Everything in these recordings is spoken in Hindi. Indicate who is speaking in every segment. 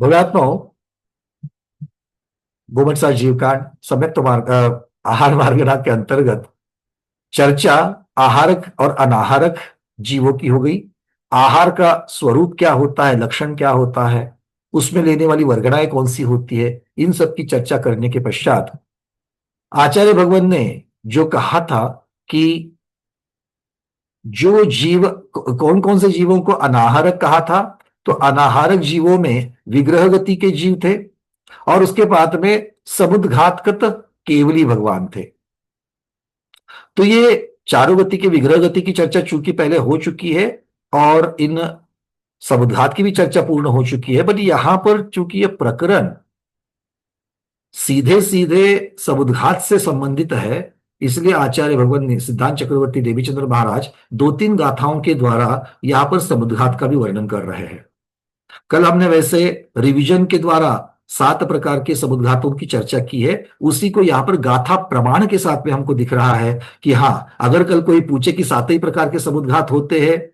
Speaker 1: भव्यात्माओं, गोमटसा जीवकांड सम्यक तो मार्ग आहार मार्गना के अंतर्गत चर्चा आहारक और अनाहारक जीवों की हो गई। आहार का स्वरूप क्या होता है, लक्षण क्या होता है, उसमें लेने वाली वर्गणाएं कौन सी होती है, इन सब की चर्चा करने के पश्चात आचार्य भगवान ने जो कहा था कि जो जीव, कौन कौन से जीवों को अनाहारक कहा था, तो अनाहारक जीवों में विग्रह गति के जीव थे और उसके बाद में समुद्घातकृत केवली भगवान थे। तो ये चारों गति के विग्रह गति की चर्चा चूंकि पहले हो चुकी है और इन समुद्घात की भी चर्चा पूर्ण हो चुकी है, बट यहां पर चूंकि ये प्रकरण सीधे सीधे समुद्घात से संबंधित है, इसलिए आचार्य भगवान ने सिद्धांत चक्रवर्ती देवीचंद्र महाराज दो तीन गाथाओं के द्वारा यहां पर समुद्घात का भी वर्णन कर रहे हैं। कल हमने वैसे रिवीजन के द्वारा 7 प्रकार के समुद्घातों की चर्चा की है, उसी को यहां पर गाथा प्रमाण के साथ में हमको दिख रहा है कि हाँ, अगर कल कोई पूछे कि 7 ही प्रकार के समुद्घात होते हैं,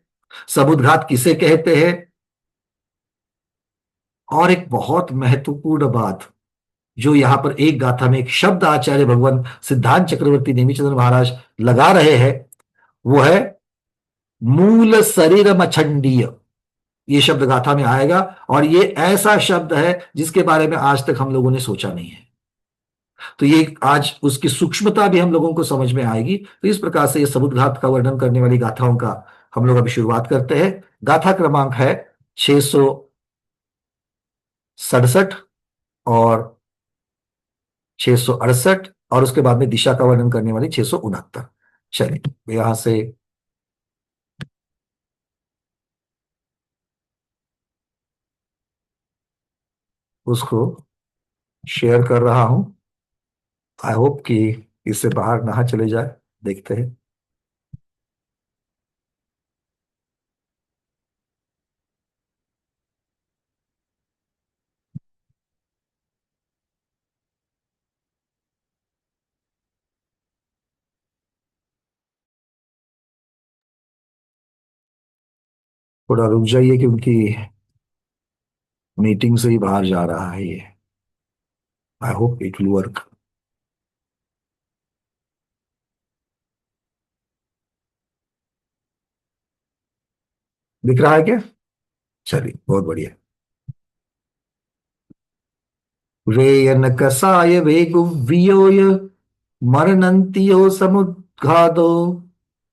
Speaker 1: समुद्घात किसे कहते हैं, और एक बहुत महत्वपूर्ण बात जो यहां पर एक गाथा में एक शब्द आचार्य भगवान सिद्धांत चक्रवर्ती नेमीचंद्र महाराज लगा रहे हैं, वो है मूल शरीर मछंडीय। ये शब्द गाथा में आएगा और ये ऐसा शब्द है जिसके बारे में आज तक हम लोगों ने सोचा नहीं है। तो ये आज उसकी सूक्ष्मता भी हम लोगों को समझ में आएगी। तो इस प्रकार से ये समुद्घात का वर्णन करने वाली गाथाओं का हम लोग अभी शुरुआत करते हैं। गाथा क्रमांक है 667 और 668, और उसके बाद में दिशा का वर्णन करने वाली 669। चलिए यहां से उसको शेयर कर रहा हूं। आई होप कि इससे बाहर ना चले जाए। देखते हैं। थोड़ा रुक जाइए क्योंकि मीटिंग से ही बाहर जा रहा है ये। I hope it will work. दिख रहा है क्या? चलिए बहुत बढ़िया। वेयन कसाय वेगुव्योय मरनन्तियो समुद्घातो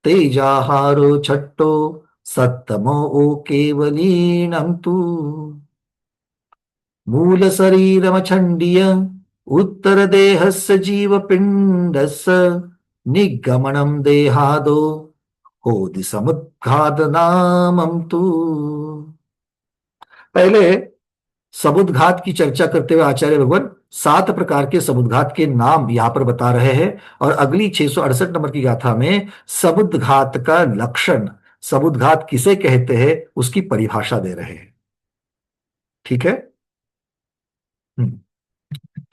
Speaker 1: तेजाहारो छट्टो सत्तमो ओ केवलीनं तु मूल शरीरमखण्डीय उत्तर देहस्य जीवपिण्डस्य निगमनं देहादो होदि समुद्घात नामम तु। पहले समुद्घात की चर्चा करते हुए आचार्य भगवान 7 प्रकार के समुद्घात के नाम यहां पर बता रहे हैं और अगली 668 नंबर की गाथा में समुद्घात का लक्षण, समुद्घात किसे कहते हैं, उसकी परिभाषा दे रहे हैं। ठीक है। हम्म।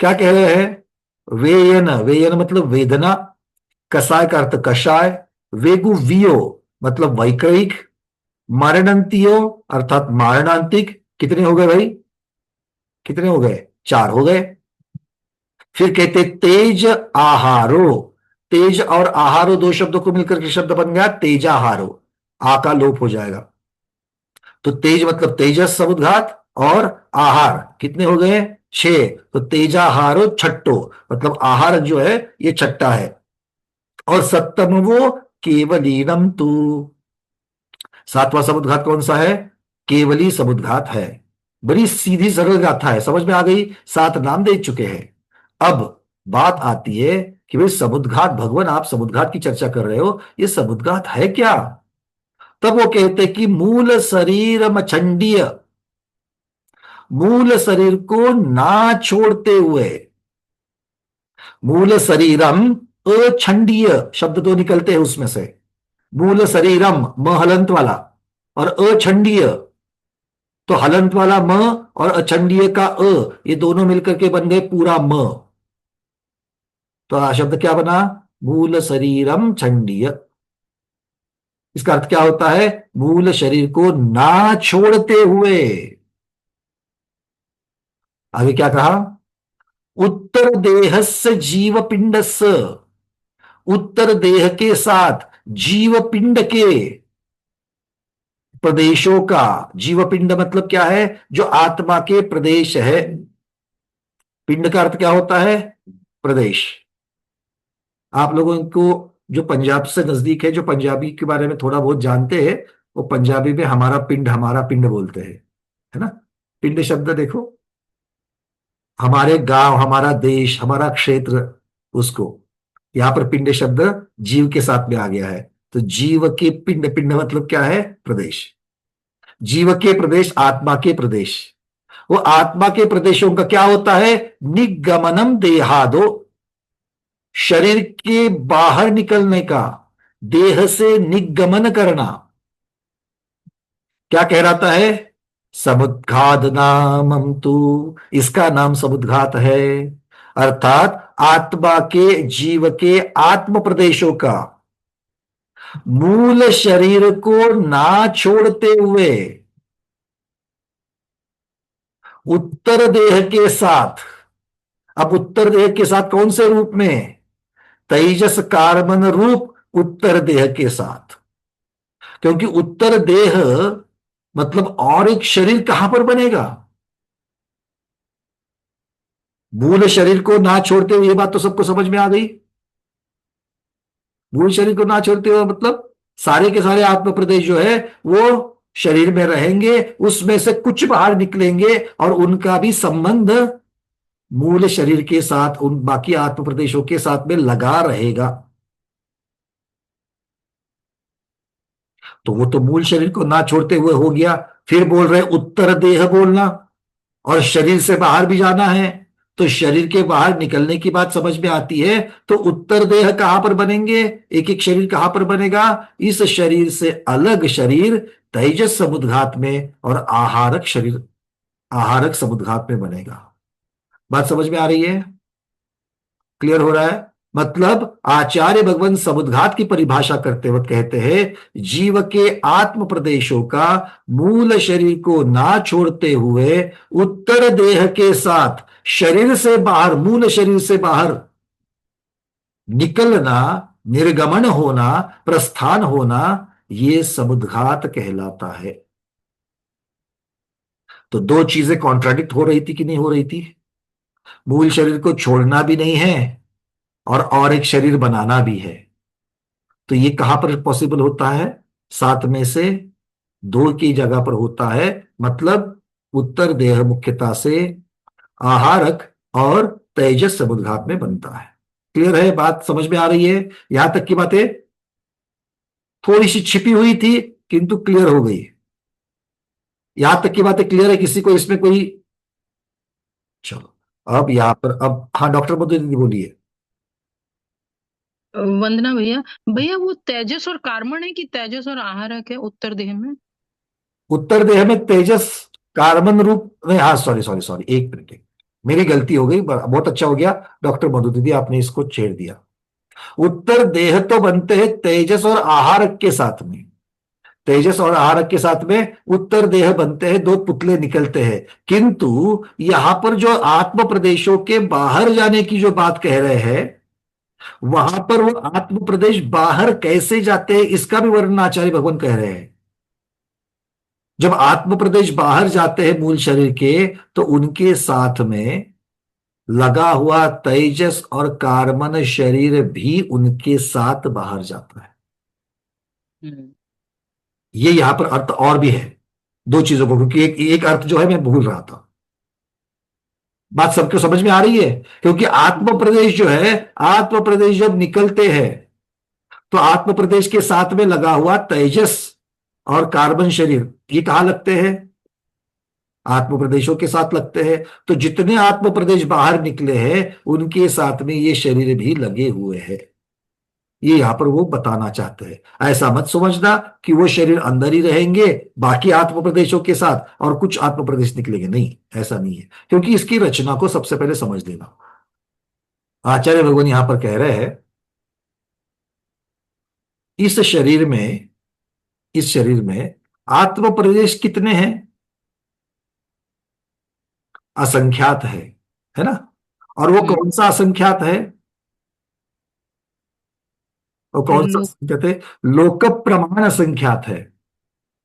Speaker 1: क्या कह रहे हैं? वेयन, वेयन मतलब वेदना, कसाय का अर्थ कषाय, वेगु वियो मतलब वैक्रयिक, मारणंतियो अर्थात मारणांतिक। कितने हो गए भाई? कितने हो गए? 4 हो गए। फिर कहते तेज आहारो, तेज और आहारो दो शब्दों को मिलकर के शब्द बन गया तेजाहारो। आ का लोप हो जाएगा। तो तेज मतलब तेजस समुद्घात, और आहार कितने हो गए? 6। तो तेजाहारो छट्टो मतलब आहार जो है ये छट्टा है। और सप्तम वो केवलीनम तू, 7वां समुद्घात कौन सा है? केवली समुद्घात है। बड़ी सीधी सरल गाथा है, समझ में आ गई। 7 नाम दे चुके हैं। अब बात आती है कि भाई समुद्घात, भगवान आप समुद्घात की चर्चा कर रहे हो, ये समुद्घात है क्या? तब वो कहते कि मूल शरीर मछंडीय, मूल शरीर को ना छोड़ते हुए, मूल शरीरम अछंडीय शब्द तो निकलते हैं उसमें से। मूल शरीरम म हलंत वाला और अछंडीय, तो हलंत वाला म और अचंडीय का अ, ये दोनों मिलकर के बन गए पूरा म। तो शब्द क्या बना? मूल शरीरम छंडीय। इसका अर्थ क्या होता है? मूल शरीर को ना छोड़ते हुए। आगे क्या कहा? उत्तर देहस्य जीव पिंडस्य, उत्तर देह के साथ जीव पिंड के प्रदेशों का, जीव पिंड मतलब क्या है? जो आत्मा के प्रदेश है। पिंड का अर्थ क्या होता है? प्रदेश। आप लोगों को जो पंजाब से नजदीक है, जो पंजाबी के बारे में थोड़ा बहुत जानते हैं, वो पंजाबी में हमारा पिंड बोलते हैं, है ना? पिंड शब्द देखो, हमारे गांव, हमारा देश, हमारा क्षेत्र, उसको यहां पर पिंड शब्द जीव के साथ में आ गया है। तो जीव के पिंड, पिंड मतलब क्या है? प्रदेश। जीव के प्रदेश, आत्मा के प्रदेश। वो आत्मा के प्रदेशों का क्या होता है? निगमनम देहादो, शरीर के बाहर निकलने का, देह से निगमन करना। क्या कहलाता है? समुद्घात नामम तू, इसका नाम समुद्घात है। अर्थात आत्मा के, जीव के आत्म प्रदेशों का मूल शरीर को ना छोड़ते हुए उत्तर देह के साथ, अब उत्तर देह के साथ कौन से रूप में? तेजस कार्बन रूप उत्तर देह के साथ। क्योंकि उत्तर देह मतलब और एक शरीर कहां पर बनेगा? मूल शरीर को ना छोड़ते हुए, ये बात तो सबको समझ में आ गई। मूल शरीर को ना छोड़ते हुए मतलब सारे के सारे आत्म प्रदेश जो है वो शरीर में रहेंगे, उसमें से कुछ बाहर निकलेंगे और उनका भी संबंध मूल शरीर के साथ, उन बाकी आत्म प्रदेशों के साथ में लगा रहेगा। तो वो तो मूल शरीर को ना छोड़ते हुए हो गया। फिर बोल रहे उत्तर देह बोलना, और शरीर से बाहर भी जाना है। तो शरीर के बाहर निकलने की बात समझ में आती है। तो उत्तर देह कहां पर बनेंगे? एक एक शरीर कहां पर बनेगा? इस शरीर से अलग शरीर तेजस समुद्घात में और आहारक शरीर, आहारक समुद्घात में बनेगा। बात समझ में आ रही है? क्लियर हो रहा है? मतलब आचार्य भगवान समुद्घात की परिभाषा करते वक्त कहते हैं जीव के आत्म प्रदेशों का मूल शरीर को ना छोड़ते हुए उत्तर देह के साथ शरीर से बाहर, मूल शरीर से बाहर निकलना, निर्गमन होना, प्रस्थान होना, ये समुद्घात कहलाता है। तो दो चीजें कॉन्ट्राडिक्ट हो रही थी कि नहीं हो रही थी? मूल शरीर को छोड़ना भी नहीं है और एक शरीर बनाना भी है। तो ये कहां पर पॉसिबल होता है? सात में से दो की जगह पर होता है। मतलब उत्तर देह मुख्यता से आहारक और तेजस समुद्घात में बनता है। क्लियर है? बात समझ में आ रही है? यहां तक की बातें थोड़ी सी छिपी हुई थी किंतु क्लियर हो गई। यहां तक की बातें क्लियर है? किसी को इसमें कोई? चलो, अब यहां पर, अब हाँ डॉक्टर मधु दीदी बोलिए।
Speaker 2: वंदना भैया, भैया वो तेजस और कार्बन है कि तेजस और आहारक है उत्तर देह में?
Speaker 1: उत्तर देह में तेजस कार्बन रूप नहीं, हाँ सॉरी सॉरी सॉरी, एक मिनट, मेरी गलती हो गई, बहुत अच्छा हो गया डॉक्टर मधु दीदी, आपने इसको छेड़ दिया। उत्तर देह तो बनते हैं तेजस और आहारक के साथ में। तेजस और आहारक के साथ में उत्तर देह बनते हैं, दो पुतले निकलते हैं। किंतु यहां पर जो आत्म प्रदेशों के बाहर जाने की जो बात कह रहे हैं, वहां पर वो आत्म प्रदेश बाहर कैसे जाते हैं इसका भी वर्णन आचार्य भगवान कह रहे हैं। जब आत्म प्रदेश बाहर जाते हैं मूल शरीर के, तो उनके साथ में लगा हुआ तेजस और कार्बन शरीर भी उनके साथ बाहर जाता है।
Speaker 2: हम्म।
Speaker 1: ये यहां पर अर्थ और भी है दो चीजों को, क्योंकि एक अर्थ जो है मैं भूल रहा था। बात सबको समझ में आ रही है? क्योंकि आत्म प्रदेश जो है, आत्म प्रदेश जब निकलते हैं तो आत्म प्रदेश के साथ में लगा हुआ तेजस और कार्बन शरीर ये कहां लगते हैं? आत्म प्रदेशों के साथ लगते हैं। तो जितने आत्म प्रदेश बाहर निकले हैं उनके साथ में ये शरीर भी लगे हुए हैं। ये यहां पर वो बताना चाहते हैं। ऐसा मत समझना कि वो शरीर अंदर ही रहेंगे बाकी आत्म प्रदेशों के साथ और कुछ आत्म प्रदेश निकलेंगे, नहीं, ऐसा नहीं है। क्योंकि इसकी रचना को सबसे पहले समझ लेना। आचार्य भगवान यहां पर कह रहे हैं इस शरीर में, इस शरीर में आत्म प्रदेश कितने हैं? असंख्यात है ना। और वो
Speaker 2: हम्म।
Speaker 1: कौन सा असंख्यात है? वो कौन सा
Speaker 2: लोक।
Speaker 1: असंख्यात है? लोक प्रमाण असंख्यात है।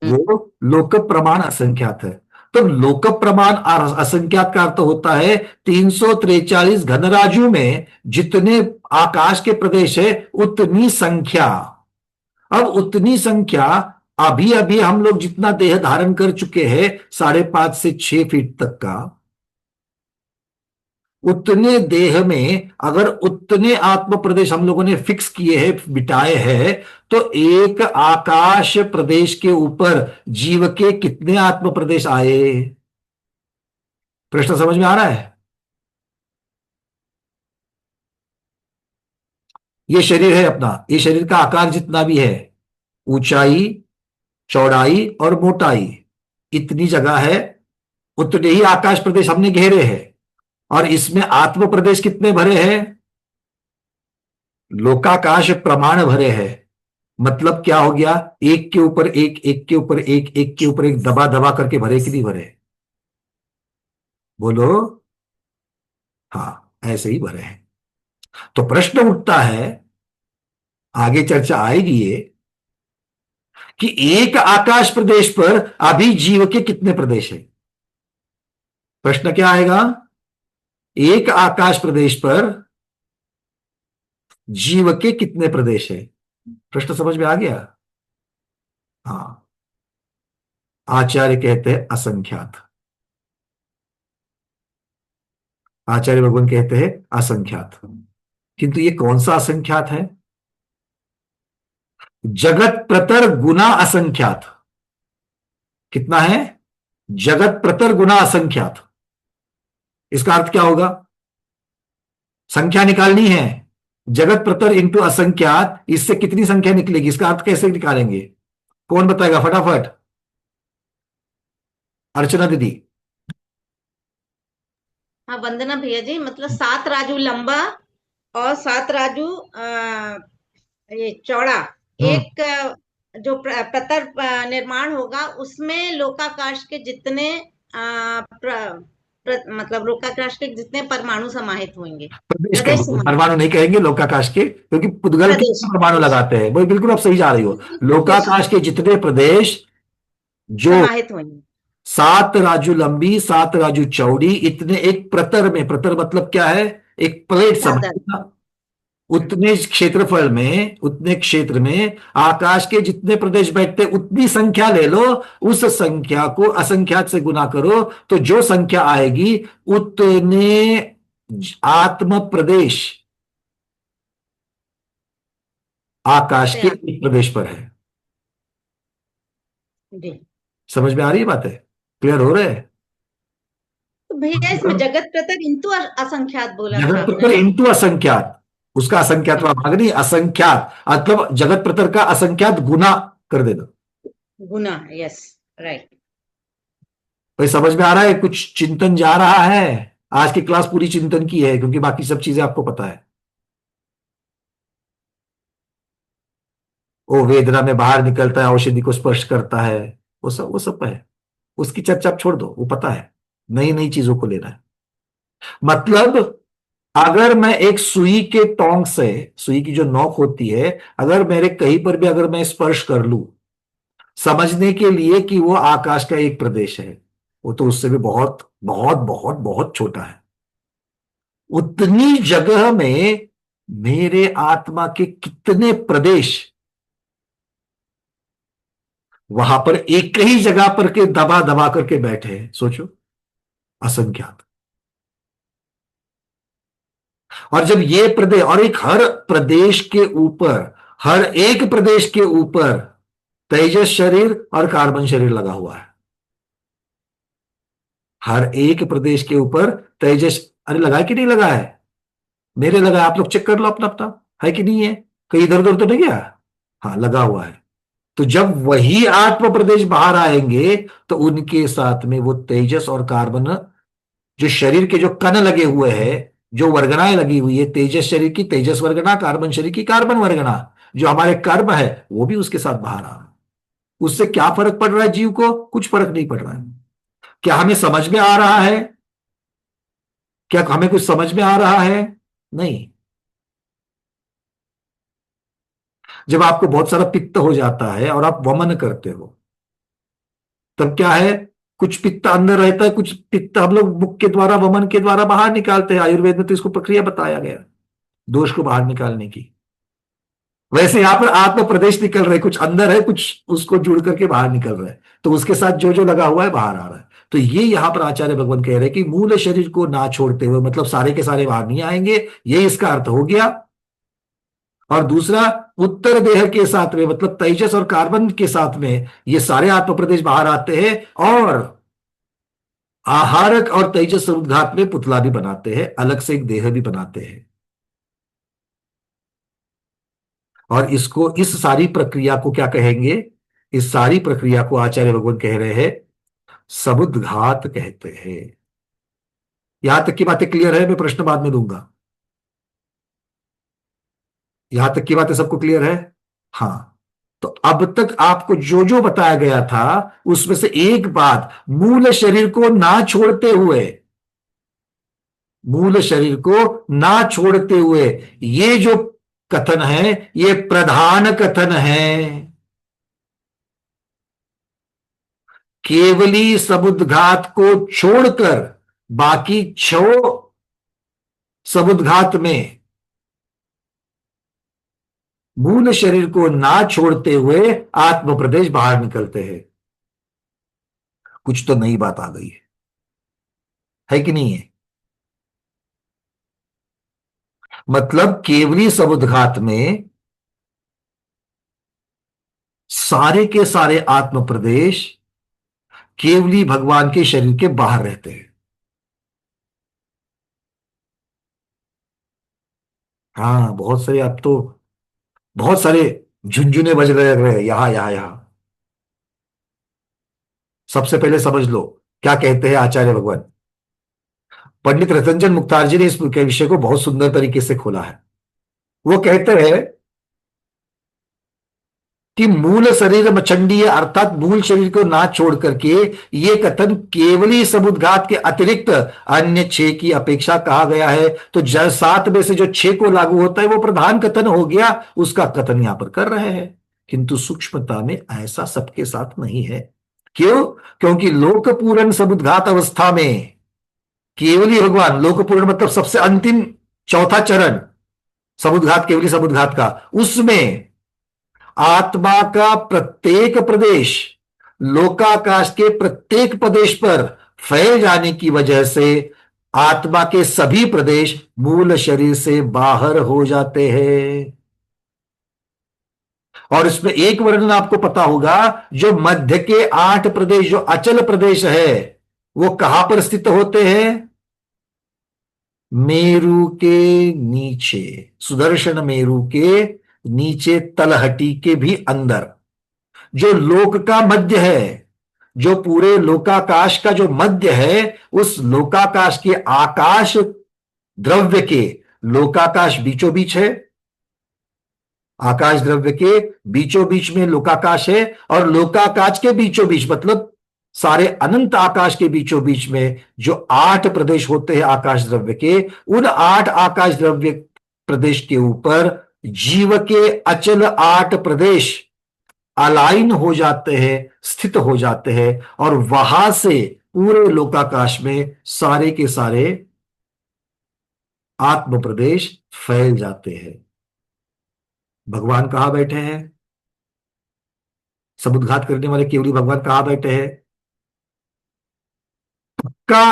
Speaker 2: हम्म।
Speaker 1: वो लोक प्रमाण असंख्यात है। तो लोक प्रमाण असंख्यात का अर्थ होता है 343 घनराजु में जितने आकाश के प्रदेश है उतनी संख्या। अब उतनी संख्या, अभी अभी हम लोग जितना देह धारण कर चुके हैं 5.5 से 6 फीट तक का, उतने देह में अगर उतने आत्म प्रदेश हम लोगों ने फिक्स किए हैं, बिठाए हैं, तो एक आकाश प्रदेश के ऊपर जीव के कितने आत्म प्रदेश आए? प्रश्न समझ में आ रहा है? ये शरीर है अपना, ये शरीर का आकार जितना भी है, ऊंचाई, चौड़ाई और मोटाई, इतनी जगह है, उतने ही आकाश प्रदेश हमने घेरे हैं। और इसमें आत्म प्रदेश कितने भरे हैं? लोकाकाश प्रमाण भरे हैं। मतलब क्या हो गया? एक के ऊपर एक, एक के ऊपर एक, एक के ऊपर एक, दबा दबा करके भरे कि नहीं भरे? बोलो। हाँ, ऐसे ही भरे हैं। तो प्रश्न उठता है, आगे चर्चा आएगी ये, कि एक आकाश प्रदेश पर अभी जीव के कितने प्रदेश है? प्रश्न क्या आएगा? एक आकाश प्रदेश पर जीव के कितने प्रदेश है? प्रश्न समझ में आ गया? हाँ। आचार्य कहते हैं असंख्यात। आचार्य भगवान कहते हैं असंख्यात। किंतु ये कौन सा असंख्यात है? जगत प्रतर गुना असंख्यात। कितना है? जगत प्रतर गुना असंख्यात। इसका अर्थ क्या होगा? संख्या निकालनी है, जगत प्रतर इंटू असंख्यात, इससे कितनी संख्या निकलेगी? इसका अर्थ कैसे निकालेंगे? कौन बताएगा फटाफट? अर्चना दीदी।
Speaker 3: हाँ वंदना भैया जी, मतलब 7 राजू लंबा और 7 राजू ये चौड़ा।
Speaker 1: हम्म।
Speaker 3: एक जो प्रतर निर्माण होगा उसमें लोकाकाश के जितने मतलब लोकाकाश के जितने परमाणु समाहित होंगे।
Speaker 1: प्रदेश
Speaker 3: प्रदेश
Speaker 1: कहेंगे,
Speaker 3: समाहित।
Speaker 1: परमाणु नहीं कहेंगे लोकाकाश के, क्योंकि पुद्गल के
Speaker 3: प्रदेश
Speaker 1: परमाणु
Speaker 3: प्रदेश
Speaker 1: लगाते हैं। वही बिल्कुल आप सही जा रही हो।
Speaker 3: प्रदेश
Speaker 1: लोकाकाश के जितने प्रदेश जो
Speaker 3: समाहित होंगे।
Speaker 1: 7 राजू लंबी, 7 राजू चौड़ी, इतने एक प्रतर में, प्रतर मतलब क्या है? एक प्लेट
Speaker 3: चादर।
Speaker 1: समझना। उतने क्षेत्रफल में, उतने क्षेत्र में आकाश के जितने प्रदेश बैठते उतनी संख्या ले लो, उस संख्या को असंख्यात से गुना करो, तो जो संख्या आएगी उतने आत्म प्रदेश आकाश के
Speaker 3: से
Speaker 1: एक प्रदेश पर है।
Speaker 3: जी।
Speaker 1: समझ में आ रही है बात? है क्लियर हो रहा है?
Speaker 3: तो भैया इसमें
Speaker 1: मतलब
Speaker 3: जगत प्रतर इंतु असंख्यात बोला था
Speaker 1: जगत
Speaker 3: आपने
Speaker 1: प्रतर
Speaker 3: ना।
Speaker 1: इंटू असंख्यात, उसका असंख्यात
Speaker 3: हाँ,
Speaker 1: भाग नहीं, असंख्यात मतलब जगत प्रतर का असंख्यात गुना कर देना।
Speaker 3: गुना। Yes, right.
Speaker 1: भाई समझ में आ रहा है? कुछ चिंतन जा रहा है? आज की क्लास पूरी चिंतन की है, क्योंकि बाकी सब चीजें आपको पता है। वो वेदना में बाहर निकलता है, औषधि को स्पर्श करता है, वो सब है। उसकी चर्चा आप छोड़ दो, वो पता है। नई नई चीजों को लेना है। मतलब अगर मैं एक सुई के टोंक से, सुई की जो नोक होती है, अगर मेरे कहीं पर भी अगर मैं स्पर्श कर लूं, समझने के लिए कि वो आकाश का एक प्रदेश है, वो तो उससे भी बहुत बहुत बहुत बहुत छोटा है। उतनी जगह में मेरे आत्मा के कितने प्रदेश वहां पर एक ही जगह पर के दबा दबा करके बैठे हैं, सोचो। असंख्यात। और जब ये प्रदेश, और एक हर प्रदेश के ऊपर, हर एक प्रदेश के ऊपर तेजस शरीर और कार्बन शरीर लगा हुआ है। हर एक प्रदेश के ऊपर तेजस, अरे लगा है कि नहीं लगा है? मेरे लगा है, आप लोग चेक कर लो अपना अपना, है कि नहीं है? कहीं इधर उधर तो नहीं गया? हाँ, लगा हुआ है। तो जब वही आत्म प्रदेश बाहर आएंगे, तो उनके साथ में वो तेजस और कार्बन, जो शरीर के जो कण लगे हुए हैं, जो वर्गनाएं लगी हुई है, तेजस शरीर की तेजस वर्गना, कार्बन शरीर की कार्बन वर्गना, जो हमारे कर्म है वो भी उसके साथ बाहर आ रहा है। उससे क्या फर्क पड़ रहा है जीव को? कुछ फर्क नहीं पड़ रहा है। क्या हमें समझ में आ रहा है क्या हमें कुछ समझ में आ रहा है? नहीं। जब आपको बहुत सारा पित्त हो जाता है और आप वमन करते हो, तब क्या है, कुछ पित्त अंदर रहता है, कुछ पित्त हम लोग मुख के द्वारा, वमन के द्वारा बाहर निकालते हैं। आयुर्वेद में तो इसको प्रक्रिया बताया गया, दोष को बाहर निकालने की। वैसे यहां पर आत्म प्रदेश निकल रहे, कुछ अंदर है, कुछ उसको जुड़ करके बाहर निकल रहा है, तो उसके साथ जो जो लगा हुआ है बाहर आ रहा है। तो ये यहां पर आचार्य भगवान कह रहे हैं कि मूल शरीर को ना छोड़ते हुए, मतलब सारे के सारे बाहर नहीं आएंगे, ये इसका अर्थ हो गया। और दूसरा, उत्तर देह के साथ में, मतलब तेजस और कार्बन के साथ में ये सारे आत्म प्रदेश बाहर आते हैं, और आहारक और तेजस समुद्घात में पुतला भी बनाते हैं, अलग से एक देह भी बनाते हैं। और इसको, इस सारी प्रक्रिया को क्या कहेंगे? इस सारी प्रक्रिया को आचार्य भगवान कह रहे हैं समुद्घात कहते हैं। यहां तक की बातें क्लियर है? मैं प्रश्न बाद में दूंगा। यहां तक की बातें सबको क्लियर है? हाँ। तो अब तक आपको जो जो बताया गया था, उसमें से एक बात, मूल शरीर को ना छोड़ते हुए, मूल शरीर को ना छोड़ते हुए, ये जो कथन है, ये प्रधान कथन है। केवली समुद्घात को छोड़कर बाकी 6 समुद्घात में मूल शरीर को ना छोड़ते हुए आत्म प्रदेश बाहर निकलते हैं। कुछ तो नई बात आ गई है कि नहीं है? मतलब केवली समुद्घात में सारे के सारे आत्म प्रदेश केवली भगवान के शरीर के बाहर रहते हैं। हाँ, बहुत सारे, अब तो बहुत सारे झुंझुने बज रहे हैं यहां यहां यहां। सबसे पहले समझ लो क्या कहते हैं आचार्य भगवान। पंडित रतनचंद मुक्तार जी ने इस विषय को बहुत सुंदर तरीके से खोला है। वो कहते हैं कि मूल शरीर मचंडीय, अर्थात मूल शरीर को ना छोड़ करके ये कथन केवली समुद्घात के अतिरिक्त अन्य 6 की अपेक्षा कहा गया है। तो 7 में से जो 6 को लागू होता है वो प्रधान कथन हो गया, उसका कथन यहां पर कर रहे हैं। किंतु सूक्ष्मता में ऐसा सबके साथ नहीं है। क्यों? क्योंकि लोकपूर्ण समुद्घात अवस्था में केवली भगवान, लोकपूर्ण मतलब सबसे अंतिम चौथा चरण समुद्घात, केवली समुद्घात का, उसमें आत्मा का प्रत्येक प्रदेश लोकाकाश के प्रत्येक प्रदेश पर फैल जाने की वजह से आत्मा के सभी प्रदेश मूल शरीर से बाहर हो जाते हैं। और इसमें एक वर्णन आपको पता होगा, जो मध्य के 8 प्रदेश, जो अचल प्रदेश है, वो कहां पर स्थित होते हैं? मेरु के नीचे, सुदर्शन मेरु के नीचे, तलहटी के भी अंदर। जो लोक का मध्य है, जो पूरे लोकाकाश का जो मध्य है, उस लोकाकाश के आकाश द्रव्य के, लोकाकाश बीचों बीच है, आकाश द्रव्य के बीचों बीच में लोकाकाश है, और लोकाकाश के बीचों बीच मतलब सारे अनंत आकाश के बीचों बीच में जो 8 प्रदेश होते हैं आकाश द्रव्य के, उन 8 आकाश द्रव्य प्रदेश के ऊपर जीव के अचल 8 प्रदेश अलाइन हो जाते हैं, स्थित हो जाते हैं, और वहां से पूरे लोकाकाश में सारे के सारे आत्म प्रदेश फैल जाते हैं। भगवान कहां बैठे हैं? समुद्घात करने वाले केवली भगवान कहां बैठे हैं? का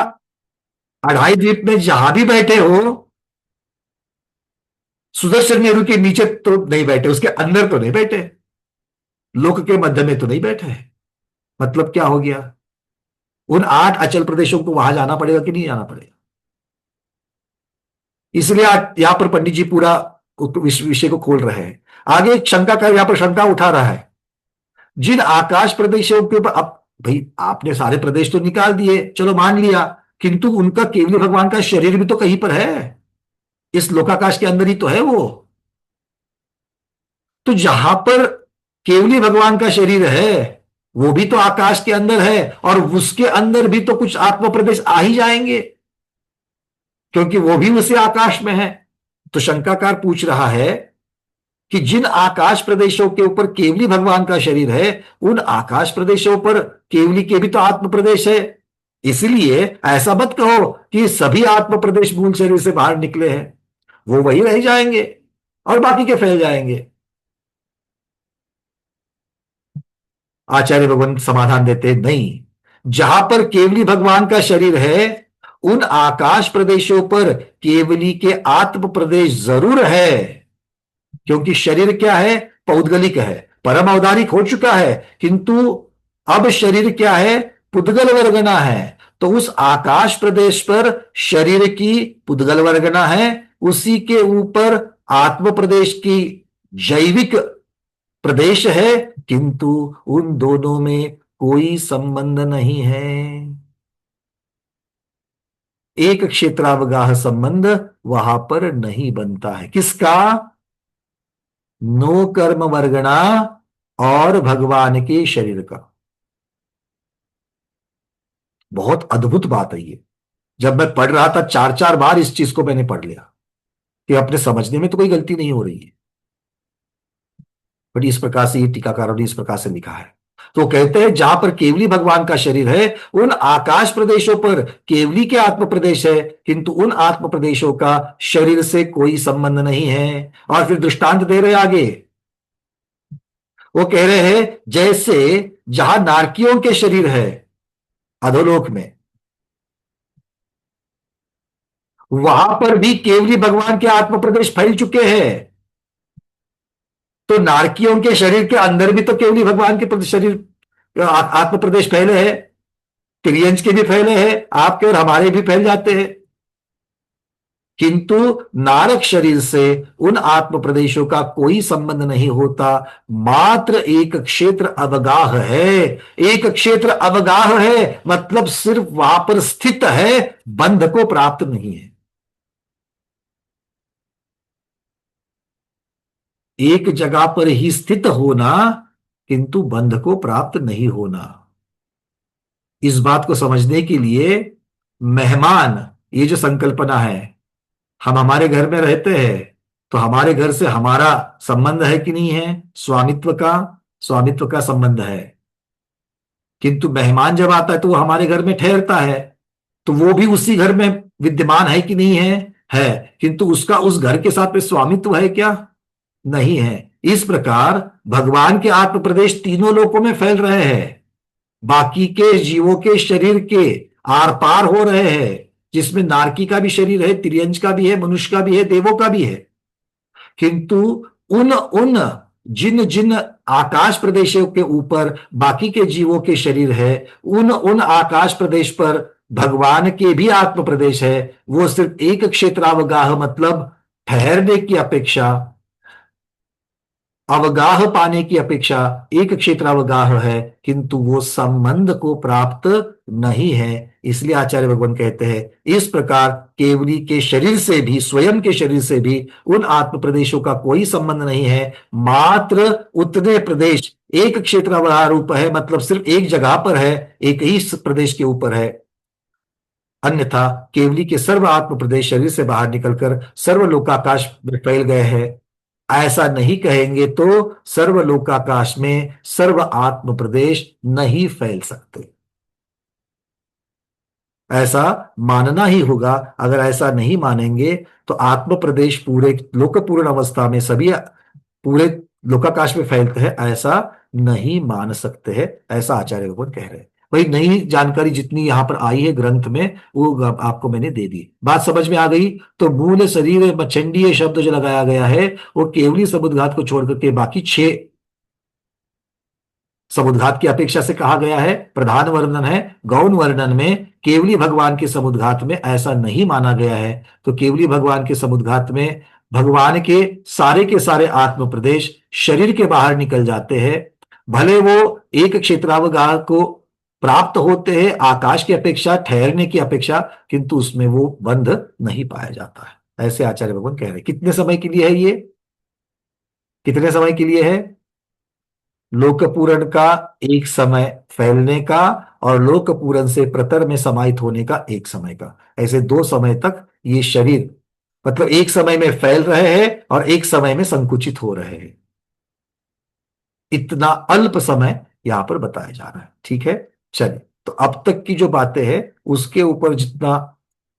Speaker 1: अढ़ाई द्वीप में जहां भी बैठे हो, सुदर्शन मेरु के नीचे तो नहीं बैठे, उसके अंदर तो नहीं बैठे, लोक के मध्य में तो नहीं बैठे हैं। मतलब क्या हो गया? उन 8 अचल प्रदेशों को वहां जाना पड़ेगा कि नहीं जाना पड़ेगा? इसलिए यहां पर पंडित जी पूरा विषय को खोल रहे हैं। आगे एक शंका का यहां पर शंका उठा रहा है, जिन आकाश प्रदेशों के ऊपर, अब भाई आपने सारे प्रदेश तो निकाल दिए, चलो मान लिया, किंतु उनका केवली भगवान का शरीर भी तो कहीं पर है, इस लोकाकाश के अंदर ही तो है वो। तो जहां पर केवली भगवान का शरीर है, वो भी तो आकाश के अंदर है, और उसके अंदर भी तो कुछ आत्म प्रदेश आ ही जाएंगे। क्योंकि वो भी उसी आकाश में है। तो शंकाकार पूछ रहा है कि जिन आकाश प्रदेशों के ऊपर केवली भगवान का शरीर है, उन आकाश प्रदेशों पर केवली के भी तो आत्म प्रदेश है। इसलिए ऐसा मत कहो कि सभी आत्म प्रदेश मूल शरीर से बाहर निकले हैं, वो वही रह जाएंगे और बाकी के फैल जाएंगे। आचार्य भगवान समाधान देते हैं, नहीं, जहां पर केवली भगवान का शरीर है, उन आकाश प्रदेशों पर केवली के आत्म प्रदेश जरूर है। क्योंकि शरीर क्या है? पौद्गलिक है, परम अवधारिक हो चुका है, किंतु अब शरीर क्या है? पुद्गल वर्गना है। तो उस आकाश प्रदेश पर शरीर की पुद्गल वर्गना है, उसी के ऊपर आत्म प्रदेश की जैविक प्रदेश है, किंतु उन दोनों में कोई संबंध नहीं है। एक क्षेत्रावगाह संबंध वहां पर नहीं बनता है। किसका? नो कर्म वर्गणा और भगवान के शरीर का। बहुत अद्भुत बात है ये। जब मैं पढ़ रहा था, चार चार बार इस चीज को मैंने पढ़ लिया कि अपने समझने में तो कोई गलती नहीं हो रही है, बट इस प्रकार से ये टीकाकारों ने इस प्रकार से लिखा है। तो कहते हैं जहां पर केवली भगवान का शरीर है, उन आकाश प्रदेशों पर केवली के आत्म प्रदेश है, किंतु उन आत्म प्रदेशों का शरीर से कोई संबंध नहीं है। और फिर दृष्टांत दे रहे आगे, वो कह रहे हैं जैसे जहां नारकियों के शरीर है अधोलोक में, वहां पर भी केवली भगवान के आत्म प्रदेश फैल चुके हैं। तो नारकियों के शरीर के अंदर भी तो केवली भगवान के शरीर आत्म प्रदेश फैले हैं, त्रियंज के भी फैले हैं, आपके और हमारे भी फैल जाते हैं। किंतु नारक शरीर से उन आत्म प्रदेशों का कोई संबंध नहीं होता, मात्र एक क्षेत्र अवगाह है। एक क्षेत्र अवगाह है मतलब सिर्फ वहां पर स्थित है, बंध को प्राप्त नहीं है। एक जगह पर ही स्थित होना, किंतु बंध को प्राप्त नहीं होना। इस बात को समझने के लिए मेहमान, ये जो संकल्पना है, हम हमारे घर में रहते हैं तो हमारे घर से हमारा संबंध है कि नहीं है? स्वामित्व का संबंध है। किंतु मेहमान जब आता है तो वो हमारे घर में ठहरता है, तो वो भी उसी घर में विद्यमान है कि नहीं है? है। किंतु उसका उस घर के साथ में स्वामित्व है क्या? नहीं है। इस प्रकार भगवान के आत्म प्रदेश तीनों लोकों में फैल रहे हैं, बाकी के जीवों के शरीर के आर पार हो रहे हैं, जिसमें नारकी का भी शरीर है, त्रियंज का भी है, मनुष्य का भी है, देवों का भी है। किंतु उन उन जिन जिन आकाश प्रदेशों के ऊपर बाकी के जीवों के शरीर है, उन उन आकाश प्रदेश पर भगवान के भी आत्म प्रदेश है। वो सिर्फ एक क्षेत्रावगाह मतलब ठहरने की अपेक्षा, अवगाह पाने की अपेक्षा एक क्षेत्रावगाह है, किंतु वो संबंध को प्राप्त नहीं है। इसलिए आचार्य भगवान कहते हैं इस प्रकार केवली के शरीर से भी, स्वयं के शरीर से भी उन आत्म प्रदेशों का कोई संबंध नहीं है, मात्र उतने प्रदेश एक क्षेत्रावगाह रूप है, मतलब सिर्फ एक जगह पर है, एक ही प्रदेश के ऊपर है। अन्यथा केवली के सर्व आत्म प्रदेश शरीर से बाहर निकलकर सर्वलोकाकाश में फैल गए हैं। ऐसा नहीं कहेंगे तो सर्वलोकाकाश में सर्व आत्म प्रदेश नहीं फैल सकते। ऐसा मानना ही होगा। अगर ऐसा नहीं मानेंगे तो आत्म प्रदेश पूरे लोकपूर्ण अवस्था में सभी पूरे लोकाकाश में फैलते हैं, ऐसा नहीं मान सकते हैं। ऐसा आचार्य भगवान कह रहे हैं। भाई नई जानकारी जितनी यहां पर आई है ग्रंथ में, वो आपको मैंने दे दी। बात समझ में आ गई? तो मूल शरीर मच्छंडीय शब्द जो लगाया गया है, वो केवली समुद्घात को छोड़कर के बाकी 6 समुद्घात की अपेक्षा से कहा गया है। प्रधान वर्णन है, गौण वर्णन में केवली भगवान के समुद्घात में ऐसा नहीं माना गया है। तो केवली भगवान के समुद्घात में भगवान के सारे आत्म प्रदेश शरीर के बाहर निकल जाते हैं। भले वो एक क्षेत्रावगाह को प्राप्त होते हैं आकाश की अपेक्षा, ठहरने की अपेक्षा, किंतु उसमें वो बंध नहीं पाया जाता है। ऐसे आचार्य भगवान कह रहे हैं। कितने समय के लिए है ये? कितने समय के लिए है? लोकपूरण का एक समय फैलने का और लोकपूरण से प्रतर में समाहित होने का एक समय का, ऐसे 2 समय तक ये शरीर मतलब एक समय में फैल रहे हैं और एक समय में संकुचित हो रहे हैं। इतना अल्प समय यहां पर बताया जा रहा है। ठीक है, चलिए, तो अब तक की जो बातें हैं उसके ऊपर जितना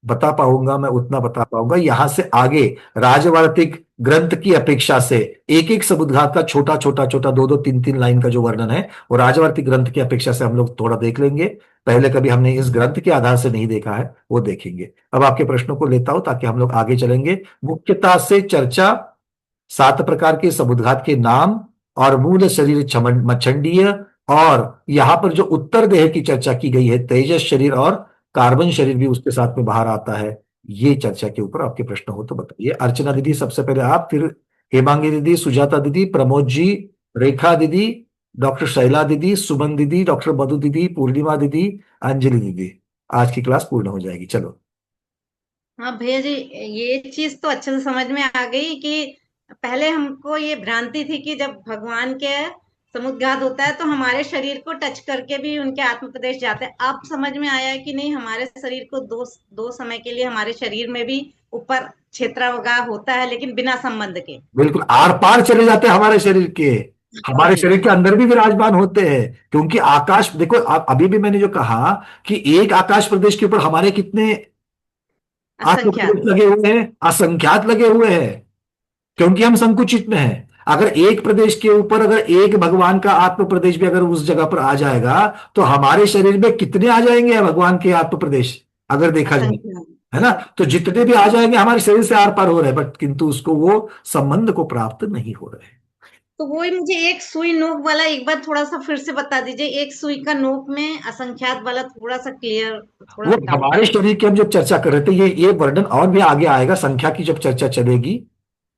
Speaker 1: बता पाऊंगा मैं उतना बता पाऊंगा। यहां से आगे राजवार्तिक ग्रंथ की अपेक्षा से एक एक समुद्घात का छोटा छोटा छोटा दो दो तीन तीन लाइन का जो वर्णन है वो राजवार्तिक ग्रंथ की अपेक्षा से हम लोग थोड़ा देख लेंगे। पहले कभी हमने इस ग्रंथ के आधार से नहीं देखा है, वो देखेंगे। अब आपके प्रश्नों को लेता हूं ताकि हम लोग आगे चलेंगे। मुख्यता से चर्चा सात प्रकार के समुद्घात के नाम और मूल शरीर मच्छंडीय, और यहां पर जो उत्तर देह की चर्चा की गई है तेजस शरीर और कार्बन शरीर भी उसके साथ में बाहर आता है। ये चर्चा के ऊपर आपके प्रश्न हो तो बताइए। अर्चना दीदी सबसे पहले आप, फिर हेमांगी दीदी, सुजाता दीदी, प्रमोद जी, रेखा दीदी, डॉक्टर शैला दीदी, सुमन दीदी, डॉक्टर मधु दीदी, पूर्णिमा दीदी, अंजलि दीदी। आज की क्लास पूर्ण हो जाएगी। चलो।
Speaker 3: हाँ भैया जी, ये चीज तो अच्छे से समझ में आ गई कि पहले हमको ये भ्रांति थी कि जब भगवान के समुद्घात होता है तो हमारे शरीर को टच करके भी उनके आत्म प्रदेश जाते हैं। अब समझ में आया कि नहीं, हमारे शरीर को दो दो समय के लिए हमारे शरीर में भी ऊपर क्षेत्रावगाह होता है, लेकिन बिना संबंध के।
Speaker 1: बिल्कुल आर पार चले जाते हैं हमारे शरीर के, हमारे
Speaker 3: जी,
Speaker 1: शरीर के अंदर भी विराजमान होते हैं। क्योंकि आकाश देखो, अभी भी मैंने जो कहा कि एक आकाश प्रदेश के ऊपर हमारे कितने आत्म
Speaker 3: असंख्यात।
Speaker 1: प्रदेश लगे हुए हैं, असंख्यात लगे हुए हैं। क्योंकि हम संकुचित में हैं। अगर एक प्रदेश के ऊपर अगर एक भगवान का आत्म प्रदेश भी अगर उस जगह पर आ जाएगा तो हमारे शरीर में कितने आ जाएंगे भगवान के आत्म प्रदेश, अगर देखा जाए,
Speaker 3: असंख्यात।
Speaker 1: है ना। तो जितने भी आ जाएंगे हमारे शरीर से आर पार हो रहे हैं, बट किंतु उसको वो संबंध को प्राप्त नहीं हो रहे हैं।
Speaker 3: तो वही मुझे एक सुई नोक वाला एक बार थोड़ा सा फिर से बता दीजिए। एक सुई का नोक में असंख्यात वाला थोड़ा सा क्लियर, थोड़ा
Speaker 1: वो
Speaker 3: डाउट
Speaker 1: हमारे
Speaker 3: है।
Speaker 1: शरीर की हम जब चर्चा कर रहे थे, ये वर्णन और भी आगे आएगा, संख्या की जब चर्चा चलेगी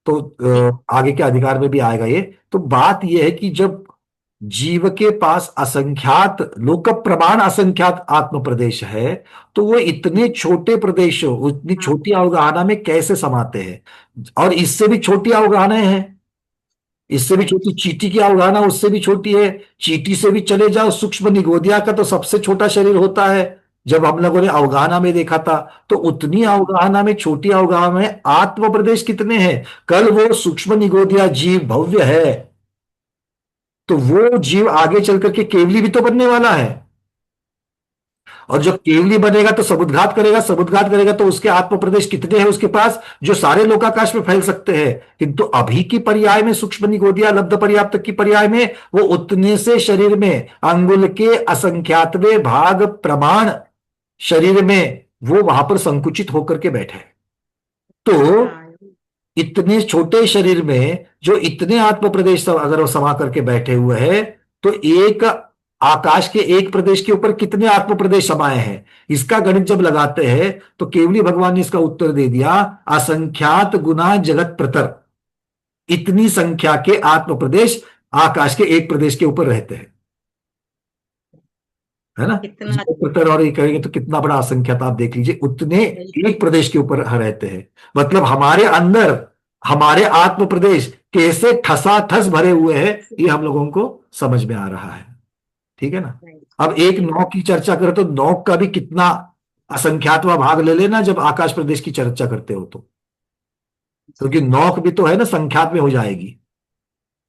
Speaker 1: तो
Speaker 3: ठीक।
Speaker 1: आगे के अधिकार में भी आएगा ये। तो बात ये है कि जब जीव के पास असंख्यात लोक प्रमाण असंख्यात आत्म प्रदेश है तो वो इतने छोटे प्रदेशों, इतनी
Speaker 3: हाँ,
Speaker 1: छोटी अवगाहना में कैसे समाते हैं। और इससे भी छोटी अवगाहना है, इससे भी
Speaker 3: राइट।
Speaker 1: छोटी चींटी की अवगाहना उससे भी छोटी है। चींटी से भी चले जाओ, सूक्ष्म निगोदिया का तो सबसे छोटा शरीर होता है जब हम लोगों ने अवगाहना में देखा था। तो उतनी
Speaker 3: हाँ,
Speaker 1: अवगाहना में, छोटी अवगाहना में आत्म प्रदेश कितने हैं। कल वो सूक्ष्म निगोदिया जीव भव्य है तो वो जीव आगे चल करके केवली भी तो बनने वाला है। और जब केवली बनेगा तो समुद्घात करेगा, समुद्घात करेगा तो उसके आत्म प्रदेश कितने हैं उसके पास, जो सारे लोकाकाश में फैल सकते हैं। किंतु अभी की पर्याय में, सूक्ष्म निगोदिया लब्ध पर्याप्त तक की पर्याय में, वो उतने से शरीर में अंगुल के असंख्यातवें भाग प्रमाण शरीर में वो वहां पर संकुचित होकर के बैठे हैं। तो
Speaker 3: हाँ।
Speaker 1: इतने छोटे शरीर में जो इतने आत्म प्रदेश अगर वो समा करके बैठे हुए हैं तो एक आकाश के एक प्रदेश के ऊपर कितने आत्म प्रदेश समाये हैं, इसका गणित जब लगाते हैं तो केवली भगवान ने इसका उत्तर दे दिया, असंख्यात गुना जगत प्रतर, इतनी संख्या के आत्म प्रदेश आकाश के एक प्रदेश के ऊपर रहते हैं, है ना।
Speaker 3: कितना।
Speaker 1: जगत प्रतर और ये कहेंगे तो कितना बड़ा असंख्यात आप देख लीजिए, उतने एक प्रदेश के ऊपर रहते हैं। मतलब हमारे अंदर हमारे आत्म प्रदेश कैसे ठसाठस भरे हुए हैं ये हम लोगों को समझ में आ रहा है। ठीक है ना। अब एक
Speaker 3: ठीक है।
Speaker 1: नौक की चर्चा करें तो नौक का भी कितना असंख्यातवा भाग ले लेना जब आकाश प्रदेश की चर्चा करते हो तो, क्योंकि नौक भी तो है ना, संख्यात में हो जाएगी,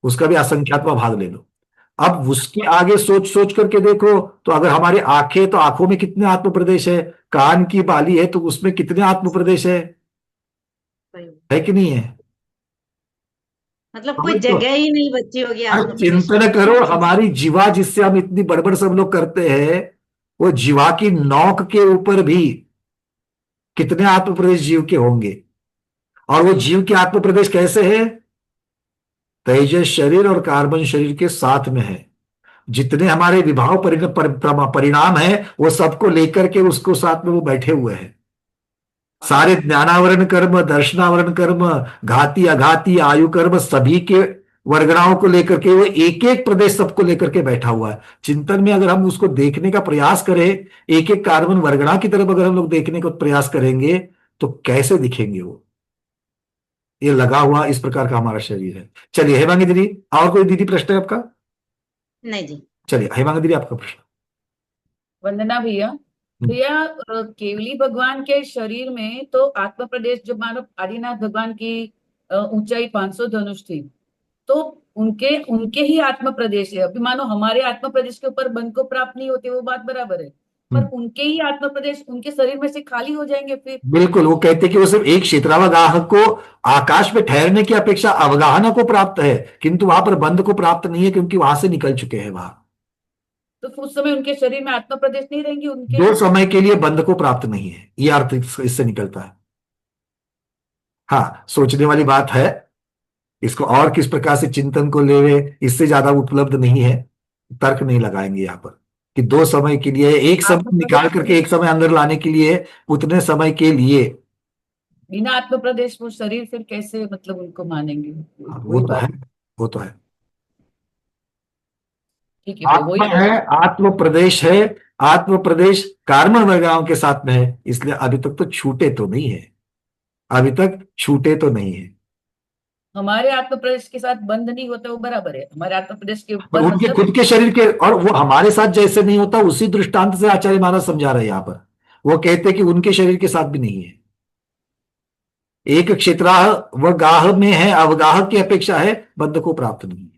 Speaker 1: उसका भी असंख्यातवा भाग ले लो। अब उसके आगे सोच सोच करके देखो तो अगर हमारी आंखें, तो आंखों में कितने आत्म प्रदेश है, कान की बाली है तो उसमें कितने आत्म प्रदेश
Speaker 3: सही।
Speaker 1: है कि नहीं है।
Speaker 3: मतलब कोई
Speaker 1: समझ लो।
Speaker 3: जगह ही नहीं बची होगी
Speaker 1: अब
Speaker 3: आत्म प्रदेश
Speaker 1: चिंतन
Speaker 3: की।
Speaker 1: करो, हमारी जीवा जिससे हम इतनी बड़बड़ सब लोग करते हैं, वो जीवा की नोक के ऊपर भी कितने आत्म प्रदेश जीव के होंगे। और वो जीव के आत्म प्रदेश कैसे है, तेजस शरीर और कार्बन शरीर के साथ में है। जितने हमारे विभाव परिणाम है वो सबको लेकर के उसको साथ में वो बैठे हुए हैं। सारे ज्ञानावरण कर्म, दर्शनावरण कर्म, घाती अघाती आयु कर्म, सभी के वर्गणाओं को लेकर के वो एक एक प्रदेश सबको लेकर के बैठा हुआ है। चिंतन में अगर हम उसको देखने का प्रयास करें, एक एक कार्बन वर्गणा की तरफ अगर हम लोग देखने का प्रयास करेंगे तो कैसे दिखेंगे वो, ये लगा हुआ इस प्रकार का हमारा शरीर है। चलिए हेमांगी दीदी, और कोई दीदी प्रश्न है आपका।
Speaker 3: नहीं जी।
Speaker 1: चलिए हेमांगी दीदी आपका प्रश्न।
Speaker 4: वंदना भैया, भैया केवली भगवान के शरीर में तो आत्म प्रदेश, जो मानो आदिनाथ भगवान की ऊंचाई 500 धनुष थी, तो उनके उनके ही आत्म प्रदेश है। अभी मानो हमारे आत्म प्रदेश के ऊपर बंध को प्राप्त नहीं होते, वो बात बराबर है, पर
Speaker 1: हम्म।
Speaker 4: उनके ही आत्म प्रदेश उनके शरीर में से खाली हो जाएंगे फिर।
Speaker 1: बिल्कुल, वो कहते हैं कि वो सिर्फ एक क्षेत्रावगाह को आकाश में ठहरने की अपेक्षा अवगाहना को प्राप्त है, किंतु वहां पर बंध को प्राप्त नहीं है, क्योंकि वहां से निकल चुके हैं वहां।
Speaker 4: तो फिर उस समय उनके शरीर में आत्म प्रदेश नहीं रहेंगे उनके।
Speaker 1: दो समय के लिए बंध को प्राप्त नहीं है, ये अर्थ इससे निकलता है। हाँ, सोचने वाली बात है। इसको और किस प्रकार से चिंतन को लेवे, इससे ज्यादा उपलब्ध नहीं है। तर्क नहीं लगाएंगे यहाँ पर कि दो समय के लिए, एक
Speaker 4: आत्म
Speaker 1: समय निकाल
Speaker 4: प्रदेश
Speaker 1: करके एक समय अंदर लाने के लिए, उतने समय के लिए।
Speaker 4: बिना आत्म प्रदेश वो शरीर फिर कैसे, मतलब उनको मानेंगे,
Speaker 1: वो
Speaker 4: वही
Speaker 1: तो है,
Speaker 4: बात।
Speaker 1: वो तो है।
Speaker 4: ठीक है, फिर
Speaker 1: आत्मा
Speaker 4: वही
Speaker 1: है,
Speaker 4: प्रश्न।
Speaker 1: आत्म प्रदेश है। आत्म प्रदेश कार्बन वर्गाओं के साथ में है, इसलिए अभी तक तो छूटे तो नहीं है। अभी तक छूटे तो नहीं है।
Speaker 4: हमारे आत्म प्रदेश के साथ बंध नहीं होता, वो बराबर है, हमारे आत्म प्रदेश के
Speaker 1: पर
Speaker 4: ऊपर
Speaker 1: उनके
Speaker 4: मतलब।
Speaker 1: खुद के शरीर के, और वो हमारे साथ जैसे नहीं होता, उसी दृष्टांत से आचार्य महाराज समझा रहे हैं यहाँ पर। वो कहते हैं कि उनके शरीर के साथ भी नहीं है। एक क्षेत्राह व गाह में है, अवगाह की अपेक्षा है, बद्ध को प्राप्त नहीं है।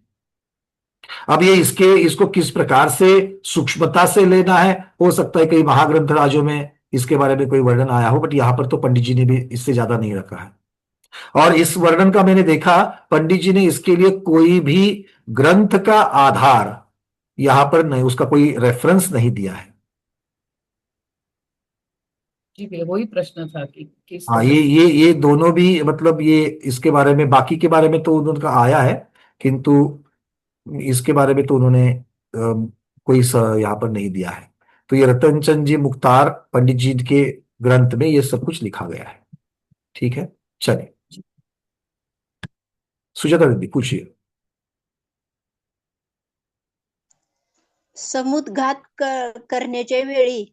Speaker 1: अब ये इसको किस प्रकार से सूक्ष्मता से लेना है, हो सकता है कई महाग्रंथ राजों में इसके बारे में कोई वर्णन आया हो, बट यहां पर तो पंडित जी ने भी इससे ज्यादा नहीं रखा है। और इस वर्णन का मैंने देखा, पंडित जी ने इसके लिए कोई भी ग्रंथ का आधार यहां पर नहीं, उसका कोई रेफरेंस नहीं दिया है।
Speaker 4: ठीक है, वही प्रश्न था कि किस
Speaker 1: हाँ,
Speaker 4: तरह से।
Speaker 1: ये दोनों भी, मतलब ये इसके बारे में, बाकी के बारे में तो उनका आया है, किंतु इसके बारे में तो उन्होंने कोई यहाँ पर नहीं दिया है। तो ये रतन चंद जी मुख्तार पंडित जी के ग्रंथ में ये सब कुछ लिखा गया है। ठीक है, चलिए। सुजाता दीदी पूछिए।
Speaker 5: समुद्घात करण्याच्या वेळी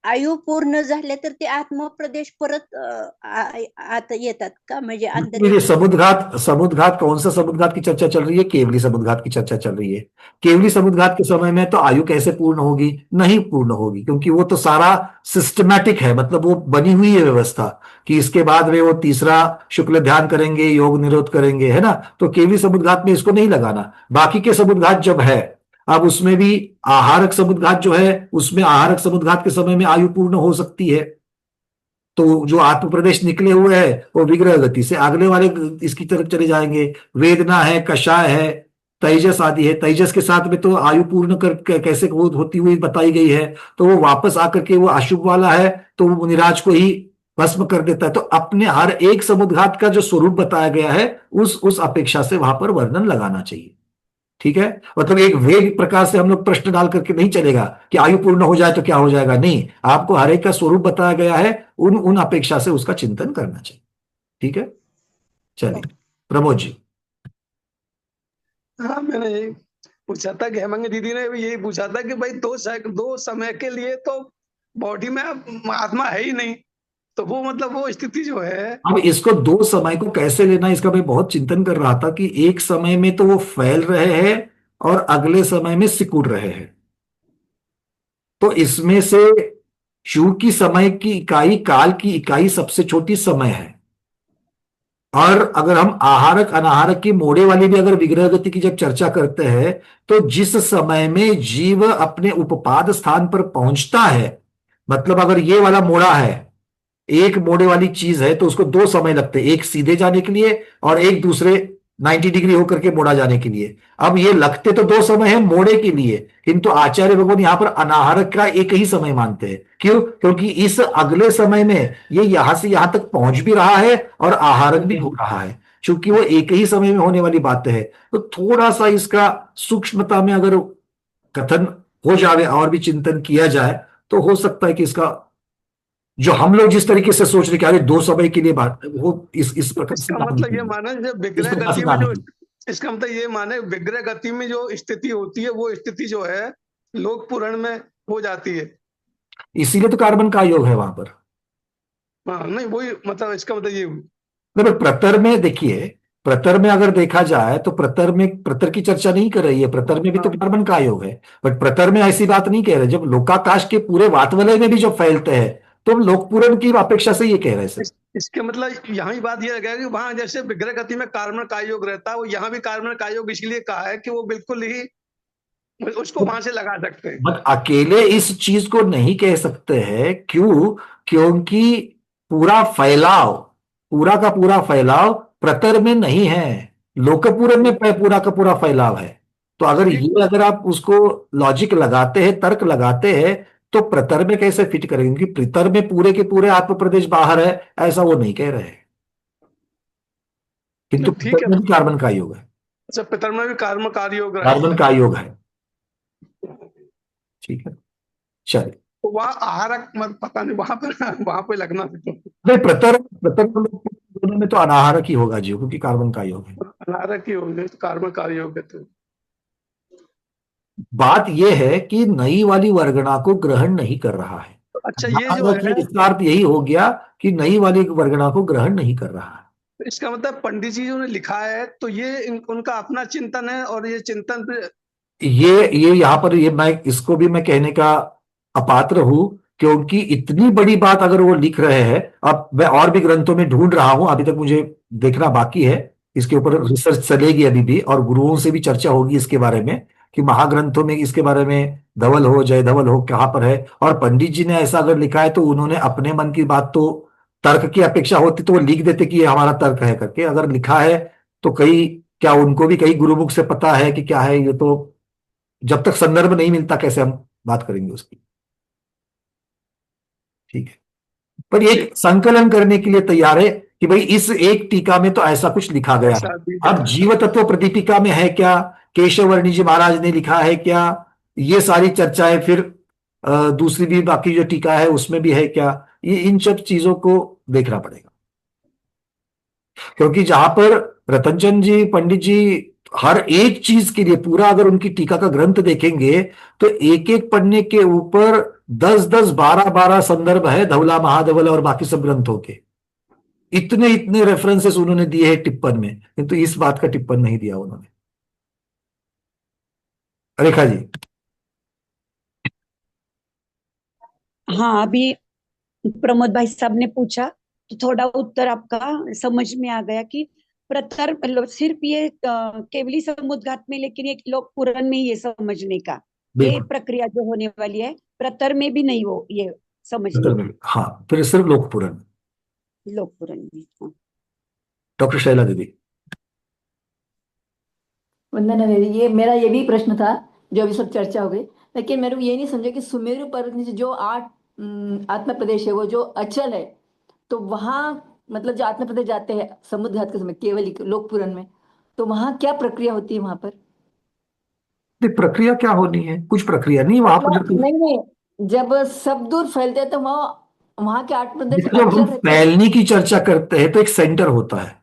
Speaker 5: आयु पूर्ण झाले तर ते आत्मप्रदेश परत आत येतात का, म्हणजे अंतर
Speaker 1: ये समुद्घात, समुद्घात कौन सा समुद्घात की चर्चा चल रही है? केवली समुद्घात की चर्चा चल रही है। केवली समुद्घात के समय में तो आयु कैसे पूर्ण होगी? नहीं पूर्ण होगी, क्योंकि वो तो सारा सिस्टमैटिक है, मतलब वो बनी हुई है व्यवस्था कि इसके बाद वे वो तीसरा शुक्ल ध्यान करेंगे, योग निरोध करेंगे, है ना। तो केवली समुद्घात में इसको नहीं लगाना। बाकी के समुद्घात जब है, अब उसमें भी आहारक समुद्घात जो है, उसमें आहारक समुद्घात के समय में आयु पूर्ण हो सकती है। तो जो आत्म प्रदेश निकले हुए हैं वो विग्रह गति से अगले वाले इसकी तरफ चले जाएंगे। वेदना है, कषाय है, तेजस आदि है। तेजस के साथ में तो आयु पूर्ण कैसे होती हुई बताई गई है। तो वो वापस आकर के वो अशुभ वाला है, तो वो मुनिराज को ही भस्म कर देता है। तो अपने हर एक समुद्घात का जो स्वरूप बताया गया है, उस अपेक्षा से वहां पर वर्णन लगाना चाहिए। ठीक है, मतलब एक वेग प्रकार से हम लोग प्रश्न डाल करके नहीं चलेगा कि आयु पूर्ण हो जाए तो क्या हो जाएगा, नहीं। आपको हर एक का स्वरूप बताया गया है, उन उन अपेक्षा से उसका चिंतन करना चाहिए। ठीक है, चलिए प्रमोद जी।
Speaker 6: हाँ, मैंने यही पूछा था कि हेमंगी दीदी ने भी यही पूछा था कि भाई दो समय के लिए तो बॉडी में आत्मा है ही नहीं, तो वो मतलब वो स्थिति जो है।
Speaker 1: अब इसको दो समय को कैसे लेना, इसका मैं बहुत चिंतन कर रहा था कि एक समय में तो वो फैल रहे हैं और अगले समय में सिकुड़ रहे हैं। तो इसमें से चूंकि समय की इकाई, काल की इकाई सबसे छोटी समय है, और अगर हम आहारक अनाहारक की मोड़े वाली भी अगर विग्रह गति की जब चर्चा करते हैं, तो जिस समय में जीव अपने उपपाद स्थान पर पहुंचता है, मतलब अगर ये वाला मोड़ा है, एक मोड़े वाली चीज है, तो उसको दो समय लगते हैं, एक सीधे जाने के लिए और एक दूसरे 90 डिग्री होकर के मोड़ा जाने के लिए। अब ये लगते तो दो समय है मोड़े के लिए, किंतु आचार्य भगवान यहां पर अनाहारक का एक ही समय मानते हैं। क्यों? क्योंकि इस अगले समय में ये यहां से यहां तक पहुंच भी रहा है और आहारक भी हो रहा है। चूंकि वो एक ही समय में होने वाली बातें है, तो थोड़ा सा इसका सूक्ष्मता में अगर कथन हो जाए और भी चिंतन किया जाए, तो हो सकता है कि इसका जो हम लोग जिस तरीके से सोच रहे कि अरे दो समय के लिए बात, वो इस प्रकार से
Speaker 6: इसका
Speaker 1: ना
Speaker 6: मतलब ये
Speaker 1: निकले।
Speaker 6: माने जो
Speaker 1: इस
Speaker 6: विग्रह
Speaker 1: प्रकार से
Speaker 6: गति
Speaker 1: ना
Speaker 6: में जो,
Speaker 1: निकले।
Speaker 6: इसका मतलब ये माने विग्रह गति में जो स्थिति होती है, वो स्थिति जो है लोक पुराण में हो जाती है।
Speaker 1: इसीलिए तो कार्बन का योग है वहां पर।
Speaker 6: हाँ, नहीं वही मतलब इसका मतलब ये।
Speaker 1: मतलब प्रतर में देखिए, प्रतर में अगर देखा जाए तो प्रतर की चर्चा नहीं कर रही है, प्रतर में भी तो
Speaker 6: हाँ।
Speaker 1: कार्बन का आयोग है। बट प्रतर में ऐसी बात नहीं कह रहे, जब लोकाकाश के पूरे वातवलय में भी जब फैलते हैं तो हम लोकपूरण की अपेक्षा से ये कह रहे हैं सर।
Speaker 6: इसके मतलब यहाँ भी बात यह है कि वहां जैसे विग्रह गति में कार्बन का योग रहता है, वो यहाँ भी कार्बन का योग इसलिए कहा है कि वो बिल्कुल ही उसको वहां से लगा सकते हैं।
Speaker 1: बट अकेले इस चीज को नहीं कह सकते हैं, क्यों? क्योंकि पूरा फैलाव, पूरा का पूरा फैलाव प्रतर में नहीं है, लोकपूरन में पूरा का पूरा फैलाव है। तो अगर आप उसको लॉजिक लगाते हैं, तर्क लगाते हैं, तो प्रतर में कैसे फिट करेंगे? क्योंकि प्रतर में पूरे के पूरे आत्म प्रदेश बाहर है, ऐसा वो नहीं कह रहे हैं। किंतु
Speaker 6: ठीक
Speaker 1: प्रतर
Speaker 6: है।
Speaker 1: में भी कार्बन का योग है,
Speaker 6: अच्छा, पितर में भी कार्बन का योग
Speaker 1: कार्बन
Speaker 6: रहता
Speaker 1: का
Speaker 6: है।
Speaker 1: योग है। ठीक है, चलिए।
Speaker 6: तो वहाँ आहारक मत पता नहीं, वहां पे लगना
Speaker 1: नहीं, प्रतर प्रतर में दोनों में तो अनाहारक ही होगा जी, क्योंकि कार्बन का योग है।
Speaker 6: आहारक ही होंगे, तो कार्बन का योग है। तो
Speaker 1: बात यह है कि नई वाली वर्गणा को ग्रहण नहीं कर रहा है।
Speaker 6: अच्छा, ये जो
Speaker 1: अनाहारक
Speaker 6: है,
Speaker 1: इसका अर्थ यही हो गया कि नई वाली वर्गणा को ग्रहण नहीं कर रहा है।
Speaker 6: इसका मतलब पंडित जी जो ने लिखा है तो ये उनका अपना चिंतन है, और ये चिंतन पे
Speaker 1: ये यहाँ पर ये मैं इसको भी मैं कहने का अपात्र हूं, क्योंकि इतनी बड़ी बात अगर वो लिख रहे हैं, अब मैं और भी ग्रंथों में ढूंढ रहा हूं, अभी तक मुझे देखना बाकी है, इसके ऊपर रिसर्च चलेगी अभी भी, और गुरुओं से भी चर्चा होगी इसके बारे में कि महाग्रंथों में इसके बारे में धवल हो जय धवल हो कहाँ पर है। और पंडित जी ने ऐसा अगर लिखा है तो उन्होंने अपने मन की बात तो, तर्क की अपेक्षा होती तो वो लिख देते कि ये हमारा तर्क है करके, अगर लिखा है तो कई, क्या उनको भी कई गुरुमुख से पता है कि क्या है? ये तो जब तक संदर्भ नहीं मिलता कैसे हम बात करेंगे उसकी। ठीक है, पर एक संकलन करने के लिए तैयार है कि भाई इस एक टीका में तो ऐसा कुछ लिखा गया है।
Speaker 6: ऐसा भी
Speaker 1: अब
Speaker 6: है।
Speaker 1: जीव तत्व प्रदीपिका में है क्या, केशव वर्णी जी महाराज ने लिखा है क्या, ये सारी चर्चाएं फिर दूसरी भी बाकी जो टीका है उसमें भी है क्या, ये इन सब चीजों को देखना पड़ेगा। क्योंकि जहां पर रतनचंद जी, पंडित जी हर एक चीज के लिए पूरा अगर उनकी टीका का ग्रंथ देखेंगे तो एक एक पन्ने के ऊपर 10-10, 12-12 संदर्भ है धवला महाधवल और बाकी सब ग्रंथों के। इतने इतने रेफरेंसेस उन्होंने दिए हैं टिप्पण में, किंतु इस बात का टिप्पण नहीं दिया उन्होंने। रेखा जी।
Speaker 5: हाँ, अभी प्रमोद भाई साहब ने पूछा तो थोड़ा उत्तर आपका समझ में आ गया कि प्रतर मतलब सिर्फ ये केवली समुद्घात में, लेकिन एक लोक पुराण में ये समझने का ये
Speaker 1: बिल्कुल,
Speaker 5: प्रक्रिया जो होने वाली है, प्रतर में भी नहीं हो ये समझने
Speaker 1: उत्तर
Speaker 5: की,
Speaker 1: में हाँ, फिर सिर्फ लोक पुराण।
Speaker 5: लोक पुराण में। हाँ।
Speaker 1: डॉक्टर शैला दीदी।
Speaker 7: वंदना देवी, ये भी प्रश्न था जो अभी सब चर्चा हो गई, लेकिन मेरे को ये नहीं समझा कि सुमेरु पर्वत जो 8 आत्म प्रदेश है वो जो अचल है, तो वहां मतलब जो आत्म प्रदेश जाते हैं समुद्र घात के समय केवल लोक पुराण में, तो वहां क्या प्रक्रिया होती है वहां पर?
Speaker 1: प्रक्रिया क्या होनी है? कुछ प्रक्रिया नहीं वहां पर।
Speaker 7: मतलब नहीं, जब सब दूर फैलते हैं तो वहां वहां के आत्म प्रदेश
Speaker 1: जब
Speaker 7: अचल
Speaker 1: हम
Speaker 7: रहते हैं।
Speaker 1: फैलने की चर्चा करते हैं तो एक सेंटर होता है,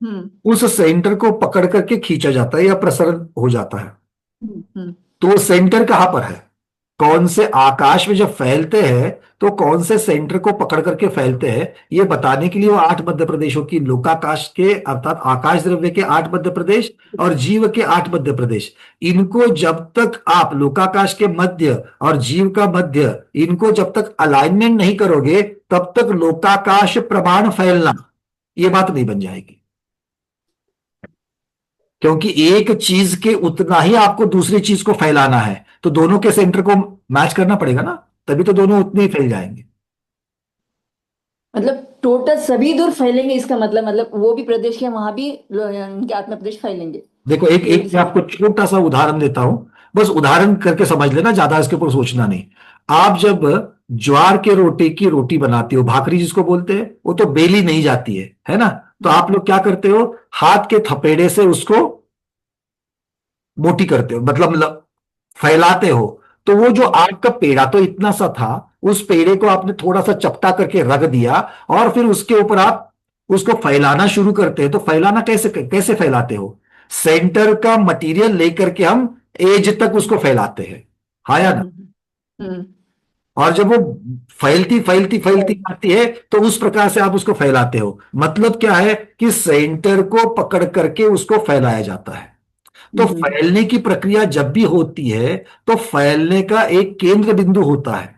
Speaker 7: हम्म
Speaker 1: उस सेंटर को पकड़ करके खींचा जाता है या प्रसरण हो जाता है।
Speaker 7: हम्म हम्म
Speaker 1: तो वो सेंटर कहां पर है? कौन से आकाश में जब फैलते हैं तो कौन से सेंटर को पकड़ करके फैलते हैं, ये बताने के लिए वो 8 मध्य प्रदेशों की लोकाकाश के अर्थात आकाश द्रव्य के 8 मध्य प्रदेश और जीव के 8 मध्य प्रदेश, इनको जब तक आप लोकाकाश के मध्य और जीव का मध्य, इनको जब तक अलाइनमेंट नहीं करोगे तब तक लोकाकाश प्रमाण फैलना ये बात नहीं बन जाएगी। क्योंकि एक चीज के उतना ही आपको दूसरी चीज को फैलाना है, तो दोनों के सेंटर को मैच करना पड़ेगा ना, तभी तो दोनों उतने ही फैल जाएंगे।
Speaker 7: मतलब टोटल सभी दूर फैलेंगे, इसका मतलब वो भी प्रदेश है वहां भी उनके आत्म प्रदेश फैलेंगे।
Speaker 1: देखो एक एक मैं आपको छोटा सा उदाहरण देता हूं, बस उदाहरण करके समझ लेना, ज्यादा इसके ऊपर सोचना नहीं। आप जब ज्वार के रोटी की रोटी बनाती हो, भाकरी जिसको बोलते हैं, वो तो बेली नहीं जाती है ना? तो आप लोग क्या करते हो, हाथ के थपेड़े से उसको मोटी करते हो, मतलब फैलाते हो। तो वो जो आग का पेड़ा तो इतना सा था, उस पेड़े को आपने थोड़ा सा चपटा करके रख दिया और फिर उसके ऊपर आप उसको फैलाना शुरू करते हैं। तो फैलाना कैसे कैसे फैलाते हो? सेंटर का मटेरियल लेकर के हम एज तक उसको फैलाते हैं, हाँ या ना?
Speaker 7: हम्म
Speaker 1: और जब वो फैलती फैलती फैलती आती है तो उस प्रकार से आप उसको फैलाते हो। मतलब क्या है कि सेंटर को पकड़ करके उसको फैलाया जाता है। तो फैलने की प्रक्रिया जब भी होती है तो फैलने का एक केंद्र बिंदु होता है,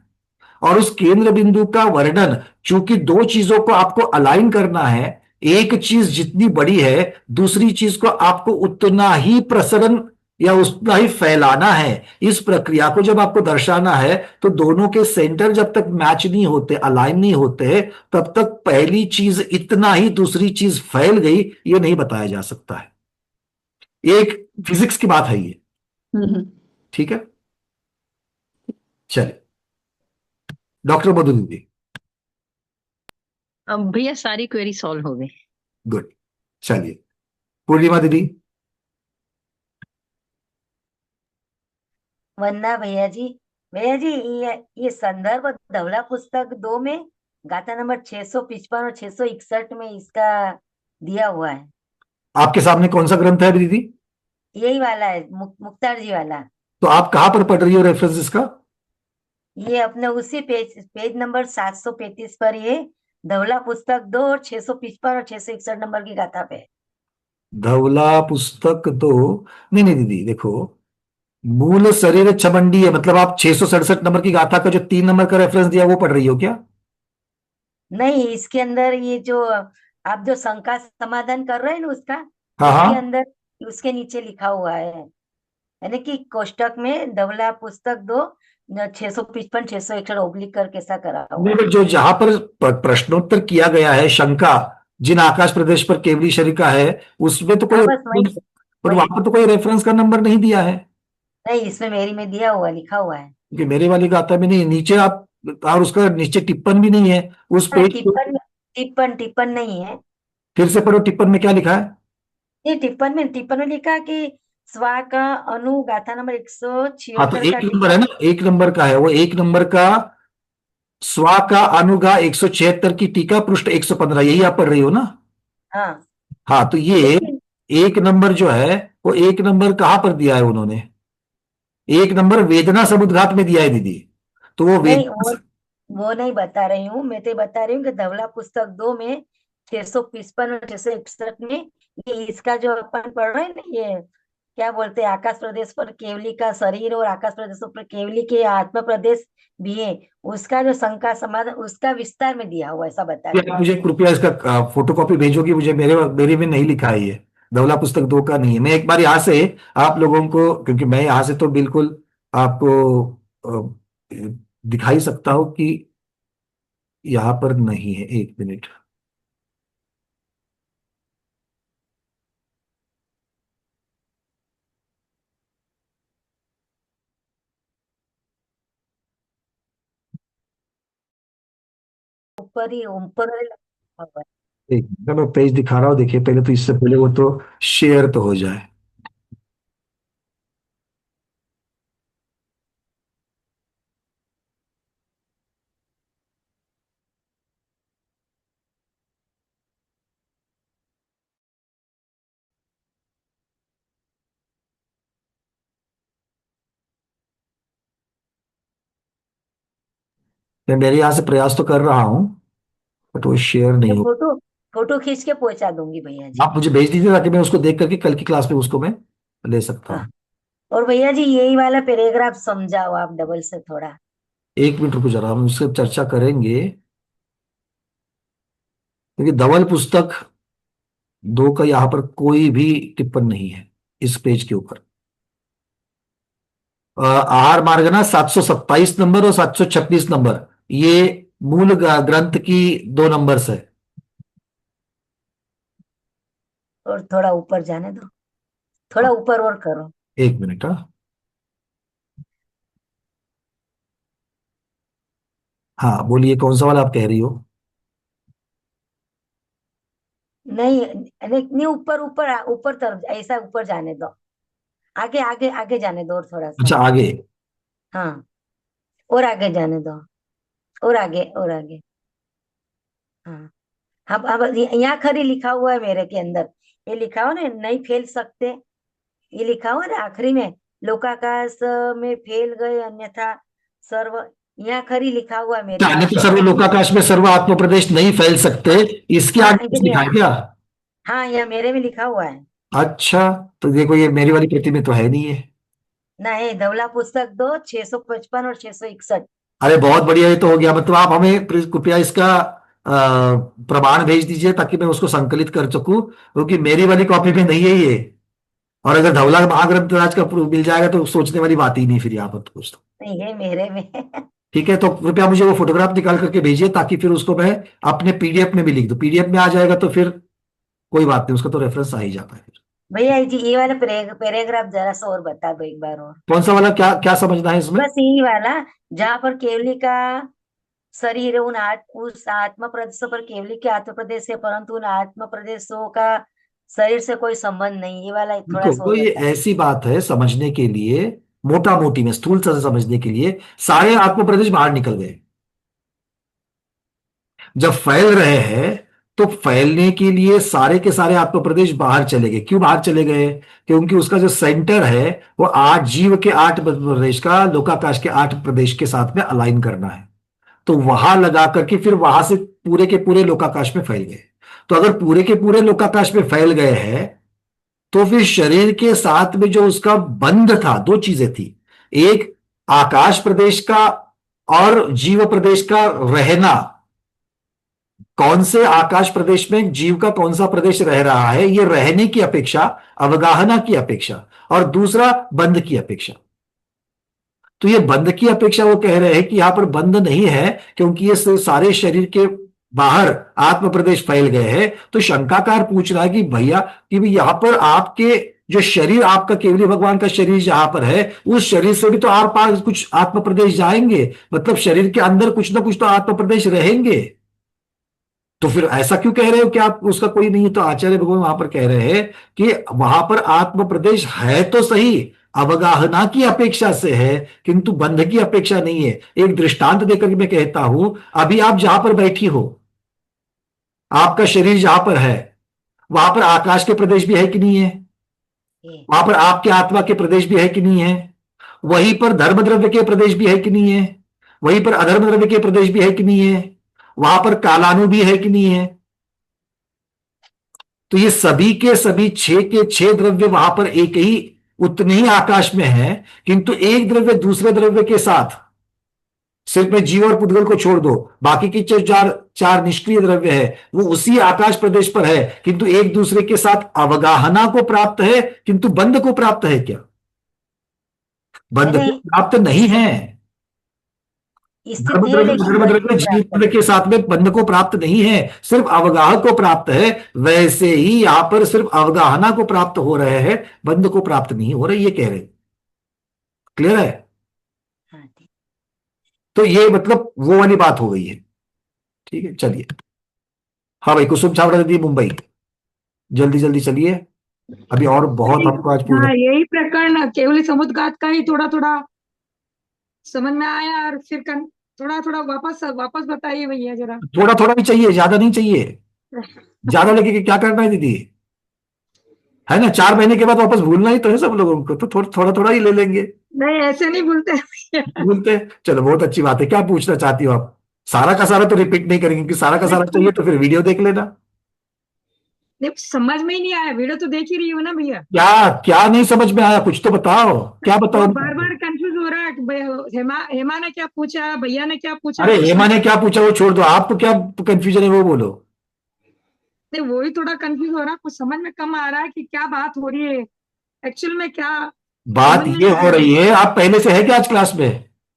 Speaker 1: और उस केंद्र बिंदु का वर्णन, चूंकि दो चीजों को आपको अलाइन करना है, एक चीज जितनी बड़ी है दूसरी चीज को आपको उतना ही प्रसरण या उतना ही फैलाना है। इस प्रक्रिया को जब आपको दर्शाना है तो दोनों के सेंटर जब तक मैच नहीं होते, अलाइन नहीं होते, तब तक पहली चीज इतना ही दूसरी चीज फैल गई ये नहीं बताया जा सकता है। ये एक फिजिक्स की बात है ये। ठीक है, चलिए डॉक्टर मधु दीदी।
Speaker 2: अब भैया सारी क्वेरी सॉल्व हो गई।
Speaker 1: गुड। चलिए पूर्णिमा दीदी।
Speaker 8: वंदना भैया जी। भैया जी, ये संदर्भ धवला पुस्तक 2 में गाथा नंबर 655 और 661 में इसका दिया हुआ है।
Speaker 1: आपके सामने कौन सा ग्रंथ है दीदी?
Speaker 8: यही वाला है, मुक्तार जी वाला।
Speaker 1: तो आप कहां पर पढ़ रही हो रेफरेंस इसका?
Speaker 8: ये अपने उसी पेज नंबर 735 पर ये धवला पुस्तक 2 और 655 और 661 नंबर की गाथा पे।
Speaker 1: धवला पुस्तक तो नहीं नहीं दीदी, देखो मूल शरीर छमंडी है, मतलब आप 667 नंबर की गाथा का जो 3 नंबर का रेफरेंस दिया वो पढ़ रही हो क्या?
Speaker 8: नहीं, इसके अंदर ये जो आप जो शंका समाधान कर रहे हैं ना उसका,
Speaker 1: हाँ
Speaker 8: उसके
Speaker 1: हाँ।
Speaker 8: अंदर उसके नीचे लिखा हुआ है, यानी कि कोष्टक में धवला पुस्तक 2 655 661 ओब्लिक करके ऐसा करा हुआ
Speaker 1: नहीं,
Speaker 8: है।
Speaker 1: but जो जहां पर प्रश्नोत्तर किया गया है, शंका जिन आकाश प्रदेश पर केवली शरीर का है, उसमें तो कोई
Speaker 8: हाँ, बस वही
Speaker 1: पर
Speaker 8: वही।
Speaker 1: वहां पर तो कोई रेफरेंस का नंबर नहीं दिया है।
Speaker 8: नहीं, इसमें मेरी में दिया हुआ, लिखा हुआ है।
Speaker 1: क्योंकि मेरे वाली गाथा में नहीं, नीचे आप, और उसका नीचे टिप्पण भी नहीं है उस
Speaker 8: हाँ,
Speaker 1: पेज को।
Speaker 8: टिप्पण नहीं है।
Speaker 1: फिर से पढ़ो, टिप्पण में क्या लिखा है?
Speaker 8: ये टिप्पण में लिखा कि स्वा का अनु गाथा नंबर
Speaker 1: हाँ तो
Speaker 8: 176 का
Speaker 1: 1 नंबर
Speaker 8: टीका।
Speaker 1: है ना, 1 नंबर का है वो, 1 नंबर का स्वा का अनुगा 176 की टीका पृष्ठ 115, यही आप पढ़ रही हो ना?
Speaker 8: हाँ,
Speaker 1: हाँ तो ये
Speaker 8: लेकिन
Speaker 1: 1 नंबर जो है वो 1 नंबर कहाँ पर दिया है उन्होंने? 1 नंबर वेदना समुद्घात में दिया है दीदी। तो वो
Speaker 8: नहीं,
Speaker 1: वेदना,
Speaker 8: वो नहीं बता रही हूँ, मैं तो बता रही हूँ कि धवला पुस्तक 2 में 655 और 661 में ये इसका जो अपन पढ़ रहे हैं ना, ये क्या बोलते हैं, आकाश प्रदेश पर केवली का शरीर और आकाश प्रदेशों पर केवली के आत्म प्रदेश भी है, उसका जो शंका समाधान उसका विस्तार में दिया हुआ, ऐसा बता रही
Speaker 1: आप
Speaker 8: हूँ।
Speaker 1: मुझे कृपया इसका फोटोकॉपी भेजोगी मुझे? मेरे में नहीं लिखा है ये, धवला पुस्तक 2 का नहीं है। मैं एक बार यहाँ से आप लोगों को, क्योंकि मैं यहाँ से तो बिल्कुल आपको दिखाई सकता हूँ कि यहाँ पर नहीं है। 1 मिनट।
Speaker 8: ऊपर वाले लिखा हुआ है।
Speaker 1: एक मिनट, मैं पेज दिखा रहा हूँ, देखिए पहले तो, इससे पहले वो तो शेयर तो हो जाए। मैं मेरे यहाँ से प्रयास तो कर रहा हूँ, बट वो शेयर
Speaker 8: मैं
Speaker 1: नहीं हो।
Speaker 8: फोटो फोटो खींच के पहुंचा दूंगी भैया जी।
Speaker 1: आप मुझे भेज दीजिए ताकि मैं उसको देख करके कल की क्लास में उसको मैं ले सकता
Speaker 8: हाँ,
Speaker 1: हूँ।
Speaker 8: और भैया जी यही वाला पैराग्राफ समझाओ आप डबल से थोड़ा।
Speaker 1: 1 मिनट रुको जरा, हम उससे चर्चा करेंगे, क्योंकि धवल पुस्तक 2 का यहाँ पर कोई भी टिप्पण नहीं है इस पेज के ऊपर। आहार मार्ग ना 727 नंबर और 736 नंबर, ये मूल ग्रंथ की 2 नंबर्स है।
Speaker 8: और थोड़ा ऊपर जाने दो, थोड़ा ऊपर और करो।
Speaker 1: 1 मिनट। हाँ हाँ बोलिए, कौन सा वाला आप कह रही हो?
Speaker 8: नहीं नहीं नहीं, ऊपर ऊपर ऊपर तरफ ऐसा ऊपर जाने दो, आगे आगे आगे जाने दो और थोड़ा सा।
Speaker 1: अच्छा आगे।
Speaker 8: हाँ, और आगे जाने दो, और आगे और आगे। हाँ, अब यहाँ खरी लिखा हुआ है मेरे के अंदर, ये लिखा हो ना, नहीं फैल सकते, ये लिखा हुआ ना आखिरी में, लोकाकाश में फैल गए अन्यथा सर्व यहाँ खरी लिखा हुआ है मेरे
Speaker 1: चाहे
Speaker 8: पास
Speaker 1: तो सर्व लोकाकाश में सर्व आत्म प्रदेश नहीं फैल सकते, इसके
Speaker 8: हाँ
Speaker 1: आगे कुछ लिखा है क्या?
Speaker 8: हाँ, यहाँ मेरे में लिखा हुआ है।
Speaker 1: अच्छा, तो देखो ये मेरी वाली प्रति में तो है नहीं है।
Speaker 8: नहीं, धवला पुस्तक 2 655 और 661।
Speaker 1: अरे बहुत बढ़िया, ये तो हो गया। मतलब आप हमें कृपया इसका प्रमाण भेज दीजिए ताकि मैं उसको संकलित कर सकूं, क्योंकि मेरी वाली कॉपी में नहीं है ये। और अगर धवला महाग्रंथ राज का प्रूफ मिल जाएगा तो सोचने वाली बात ही नहीं फिर यहाँ पर तो कुछ तो।
Speaker 8: नहीं है मेरे में।
Speaker 1: ठीक है, तो कृपया मुझे वो फोटोग्राफ निकाल करके भेजिए ताकि फिर उसको मैं अपने पीडीएफ में भी लिख दूं। पीडीएफ में आ जाएगा तो फिर कोई बात नहीं, उसका तो रेफरेंस आ ही जाता है फिर।
Speaker 8: भैया जी ये वाला पैराग्राफ जरा सा और बता दो एक बार और।
Speaker 1: कौन सा वाला, क्या क्या समझना है इसमें?
Speaker 8: बस यही वाला जहाँ पर केवली का शरीर है, उस आत्म प्रदेशों पर केवली के आत्म प्रदेश है, परंतु उन आत्म प्रदेशों का शरीर से कोई संबंध नहीं। ये वाला थोड़ा
Speaker 1: देखो,
Speaker 8: सा
Speaker 1: तो
Speaker 8: और
Speaker 1: ये
Speaker 8: बता।
Speaker 1: ऐसी बात है समझने के लिए, मोटा मोटी में स्थूल से समझने के लिए, सारे आत्म प्रदेश बाहर निकल गए। जब फैल रहे हैं तो फैलने के लिए सारे के सारे आत्म प्रदेश बाहर चले गए। क्यों बाहर चले गए? क्योंकि उसका जो सेंटर है वो 8 जीव के 8 प्रदेश का लोकाकाश के 8 प्रदेश के साथ में अलाइन करना है। तो वहां लगा करके फिर वहां से पूरे के पूरे लोकाकाश में फैल गए। तो अगर पूरे के पूरे लोकाकाश में फैल गए हैं तो फिर शरीर के साथ में जो उसका बंध था, दो चीजें थी। एक आकाश प्रदेश का और जीव प्रदेश का रहना, कौन से आकाश प्रदेश में जीव का कौन सा प्रदेश रह रहा है, ये रहने की अपेक्षा, अवगाहना की अपेक्षा, और दूसरा बंध की अपेक्षा। तो ये बंध की अपेक्षा वो कह रहे हैं कि यहां पर बंध नहीं है, क्योंकि ये सारे शरीर के बाहर आत्म प्रदेश फैल गए हैं। तो शंकाकार पूछ रहा है कि भैया कि भी यहां पर आपके जो शरीर, आपका केवली भगवान का शरीर जहां पर है, उस शरीर से भी तो आर पार कुछ आत्म प्रदेश जाएंगे, मतलब शरीर के अंदर कुछ ना कुछ तो आत्म प्रदेश रहेंगे। तो फिर ऐसा क्यों कह रहे हो कि आप उसका कोई नहीं है? तो आचार्य भगवान वहां पर कह रहे हैं कि वहां पर आत्म प्रदेश है तो सही, अवगाहना की अपेक्षा से है, किंतु बंध की अपेक्षा नहीं है। एक दृष्टांत देकर मैं कहता हूं, अभी आप जहां पर बैठी हो, आपका शरीर जहां पर है, वहां पर आकाश के प्रदेश भी है कि नहीं है? वहां पर आपके आत्मा के प्रदेश भी है कि नहीं है? वहीं पर धर्म द्रव्य के प्रदेश भी है कि नहीं है? वहीं पर अधर्म द्रव्य के प्रदेश भी है कि नहीं है? वहां पर कालानु भी है कि नहीं है? तो ये सभी के सभी 6 के 6 द्रव्य वहां पर एक ही उतने ही आकाश में है, किंतु एक द्रव्य दूसरे द्रव्य के साथ, सिर्फ में जीव और पुद्गल को छोड़ दो, बाकी की जो चार चार निष्क्रिय द्रव्य है वो उसी आकाश प्रदेश पर है, किंतु एक दूसरे के साथ अवगाहना को प्राप्त है, किंतु बंध को प्राप्त है क्या? बंध को प्राप्त नहीं है। धर्म
Speaker 8: स्थिति है
Speaker 1: द्रव्य
Speaker 8: लेकिन
Speaker 1: धर्म
Speaker 8: बंध
Speaker 1: द्रव्य
Speaker 8: को
Speaker 1: जीव
Speaker 8: प्राप्त
Speaker 1: द्रव्य के साथ में बंध को प्राप्त नहीं है, सिर्फ अवगाह को प्राप्त है। वैसे ही यहां पर सिर्फ अवगाहना को प्राप्त हो रहे हैं, बंध को प्राप्त नहीं हो रहे, ये कह रहे। क्लियर है?
Speaker 8: हाँ, ठीक।
Speaker 1: तो ये मतलब वो वाली बात हो गई है। ठीक है, चलिए। हाँ भाई, कुसुम छाबड़ा दीदी मुंबई, जल्दी जल्दी चलिए, अभी और बहुत हमको आज पूछना।
Speaker 9: हाँ, यही प्रकरण केवली समुद्घात का ही थोड़ा थोड़ा समझ में आया, और फिर थोड़ा थोड़ा वापस बताइए भैया जरा।
Speaker 1: थोड़ा थोड़ा भी चाहिए, ज्यादा नहीं चाहिए। ज्यादा लेके क्या करना है दीदी? है ना, 4 महीने के बाद वापस भूलना ही तो है सब लोगों को, तो थोड़ा थोड़ा ही ले लेंगे।
Speaker 9: नहीं, ऐसे नहीं भूलते भैया।
Speaker 1: भूलते हैं? चलो, बहुत अच्छी बात है। क्या पूछना चाहती हो आप? सारा का सारा तो रिपीट नहीं करेंगे, क्योंकि सारा का सारा चाहिए तो फिर वीडियो देख लेना।
Speaker 9: नहीं, समझ में ही नहीं आया, वीडियो तो देख ही रही हो ना भैया।
Speaker 1: क्या क्या नहीं समझ में आया? कुछ तो बताओ, क्या बताओ?
Speaker 9: बार बार कंफ्यूज हो रहा है कि हेमा ने क्या पूछा, भैया ने क्या पूछा।
Speaker 1: अरे हेमा ने क्या पूछा वो छोड़ दो, आपको क्या कंफ्यूजन है वो बोलो।
Speaker 9: नहीं, वो ही थोड़ा कंफ्यूज हो रहा है, कुछ समझ में कम आ रहा है कि क्या बात हो रही है एक्चुअल में, क्या
Speaker 1: बात
Speaker 9: समझ में
Speaker 1: ये
Speaker 9: नहीं
Speaker 1: हो
Speaker 9: आ
Speaker 1: रही है, आप पहले से है क्या आज क्लास में?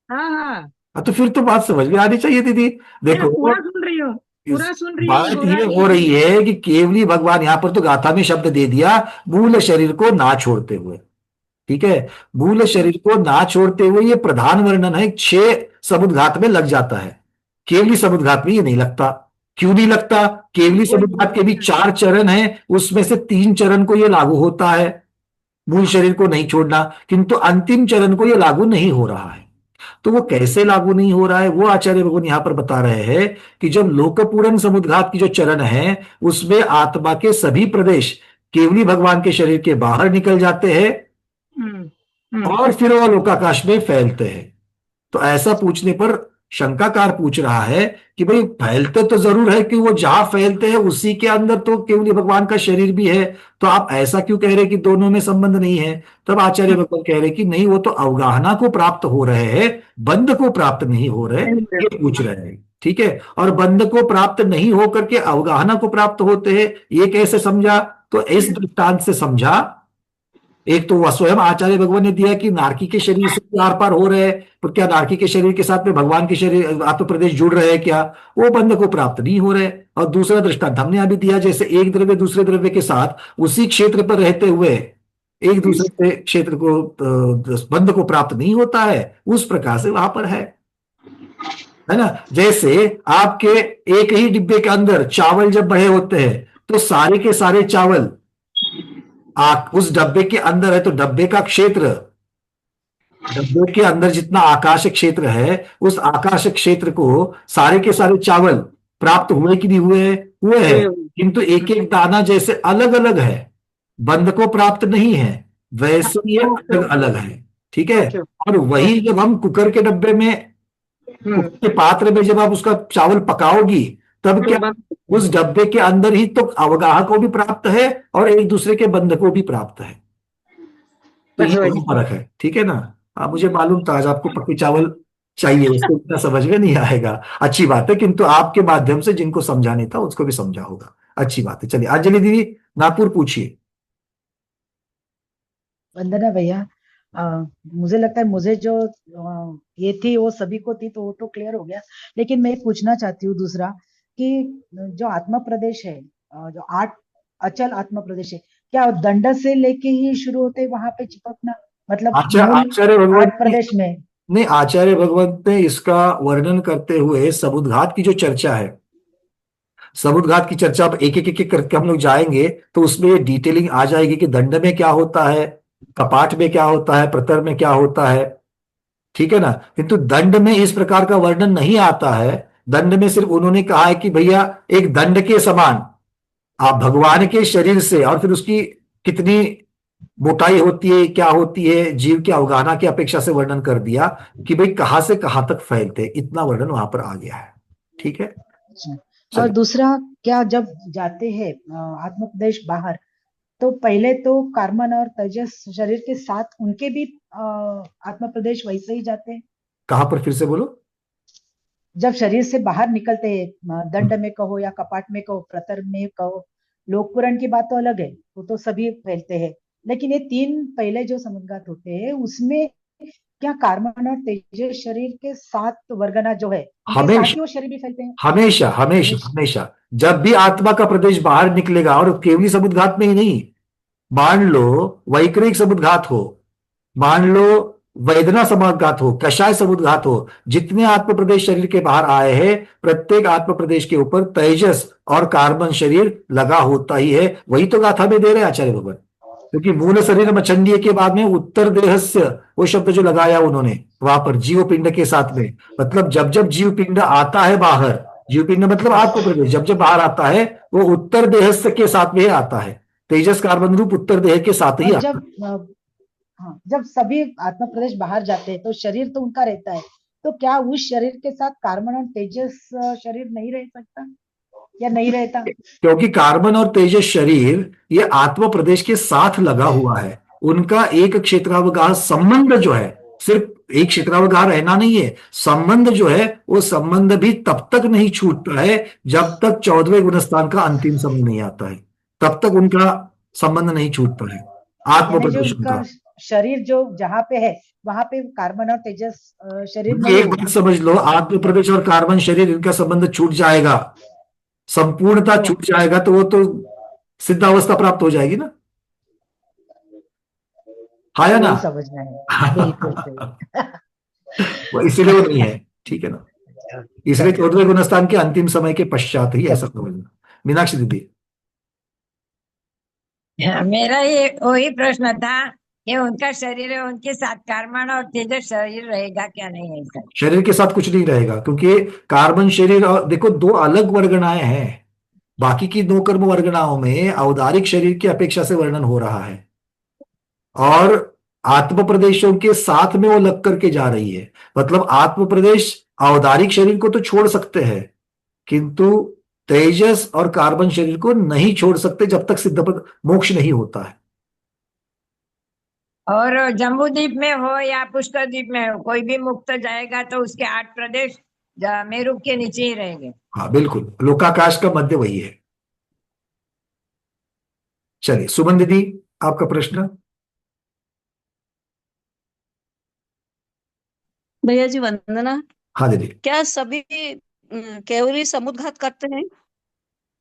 Speaker 9: हाँ हाँ,
Speaker 1: हाँ, तो फिर तो बात समझ में आनी चाहिए दीदी।
Speaker 9: मैं
Speaker 1: देखो,
Speaker 9: पूरा सुन रही हूँ, पूरा सुन रही हूँ।
Speaker 1: बात ये हो रही है कि केवली भगवान, यहां पर तो गाथा में शब्द दे दिया, मूल शरीर को ना छोड़ते हुए। ठीक है, मूल शरीर को ना छोड़ते हुए ये प्रधान वर्णन है, 6 समुद्घात में लग जाता है। केवली समुद्घात में ये नहीं लगता। क्यों नहीं लगता? केवली समुद्घात के भी 4 चरण हैं, उसमें से 3 चरण को ये लागू होता है, मूल शरीर को नहीं छोड़ना, किंतु अंतिम चरण को ये लागू नहीं हो रहा है। तो वो कैसे लागू नहीं हो रहा है, वो आचार्य भगवान यहां पर बता रहे हैं कि जब लोकपूर्ण समुद्घात की जो चरण है, उसमें आत्मा के सभी प्रदेश केवली भगवान के शरीर के बाहर निकल जाते हैं और फिर वो लोकाकाश में फैलते हैं। तो ऐसा पूछने पर शंकाकार पूछ रहा है कि भाई फैलते तो जरूर है कि वो जहां फैलते हैं उसी के अंदर तो केवली भगवान का शरीर भी है, तो आप ऐसा क्यों कह रहे कि दोनों में संबंध नहीं है? तब आचार्य भगवान कह रहे कि नहीं, वो तो अवगाहना को प्राप्त हो रहे हैं, बंध को प्राप्त नहीं हो रहे, ये पूछ रहे हैं। ठीक है, और बंध को प्राप्त नहीं होकर के अवगाहना को प्राप्त होते हैं, ये कैसे समझा? तो इस दृष्टांत से समझा। एक तो वह स्वयं आचार्य भगवान ने दिया कि नारकी के शरीर से आर पार हो रहे हैं, तो क्या नारकी के शरीर के साथ में भगवान के शरीर आत्म प्रदेश जुड़ रहे हैं क्या? वो बंध को प्राप्त नहीं हो रहे। और दूसरा दृष्टांत हमने अभी दिया, जैसे एक द्रव्य दूसरे द्रव्य के साथ उसी क्षेत्र पर रहते हुए एक दूसरे के क्षेत्र को बंध को प्राप्त नहीं होता है, उस प्रकार से वहां पर है ना। जैसे आपके एक ही डिब्बे के अंदर चावल जब बड़े होते हैं तो सारे के सारे चावल उस डब्बे के अंदर है, तो डब्बे का क्षेत्र, डब्बे के अंदर जितना आकाश क्षेत्र है, उस आकाश क्षेत्र को सारे के सारे चावल प्राप्त हुए कि नहीं हुए? हुए हैं, किंतु एक एक दाना जैसे अलग अलग है, बंध को प्राप्त नहीं है, वैसे ये अलग अलग है। ठीक है, और वही जब हम कुकर के डब्बे में, कुकर के पात्र में जब आप उसका चावल पकाओगी, तब क्या उस डब्बे के अंदर ही तो अवगाह को भी प्राप्त है और एक दूसरे के बंध को भी प्राप्त है, तो ये फर्क है। ठीक है ना। मुझे मालूम था आज आपको पक्के चावल चाहिए, उसको इतना समझ में नहीं आएगा, अच्छी बात है, किंतु आपके माध्यम से जिनको समझाने था उसको भी समझा होगा, अच्छी बात है। चलिए अंजलि दीदी नागपुर पूछिए।
Speaker 10: वंदना भैया, मुझे लगता है मुझे जो ये थी वो सभी को थी, तो वो तो क्लियर हो गया, लेकिन मैं पूछना चाहती हूँ दूसरा कि जो आत्मा प्रदेश है, जो 8 अचल आत्मा प्रदेश है, क्या दंड से लेके ही शुरू होते वहां पे चिपकना, मतलब
Speaker 1: आचार्य भगवत
Speaker 10: 8 प्रदेश में?
Speaker 1: नहीं, आचार्य भगवत ने इसका वर्णन करते हुए समुद्घात की जो चर्चा है, समुद्घात की चर्चा अब एक एक करके हम लोग जाएंगे तो उसमें डिटेलिंग आ जाएगी कि दंड में क्या होता है, कपाट में क्या होता है, प्रतर में क्या होता है। ठीक है ना, किंतु दंड में इस प्रकार का वर्णन नहीं आता है। दंड में सिर्फ उन्होंने कहा है कि भैया एक दंड के समान आप भगवान के शरीर से, और फिर उसकी कितनी मोटाई होती है, क्या होती है, जीव की अवगाहना की अपेक्षा से वर्णन कर दिया कि भाई कहां से कहां तक फैलते, इतना वर्णन वहां पर आ गया है। ठीक है।
Speaker 10: और दूसरा, क्या जब जाते हैं आत्म प्रदेश बाहर, तो पहले तो कार्बन और तेजस शरीर के साथ उनके भी आत्म प्रदेश वैसे ही जाते हैं?
Speaker 1: कहां पर, फिर से बोलो।
Speaker 10: जब शरीर से बाहर निकलते हैं, दंड में कहो या कपाट में कहो, प्रतर में कहो, लोक पुराण की बात तो अलग है, वो तो सभी फैलते हैं, लेकिन ये 3 पहले जो समुद्घात होते हैं उसमें क्या कार्बन और तेजस शरीर के साथ वर्गना जो है,
Speaker 1: हमेशा
Speaker 10: वो शरीर भी फैलते हैं?
Speaker 1: हमेशा हमेशा हमेशा जब भी आत्मा का प्रदेश बाहर निकलेगा, और केवली समुद्घात में ही नहीं, मान लो वैक्रिक समुद्घात हो, मान लो वेदना समुद्घात हो, कषाय समुद्घात हो, जितने आत्म प्रदेश शरीर के बाहर आए हैं, प्रत्येक आत्म प्रदेश के ऊपर तेजस और कार्बन शरीर लगा होता ही है। वही तो गाथा में दे रहे आचार्य भगवान, क्योंकि मूल शरीर मचंडीय के बाद में उत्तर देहस्य वो शब्द जो लगाया उन्होंने वहां पर जीव पिंड के साथ में, मतलब जब जब जीव पिंड आता है बाहर, जीव पिंड मतलब आत्म प्रदेश जब जब बाहर आता है वो उत्तर देहस्य के साथ में आता है, तेजस कार्बन रूप उत्तर देह के साथ ही आता है।
Speaker 10: जब सभी आत्म प्रदेश बाहर जाते हैं तो शरीर तो उनका रहता है, तो क्या उस शरीर के साथ कार्बन और तेजस शरीर नहीं रह सकता या नहीं रहता?
Speaker 1: क्योंकि कार्बन और तेजस शरीर ये आत्म प्रदेश के साथ लगा हुआ है, उनका एक क्षेत्रावगाह संबंध जो है, सिर्फ एक क्षेत्रावगाह रहना नहीं है, संबंध जो है वो संबंध भी तब तक नहीं छूटता है जब तक 14वें गुणस्थान का अंतिम समय नहीं आता है, तब तक उनका संबंध नहीं छूटता है आत्म प्रदेश का।
Speaker 10: शरीर जो जहां पे है वहां पे कार्बन और तेजस शरीर नहीं
Speaker 1: एक बात समझ लो, आत्म प्रदेश और कार्बन शरीर इनका संबंध छूट जाएगा, संपूर्णता छूट जाएगा, तो वो तो सिद्धावस्था प्राप्त हो जाएगी ना, हाँ या ना?
Speaker 10: समझना है
Speaker 1: वो इसीलिए वो नहीं है। ठीक है ना, इसलिए 14वें गुणस्थान के अंतिम समय के पश्चात ही ऐसा समझना। मीनाक्षी दीदी।
Speaker 11: मेरा ये वही प्रश्न था कि उनका शरीर है, उनके साथ कार्बन और तेजस शरीर रहेगा क्या? नहीं है इसका
Speaker 1: शरीर के साथ कुछ नहीं रहेगा, क्योंकि कार्बन शरीर और देखो 2 अलग वर्गणाएं हैं, बाकी की 2 कर्म वर्गणाओं में औदारिक शरीर की अपेक्षा से वर्णन हो रहा है, और आत्म प्रदेशों के साथ में वो लग करके जा रही है, मतलब आत्म प्रदेश औदारिक शरीर को तो छोड़ सकते हैं, किंतु तेजस और कार्बन शरीर को नहीं छोड़ सकते जब तक सिद्धपद मोक्ष नहीं होता है।
Speaker 11: और जम्बू द्वीप में हो या पुष्कर द्वीप में हो, कोई भी मुक्त जाएगा तो उसके 8 प्रदेश मेरू के नीचे ही रहेंगे।
Speaker 1: हाँ बिल्कुल, लोकाकाश का मध्य वही है। चलिए सुमन दीदी, आपका प्रश्न।
Speaker 12: भैया जी वंदना।
Speaker 1: हाँ दीदी।
Speaker 12: क्या सभी केवली समुद्घात करते हैं?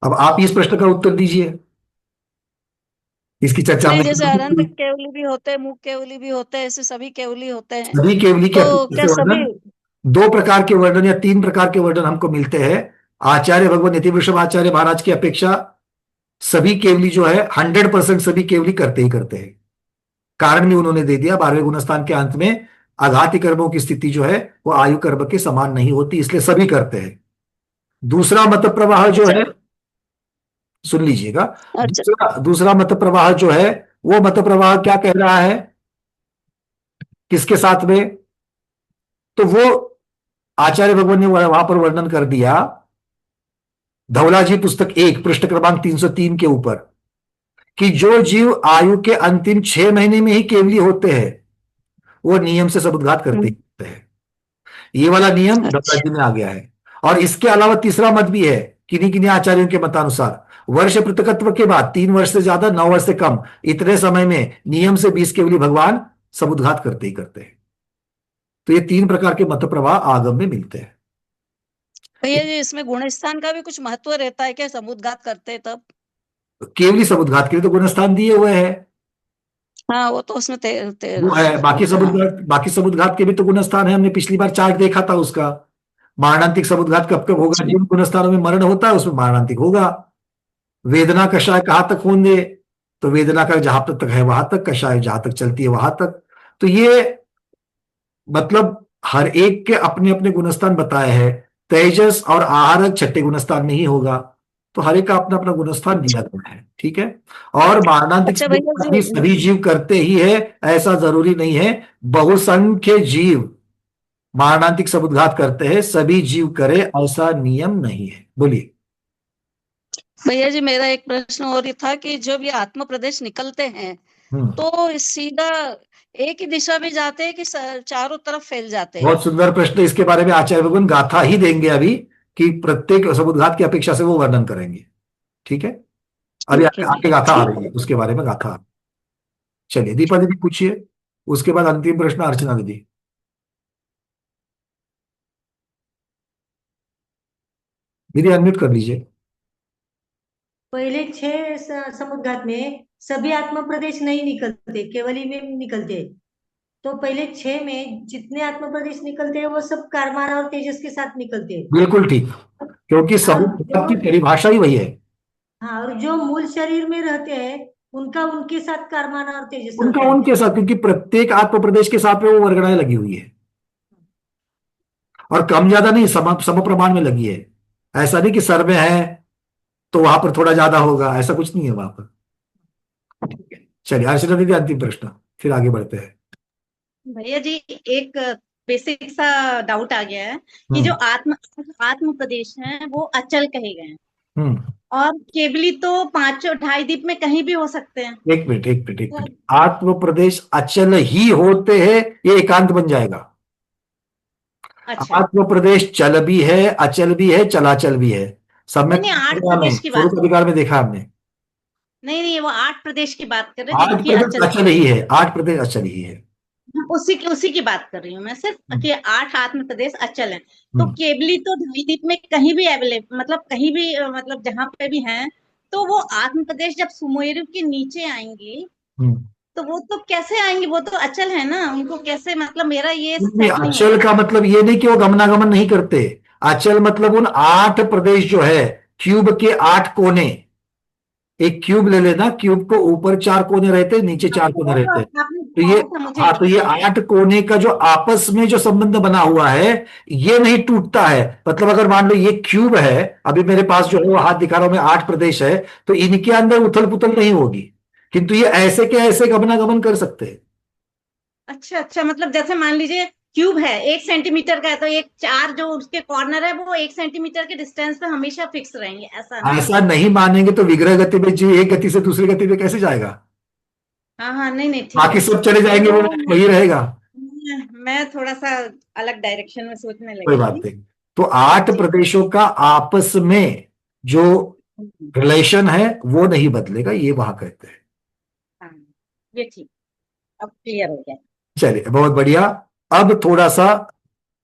Speaker 1: अब आप इस प्रश्न का उत्तर दीजिए, इसकी चर्चा
Speaker 12: नहीं,
Speaker 1: में।
Speaker 12: जैसे अनंत केवली भी होते हैं, मुख केवली भी होते हैं, ऐसे सभी केवली होते हैं।
Speaker 1: सभी केवली के
Speaker 12: तो क्या सभी
Speaker 1: दो प्रकार के वर्णन या 3 प्रकार के वर्णन हमको मिलते हैं। आचार्य भगवान यतिवृषभ आचार्य महाराज की अपेक्षा सभी केवली जो है 100% सभी केवली करते ही करते हैं। कारण भी उन्होंने दे दिया 12वें गुणस्थान के अंत में, आघाती कर्मों की स्थिति जो है वो आयु कर्म के समान नहीं होती, इसलिए सभी करते हैं। दूसरा मत प्रवाह जो है, सुन लीजिएगा, दूसरा मत प्रवाह जो है वो मत प्रवाह क्या कह रहा है, किसके साथ में, तो वो आचार्य भगवान ने वहां पर वर्णन कर दिया धवला जी पुस्तक 1 पृष्ठ क्रमांक 303 के ऊपर, कि जो जीव आयु के अंतिम 6 महीने में ही केवली होते हैं वो नियम से समुद्घात करते ही होते हैं। ये वाला नियम धवला जी में आ गया है। और इसके अलावा तीसरा मत भी है किन्हीं किन्हीं आचार्यों के मतानुसार, वर्ष पृथकत्व के बाद 3 वर्ष से ज्यादा 9 वर्ष से कम इतने समय में नियम से 20 केवली भगवान समुद्घात करते ही करते हैं। तो ये 3 प्रकार के मत प्रवाह आगम में मिलते हैं।
Speaker 12: भैया जी इसमें गुणस्थान का भी कुछ महत्व रहता है क्या, समुद्घात करते हैं तब?
Speaker 1: केवली समुद्घात के लिए तो गुणस्थान दिए हुए हैं।
Speaker 12: हाँ वो तो उसमें
Speaker 1: वो है, बाकी समुद्घात के भी तो गुणस्थान है। हमने पिछली बार चार्ट देखा था उसका। मारणांतिक समुद्घात कब कब होगा, जिन गुणस्थानों में मरण होता है उसमें मारणांतिक होगा। वेदना कषाय कहां तक होंगे, तो वेदना का जहां तक है वहां तक, कषाय जहां तक चलती है वहां तक। तो ये मतलब हर एक के अपने अपने गुणस्थान बताए हैं। तेजस और आहारक छठे गुणस्थान में ही होगा, तो हर एक का अपना अपना गुणस्थान दिया गया है। ठीक है। और मारणांतिक सभी जीव करते ही है ऐसा जरूरी नहीं है। बहुसंख्य जीव मारणांतिक समुद्घात करते हैं, सभी जीव करे ऐसा नियम नहीं है। बोलिए
Speaker 12: भैया जी। मेरा एक प्रश्न और ये था कि जब ये आत्म प्रदेश निकलते हैं तो सीधा एक ही दिशा में जाते हैं कि चारों तरफ फैल जाते हैं?
Speaker 1: बहुत सुंदर प्रश्न। इसके बारे में आचार्य भगवान गाथा ही देंगे अभी, कि प्रत्येक समुद्घात की अपेक्षा से वो वर्णन करेंगे। ठीक है, अभी आगे गाथा आ रही है, उसके बारे में गाथा। चलिए दीपा दीदी पूछिए, उसके बाद अंतिम प्रश्न अर्चना दीदी। दीदी अनम्यूट कर लीजिए।
Speaker 13: पहले 6 समुद्घात में सभी आत्म प्रदेश नहीं निकलते, केवल ही में निकलते। तो पहले 6 में जितने आत्म प्रदेश निकलते हैं वो सब कारमान और तेजस के साथ निकलते हैं।
Speaker 1: बिल्कुल ठीक, क्योंकि समुद्घात की परिभाषा ही वही है।
Speaker 13: हाँ, और जो मूल शरीर में रहते हैं उनका उनके साथ कारमान और तेजस,
Speaker 1: उनका उनके साथ, क्योंकि प्रत्येक आत्म प्रदेश के साथ में वो वर्गणाएं लगी हुई है, और कम ज्यादा नहीं, सम प्रमाण में लगी है। ऐसा नहीं कि सर में है तो वहां पर थोड़ा ज्यादा होगा, ऐसा कुछ नहीं है वहां पर। ठीक है, चलिए अर्चना दीदी अंतिम प्रश्न, फिर आगे बढ़ते हैं।
Speaker 3: भैया जी एक बेसिक सा डाउट आ गया है कि जो आत्म प्रदेश है वो अचल कहे गए हैं, और केवली तो 5 ढाई द्वीप में कहीं भी हो सकते हैं।
Speaker 1: एक मिनट। आत्म प्रदेश अचल ही होते हैं, ये एकांत बन जाएगा। अच्छा। आत्म प्रदेश चल भी है, अचल भी है, चलाचल भी है। सब में स्वरूप अधिकार में देखा हमने।
Speaker 3: नहीं, वो 8 प्रदेश की बात कर रहे थे।
Speaker 1: 8 प्रदेश अचल ही है, 8 प्रदेश अचल ही है।
Speaker 3: उसी की बात कर रही हूँ मैं सिर्फ, कि 8 आत्म प्रदेश अचल है। तो केवली तो द्वीप में कहीं भी अवेलेबल, मतलब कहीं भी, मतलब जहां पे भी हैं, तो वो आत्म प्रदेश जब सुमेरु के नीचे आएंगे तो वो तो कैसे आएंगे, वो तो अचल है ना, उनको कैसे, मतलब मेरा ये
Speaker 1: अचल का मतलब ये नहीं कि वो गमनागमन नहीं करते। अचल मतलब उन 8 प्रदेश जो है, क्यूब के 8 कोने, एक क्यूब ले लेना, क्यूब को ऊपर 4 कोने रहते, नीचे 4 कोने रहते, तो ये तो ये 8 कोने का जो आपस में जो संबंध बना हुआ है ये नहीं टूटता है। मतलब अगर मान लो ये क्यूब है, अभी मेरे पास जो है वो हाथ दिखा रहा हूं मैं, 8 प्रदेश है, तो इनके अंदर उथल पुथल नहीं होगी, किंतु ये ऐसे के ऐसे गमनागमन कर सकते हैं।
Speaker 3: अच्छा, मतलब जैसे मान लीजिए क्यूब है, 1 सेंटीमीटर का है, तो एक 4 जो उसके कॉर्नर है वो 1 सेंटीमीटर के डिस्टेंस पे हमेशा फिक्स रहेंगे, ऐसा ना।
Speaker 1: ऐसा नहीं मानेंगे तो विग्रह गति में जीव एक गति से दूसरी गति में कैसे जाएगा?
Speaker 3: हाँ हाँ, नहीं नहीं, ठीक
Speaker 1: बाकी
Speaker 3: है।
Speaker 1: सब चले जाएंगे, वो
Speaker 3: तो
Speaker 1: वही रहेगा।
Speaker 3: मैं थोड़ा सा अलग डायरेक्शन में सोचने
Speaker 1: कोई
Speaker 3: लगी
Speaker 1: बात
Speaker 3: थी।
Speaker 1: नहीं। तो 8
Speaker 3: जी।
Speaker 1: प्रदेशों का आपस में जो रिलेशन है वो नहीं बदलेगा, ये वहां कहते हैं।
Speaker 3: हाँ, ये ठीक, अब क्लियर हो गया।
Speaker 1: चलिए, बहुत बढ़िया। अब थोड़ा सा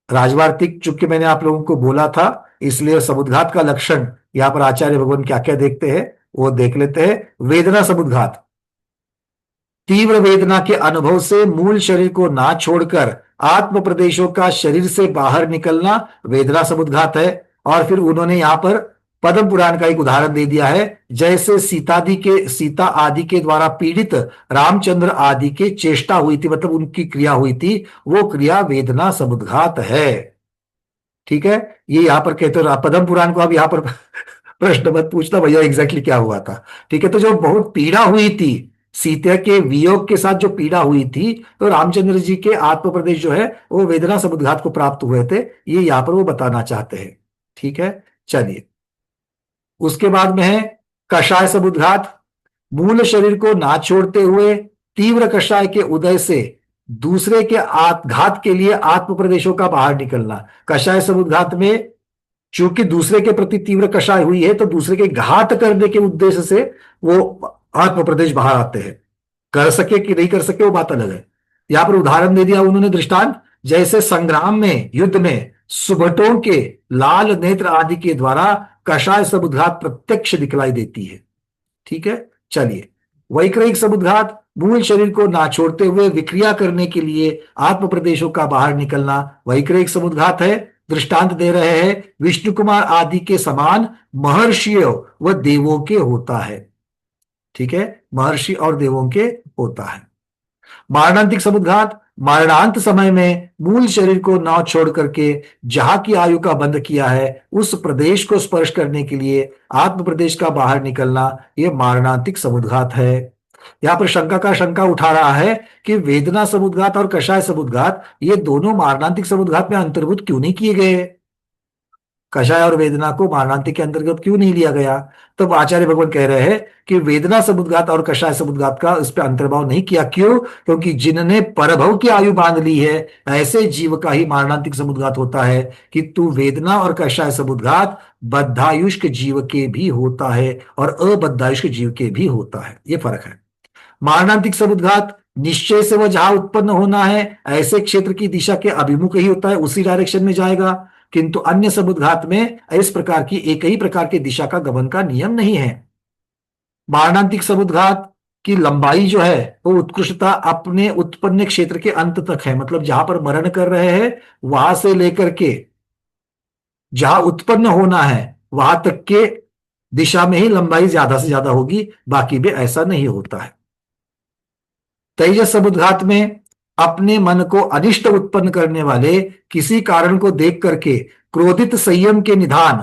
Speaker 1: राजवार्तिक, चूंकि मैंने आप लोगों को बोला था, इसलिए समुद्घात का लक्षण यहाँ पर आचार्य भगवान क्या क्या देखते हैं वो देख लेते हैं। वेदना समुद्घात, तीव्र वेदना के अनुभव से मूल शरीर को ना छोड़कर आत्म प्रदेशों का शरीर से बाहर निकलना वेदना समुद्घात है। और फिर उन्होंने यहाँ पर पद्म पुराण का एक उदाहरण दे दिया है, जैसे सीता आदि के द्वारा पीड़ित रामचंद्र आदि के चेष्टा हुई थी, मतलब उनकी क्रिया हुई थी, वो क्रिया वेदना समुद्घात है। ठीक है, ये यहाँ पर कहते हो पद्म पुराण को। अब यहाँ पर प्रश्न मत पूछना भैया एग्जैक्टली क्या हुआ था। ठीक है, तो जो बहुत पीड़ा हुई थी, सीता के वियोग के साथ जो पीड़ा हुई थी, तो रामचंद्र जी के आत्म प्रदेश जो है वो वेदना समुद्घात को प्राप्त हुए थे, ये यहाँ पर वो बताना चाहते हैं। ठीक है, चलिए। उसके बाद में है कषाय समुद्घात, मूल शरीर को ना छोड़ते हुए तीव्र कषाय के उदय से दूसरे के घात के लिए आत्म प्रदेशों का बाहर निकलना। कषाय समुद्घात में चूंकि दूसरे के प्रति तीव्र कषाय हुई है, तो दूसरे के घात करने के उद्देश्य से वो आत्म प्रदेश बाहर आते हैं। कर सके कि नहीं कर सके वो बात अलग है। यहां पर उदाहरण दे दिया उन्होंने दृष्टांत, जैसे संग्राम में, युद्ध में सुभटों के लाल नेत्र आदि के द्वारा कषाय समुद्घात प्रत्यक्ष दिखलाई देती है। ठीक है, चलिए। वैक्रयिक समुद्घात, मूल शरीर को ना छोड़ते हुए विक्रिया करने के लिए आत्म प्रदेशों का बाहर निकलना वैक्रयिक समुद्घात है। दृष्टांत दे रहे हैं, विष्णु कुमार आदि के समान महर्षियों व देवों के होता है। ठीक है, महर्षि और देवों के होता है। मारणांतिक समुद्घात, मरणांत समय में मूल शरीर को न छोड़ करके जहां की आयु का बंध किया है उस प्रदेश को स्पर्श करने के लिए आत्म प्रदेश का बाहर निकलना, यह मारणांतिक समुद्घात है। यहां पर शंका उठा रहा है कि वेदना समुद्घात और कषाय समुद्घात ये दोनों मारणांतिक समुद्घात में अंतर्भूत क्यों नहीं किए गए? कषाय और वेदना को मारणांतिक के अंतर्गत क्यों नहीं लिया गया? तो आचार्य भगवान कह रहे हैं कि वेदना समुद्घात और कषाय समुद्घात का इस पर अंतर्भाव नहीं किया। क्यों? क्योंकि जिनने परभव की आयु बांध ली है ऐसे जीव का ही मारणांतिक समुद्घात होता है, कि तू वेदना और कषाय समुद्घात बद्धायुष्क जीव के भी होता है और अबद्धायुष्क जीव के भी होता है, ये फर्क है। मारणांतिक समुद्घात निश्चय से वह जहां उत्पन्न होना है ऐसे क्षेत्र की दिशा के अभिमुख ही होता है, उसी डायरेक्शन में जाएगा। किंतु अन्य समुद्घात में इस प्रकार की एक ही प्रकार की दिशा का गमन का नियम नहीं है। मारणांतिक समुद्घात की लंबाई जो है वो उत्कृष्टता अपने उत्पन्न क्षेत्र के अंत तक है, मतलब जहां पर मरण कर रहे हैं वहां से लेकर के जहां उत्पन्न होना है वहां तक के दिशा में ही लंबाई ज्यादा से ज्यादा होगी, बाकी में ऐसा नहीं होता है। तेजस समुद्घात में अपने मन को अनिष्ट उत्पन्न करने वाले किसी कारण को देख करके क्रोधित संयम के निधान,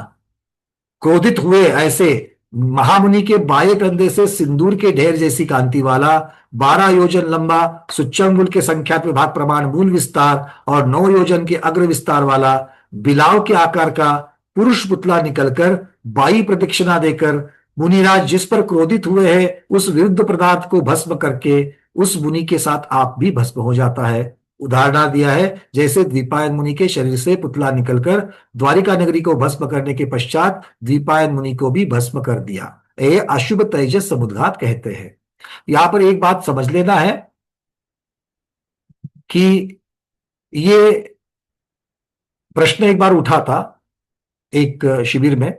Speaker 1: क्रोधित हुए ऐसे महामुनि के बाएं कंधे से सिंदूर के ढेर जैसी कांति वाला 12 योजन लंबा सुच्चंगुल के संख्यात विभाग प्रमाण मूल विस्तार और 9 योजन के अग्र विस्तार वाला बिलाव के आकार का पुरुष पुतला निकलकर 22 प्रदक्षिणा देकर मुनिराज जिस पर क्रोधित हुए हैं उस विरुद्ध पदार्थ को भस्म करके उस मुनि के साथ आप भी भस्म हो जाता है। उदाहरण दिया है, जैसे द्विपायन मुनि के शरीर से पुतला निकलकर द्वारिका नगरी को भस्म करने के पश्चात द्विपायन मुनि को भी भस्म कर दिया। ये अशुभ तेजस समुद्घात कहते हैं। यहां पर एक बात समझ लेना है कि ये प्रश्न एक बार उठा था एक शिविर में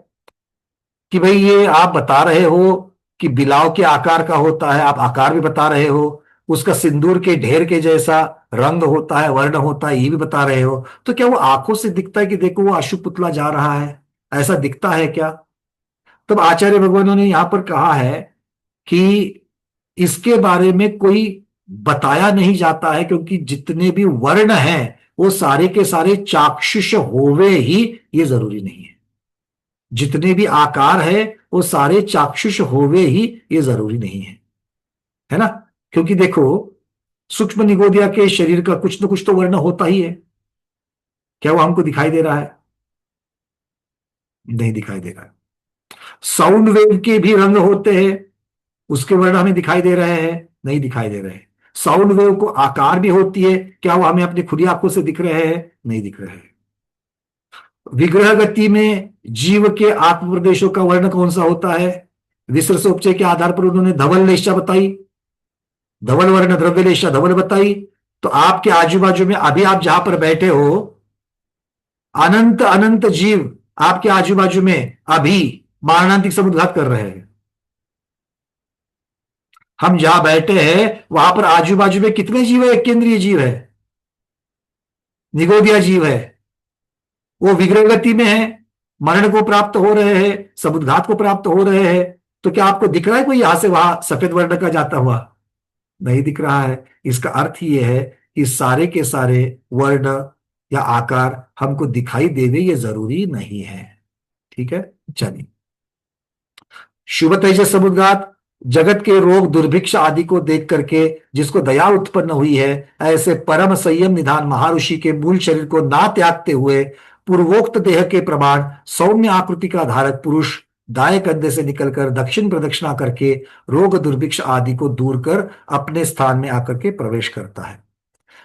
Speaker 1: कि भाई ये आप बता रहे हो कि बिलाव के आकार का होता है, आप आकार भी बता रहे हो, उसका सिंदूर के ढेर के जैसा रंग होता है, वर्ण होता है, ये भी बता रहे हो, तो क्या वो आंखों से दिखता है कि देखो वो अशुभ पुतला जा रहा है, ऐसा दिखता है क्या? तब आचार्य भगवानों ने यहां पर कहा है कि इसके बारे में कोई बताया नहीं जाता है, क्योंकि जितने भी वर्ण हैं वो सारे के सारे चाक्षुष होवे ही ये जरूरी नहीं है। जितने भी आकार है वो सारे चाक्षुष होवे ही ये जरूरी नहीं है ना? क्योंकि देखो सूक्ष्म निगोदिया के शरीर का कुछ न कुछ तो वर्ण होता ही है, क्या वो हमको दिखाई दे रहा है? नहीं दिखाई दे रहा है। साउंड वेव के भी रंग होते हैं, उसके वर्ण हमें दिखाई दे रहे हैं? नहीं दिखाई दे रहे हैं। साउंड वेव को आकार भी होती है, क्या वो हमें अपनी खुली आंखों से दिख रहे हैं? नहीं दिख रहे हैं। विग्रह गति में जीव के आत्म प्रदेशों का वर्ण कौन सा होता है? विसर्जोपचय के आधार पर उन्होंने धवल लेशा बताई, धवल वर्ण द्रव्य लेशा धवल बताई। तो आपके आजू बाजू में अभी आप जहां पर बैठे हो, अनंत अनंत जीव आपके आजू बाजू में अभी मारणांतिक समुद्घात कर रहे हैं। हम जहां बैठे हैं वहां पर आजू बाजू में कितने जीव है? एक केंद्रीय जीव है, निगोदिया जीव है, वो विग्रह गति में है, मरण को प्राप्त हो रहे हैं, समुद्घात को प्राप्त हो रहे हैं। तो क्या आपको दिख रहा है कोई यहां से वहां सफेद वर्ण का जाता हुआ? नहीं दिख रहा है। इसका अर्थ यह है कि सारे के सारे वर्ण या आकार हमको दिखाई देवे ये जरूरी नहीं है। ठीक है, चलिए। शुभ तेजस समुद्घात, जगत के रोग दुर्भिक्ष आदि को देख करके जिसको दया उत्पन्न हुई है, ऐसे परम संयम निधान महर्षि के मूल शरीर को ना त्यागते हुए पूर्वोक्त देह के प्रमाण सौम्य आकृति का धारक पुरुष दाएं कंधे से निकलकर दक्षिण प्रदक्षिणा करके रोग दुर्भिक्ष आदि को दूर कर अपने स्थान में आकर के प्रवेश करता है।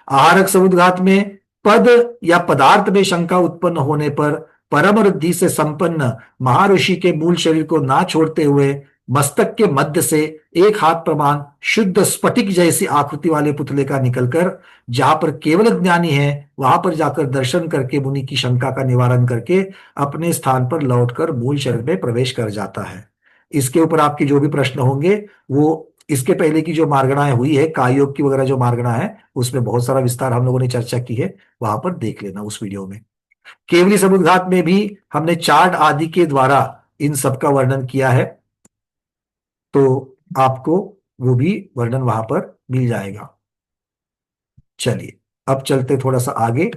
Speaker 1: आहारक समुद्घात में पद या पदार्थ में शंका उत्पन्न होने पर परम रुद्धि से संपन्न महर्षि के मूल शरीर को ना छोड़ते हुए मस्तक के मध्य से एक हाथ प्रमाण शुद्ध स्फटिक जैसी आकृति वाले पुतले का निकलकर जहां पर केवल ज्ञानी है वहां पर जाकर दर्शन करके मुनि की शंका का निवारण करके अपने स्थान पर लौटकर मूल शरीर में प्रवेश कर जाता है। इसके ऊपर आपके जो भी प्रश्न होंगे वो इसके पहले की जो मार्गणाएं हुई है, कायोग की वगैरह जो मार्गणा है, उसमें बहुत सारा विस्तार हम लोगों ने चर्चा की है, वहां पर देख लेना उस वीडियो में। केवली समुद्घात में भी हमने चार्ट आदि के द्वारा इन सब का वर्णन किया है, तो आपको वो भी वर्णन वहां पर मिल जाएगा। चलिए अब चलते थोड़ा सा आगे।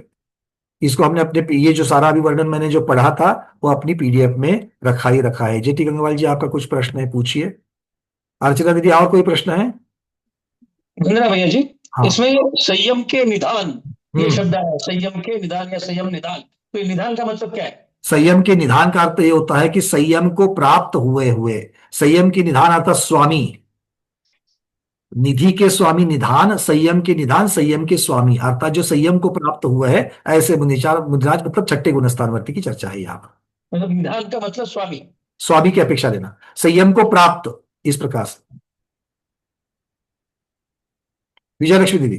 Speaker 1: इसको हमने अपने ये जो सारा अभी वर्णन मैंने जो पढ़ा था वो अपनी पीडीएफ में रखा ही रखा है। जेटी गंगवाल जी, आपका कुछ प्रश्न है पूछिए। अर्चना दीदी, और कोई प्रश्न है?
Speaker 14: वंदना भैया जी,
Speaker 1: हाँ।
Speaker 14: इसमें संयम के निधान ये शब्द है, संयम के निधान या संयम निधान, तो ये निधान का मतलब क्या है?
Speaker 1: संयम के निधान का अर्थ ये होता है कि संयम को प्राप्त हुए हुए, संयम के निधान अर्थात स्वामी, निधि के स्वामी निधान, संयम के निधान, संयम के स्वामी अर्थात जो संयम को प्राप्त हुआ है, ऐसे मुनिराज मतलब छठे गुणस्थानवर्ती की चर्चा है यहाँ पर।
Speaker 14: मतलब निधान का मतलब स्वामी,
Speaker 1: स्वामी की अपेक्षा लेना, संयम को प्राप्त, इस प्रकार से। विजयलक्ष्मी दीदी,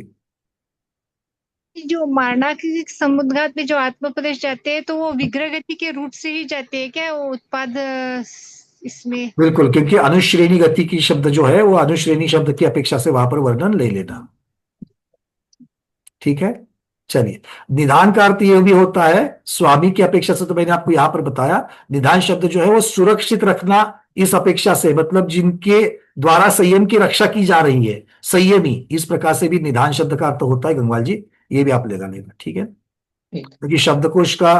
Speaker 15: जो मारणांतिक समुद्घात में जो आत्म प्रदेश जाते हैं तो वो विग्रह गति के रूट से ही जाते हैं क्या, वो उत्पाद इसमें?
Speaker 1: बिल्कुल, क्योंकि अनुश्रेणी गति की शब्द जो है वो अनुश्रेणी शब्द की अपेक्षा से वहां पर वर्णन ले लेना। ठीक है, चलिए। निधान का अर्थ यह भी होता है स्वामी की अपेक्षा से, तो मैंने आपको यहां पर बताया निधान शब्द जो है वो सुरक्षित रखना इस अपेक्षा से, मतलब जिनके द्वारा संयम की रक्षा की जा रही है, संयमी, इस प्रकार से भी निधान शब्द का अर्थ होता है। गंगवाल जी ये भी आप लगा लेना, ठीक है। क्योंकि शब्दकोश का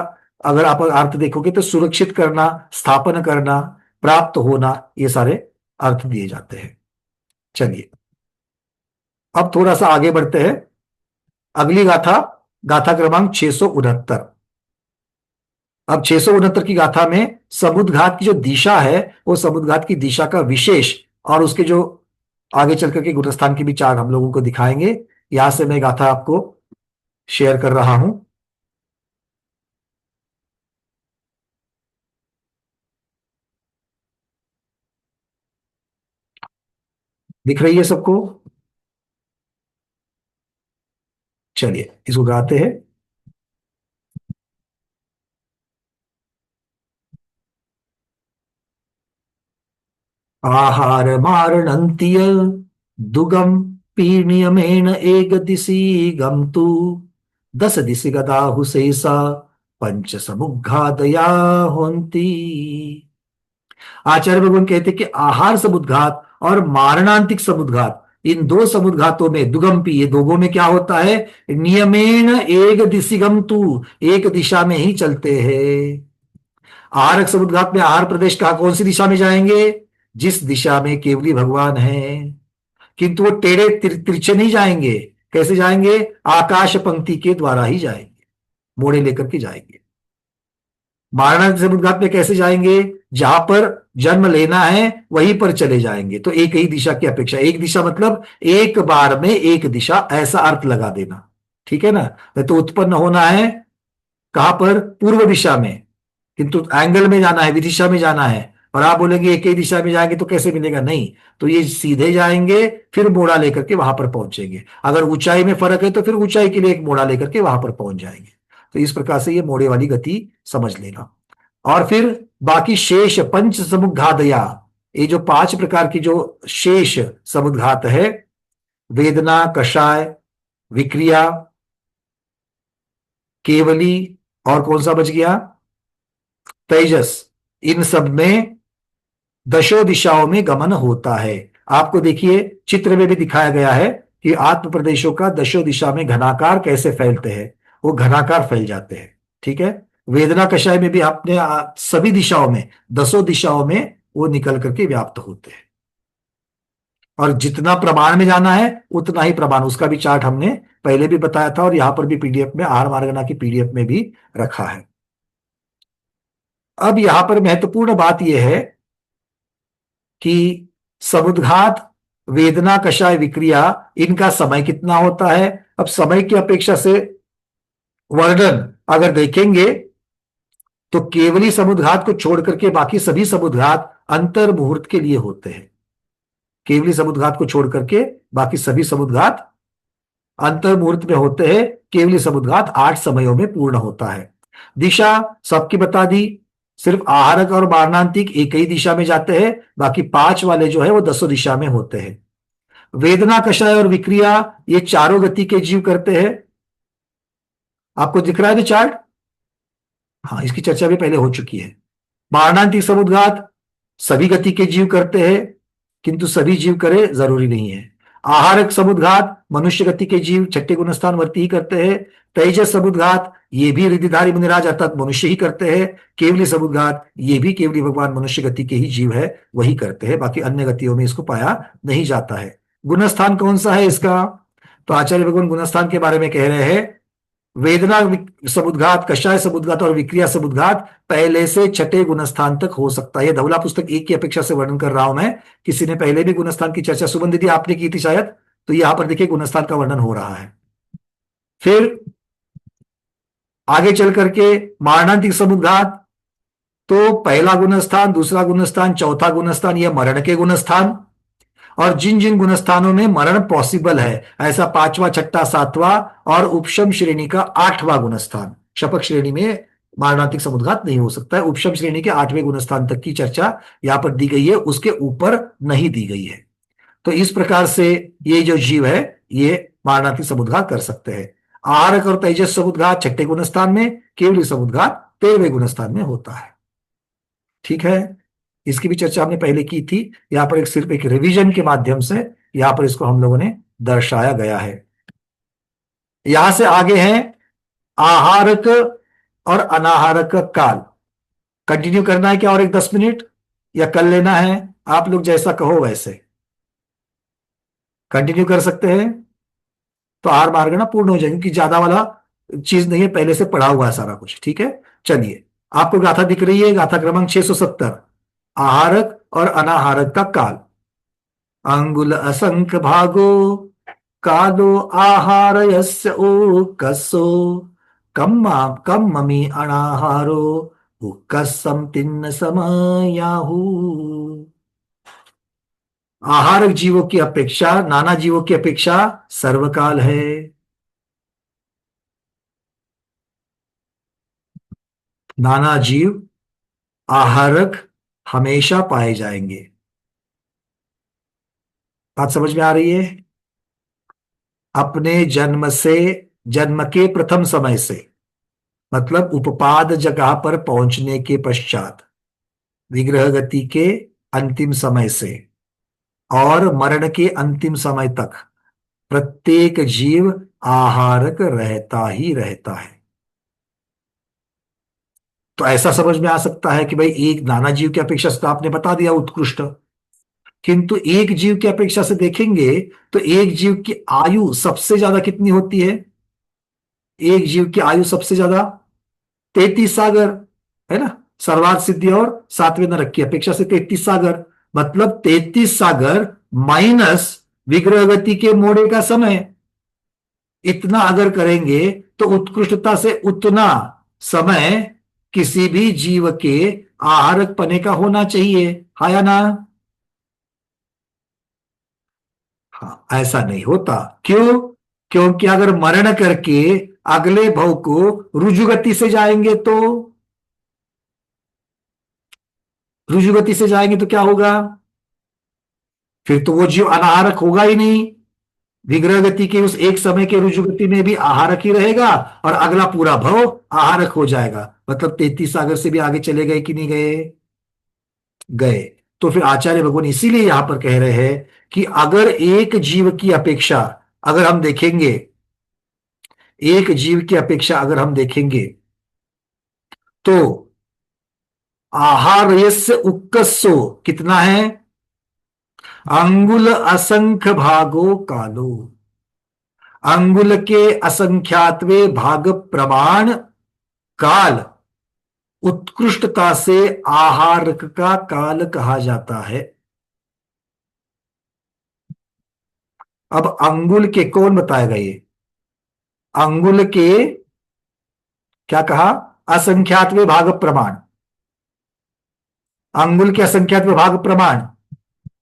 Speaker 1: अगर आप अर्थ देखोगे तो सुरक्षित करना, स्थापन करना, प्राप्त होना, ये सारे अर्थ दिए जाते हैं। चलिए अब थोड़ा सा आगे बढ़ते हैं। अगली गाथा, गाथा क्रमांक 669। अब 669 की गाथा में समुद्घात की जो दिशा है वो समुद्घात की दिशा का विशेष और उसके जो आगे चल करके गुणस्थान की भी चार्ट हम लोगों को दिखाएंगे। यहां से मैं गाथा आपको शेयर कर रहा हूं। दिख रही है सबको? चलिए इसको गाते हैं। आहार मारणन्तिय दुगम पीनियमेन एक दिशि गमतु 10 दिशि गदाहु शेषा पंच समुद्घातया होन्ति। आचार्य भगवान कहते कि आहार समुद्घात और मारणांतिक समुद्घात, इन दो समुद्घातों में दुगम्पी, ये दोगों में क्या होता है, नियमेन एक दिशिगम तू, एक दिशा में ही चलते हैं। आहारक समुद्घात में आहार प्रदेश कहा कौन सी दिशा में जाएंगे, जिस दिशा में केवली भगवान है, किंतु वो टेढ़े तिरछे नहीं जाएंगे। कैसे जाएंगे, आकाश पंक्ति के द्वारा ही जाएंगे। मोड़े लेकर के जाएंगे। मारणांतिक समुद्घात में कैसे जाएंगे? जहां पर जन्म लेना है वहीं पर चले जाएंगे। तो एक ही दिशा की अपेक्षा, एक दिशा मतलब एक बार में एक दिशा, ऐसा अर्थ लगा देना, ठीक है ना। तो उत्पन्न होना है कहां पर? पूर्व दिशा में, किंतु एंगल में जाना है, विदिशा में जाना है। और आप बोलेंगे एक ही दिशा में जाएंगे तो कैसे मिलेगा? नहीं, तो ये सीधे जाएंगे फिर मोड़ा लेकर के वहां पर पहुंचेंगे। अगर ऊंचाई में फर्क है तो फिर ऊंचाई के लिए एक मोड़ा लेकर के वहां पर पहुंच जाएंगे। तो इस प्रकार से ये मोड़े वाली गति समझ लेना। और फिर बाकी शेष पंच समुद्घातया, ये जो 5 प्रकार की जो शेष समुद्घात है, वेदना, कषाय, विक्रिया, केवली, और कौन सा बच गया? तेजस, इन सब में दशो दिशाओं में गमन होता है। आपको देखिए चित्र में भी दिखाया गया है कि आत्म प्रदेशों का दशो दिशा में घनाकार कैसे फैलते हैं, वो घनाकार फैल जाते हैं, ठीक है। वेदना कषाय में भी आपने सभी दिशाओं में, 10 दिशाओं में वो निकल करके व्याप्त होते हैं। और जितना प्रमाण में जाना है उतना ही प्रमाण, उसका भी चार्ट हमने पहले भी बताया था और यहां पर भी पीडीएफ में, आहार मार्गना की पीडीएफ में भी रखा है। अब यहां पर महत्वपूर्ण बात यह है कि समुद्घात, वेदना, कषाय, विक्रिया, इनका समय कितना होता है? अब समय की अपेक्षा से वर्णन अगर देखेंगे तो केवली समुद्घात को छोड़ करके बाकी सभी समुद्घात अंतर मुहूर्त के लिए होते हैं। केवली समुद्घात को छोड़ करके बाकी सभी समुद्घात अंतर मुहूर्त में होते हैं। केवली समुद्घात 8 समयों में पूर्ण होता है। दिशा सबकी बता दी, सिर्फ आहारक और मारणांतिक एक ही दिशा में जाते हैं, बाकी 5 वाले जो है वो 10 दिशा में होते हैं। वेदना, कषाय और विक्रिया ये चारों गति के जीव करते हैं। आपको दिख रहा है ना चार्ट? हाँ, इसकी चर्चा भी पहले हो चुकी है। मारणांतिक समुद्घात सभी गति के जीव करते हैं, किंतु सभी जीव करे जरूरी नहीं है। आहारक समुद्घात मनुष्य गति के जीव 6ठे गुणस्थान वर्ती ही करते हैं। तेजस समुद्घात ये भी रिद्धिधारी मुनिराज अर्थात मनुष्य ही करते हैं। केवली समुद्घात ये भी केवली भगवान मनुष्य गति के ही जीव है, वही करते हैं, बाकी अन्य गतियों में इसको पाया नहीं जाता है। गुणस्थान कौन सा है इसका? तो आचार्य भगवान गुणस्थान के बारे में कह रहे हैं, वेदना समुद्घात, कषाय समुद्घात और विक्रिया समुद्घात पहले से 6ठे गुणस्थान तक हो सकता है। धवला पुस्तक 1 की अपेक्षा से वर्णन कर रहा हूं मैं। किसी ने पहले भी गुणस्थान की चर्चा, सुमन दीदी आपने की थी शायद, तो यहां पर देखिए गुणस्थान का वर्णन हो रहा है। फिर आगे चल करके मारणांतिक समुद्घात, तो पहला गुणस्थान, दूसरा गुणस्थान, चौथा गुणस्थान ये मरण के गुणस्थान, और जिन जिन गुणस्थानों में मरण पॉसिबल है, ऐसा 5वां, 6ठा, 7वां और उपशम श्रेणी का 8वां गुणस्थान। शपथ श्रेणी में मारणांतिक समुद्घात नहीं हो सकता है। उपशम श्रेणी के 8वें गुणस्थान तक की चर्चा यहां पर दी गई है, उसके ऊपर नहीं दी गई है। तो इस प्रकार से ये जो जीव है ये मारणांतिक समुद्घात कर सकते हैं। आहारक और तेजस समुद्घात 6ठे गुणस्थान में, केवली समुद्घात 13वें गुणस्थान में होता है, ठीक है। इसकी भी चर्चा हमने पहले की थी, यहां पर सिर्फ एक रिवीजन के माध्यम से यहां पर इसको हम लोगों ने दर्शाया गया है। यहां से आगे है आहारक और अनाहारक काल। कंटिन्यू करना है क्या और एक 10 मिनट, या कर लेना है? आप लोग जैसा कहो वैसे कंटिन्यू कर सकते हैं, तो आहार मार्गना पूर्ण हो जाएगी, क्योंकि ज्यादा वाला चीज नहीं है, पहले से पढ़ा हुआ है सारा कुछ, ठीक है। चलिए, आपको गाथा दिख रही है, गाथा क्रमांक 670, आहारक और अनाहारक का काल। अंगुल असंख्य भागो कालो आहार यस्य ओकसो कम्ममि अनाहारो उक्कसम तिन्न समयाहु। आहारक जीवों की अपेक्षा, नाना जीवों की अपेक्षा सर्वकाल है। नाना जीव आहारक हमेशा पाए जाएंगे। बात समझ में आ रही है? अपने जन्म से, जन्म के प्रथम समय से, मतलब उपपाद जगह पर पहुंचने के पश्चात, विग्रह गति के अंतिम समय से और मरण के अंतिम समय तक प्रत्येक जीव आहारक रहता ही रहता है। तो ऐसा समझ में आ सकता है कि भाई एक नाना जीव की अपेक्षा से तो आपने बता दिया उत्कृष्ट, किंतु एक जीव की अपेक्षा से देखेंगे तो एक जीव की आयु सबसे ज्यादा कितनी होती है? एक जीव की आयु सबसे ज्यादा 33 सागर, है ना, सर्वार्थ सिद्धि और 7वें नरक की अपेक्षा से 33 सागर, मतलब 33 सागर माइनस विग्रह गति के मोड़े का समय, इतना अगर करेंगे तो उत्कृष्टता से उतना समय किसी भी जीव के आहारक पने का होना चाहिए, हाँ या ना? हाँ, ऐसा नहीं होता। क्यों? क्योंकि अगर मरण करके अगले भव को रुजुगति से जाएंगे तो, रुजुगति से जाएंगे तो क्या होगा? फिर तो वो जीव अनाहारक होगा ही नहीं। विग्रह गति के उस एक समय के रुजुगति में भी आहारक ही रहेगा और अगला पूरा भव आहारक हो जाएगा। मतलब 33 सागर से भी आगे चले गए कि नहीं गए? गए। तो फिर आचार्य भगवान इसीलिए यहां पर कह रहे हैं कि अगर एक जीव की अपेक्षा अगर हम देखेंगे, एक जीव की अपेक्षा अगर हम देखेंगे तो आहार्यस्य उक्कसो कितना है? अंगुल असंख्य भागो कालो, अंगुल के असंख्यातवे भाग प्रमाण काल उत्कृष्टता से आहारक का काल कहा जाता है। अब अंगुल के कौन बताएगा ये? अंगुल के क्या कहा? असंख्यातवे भाग प्रमाण। अंगुल के असंख्यातवे भाग प्रमाण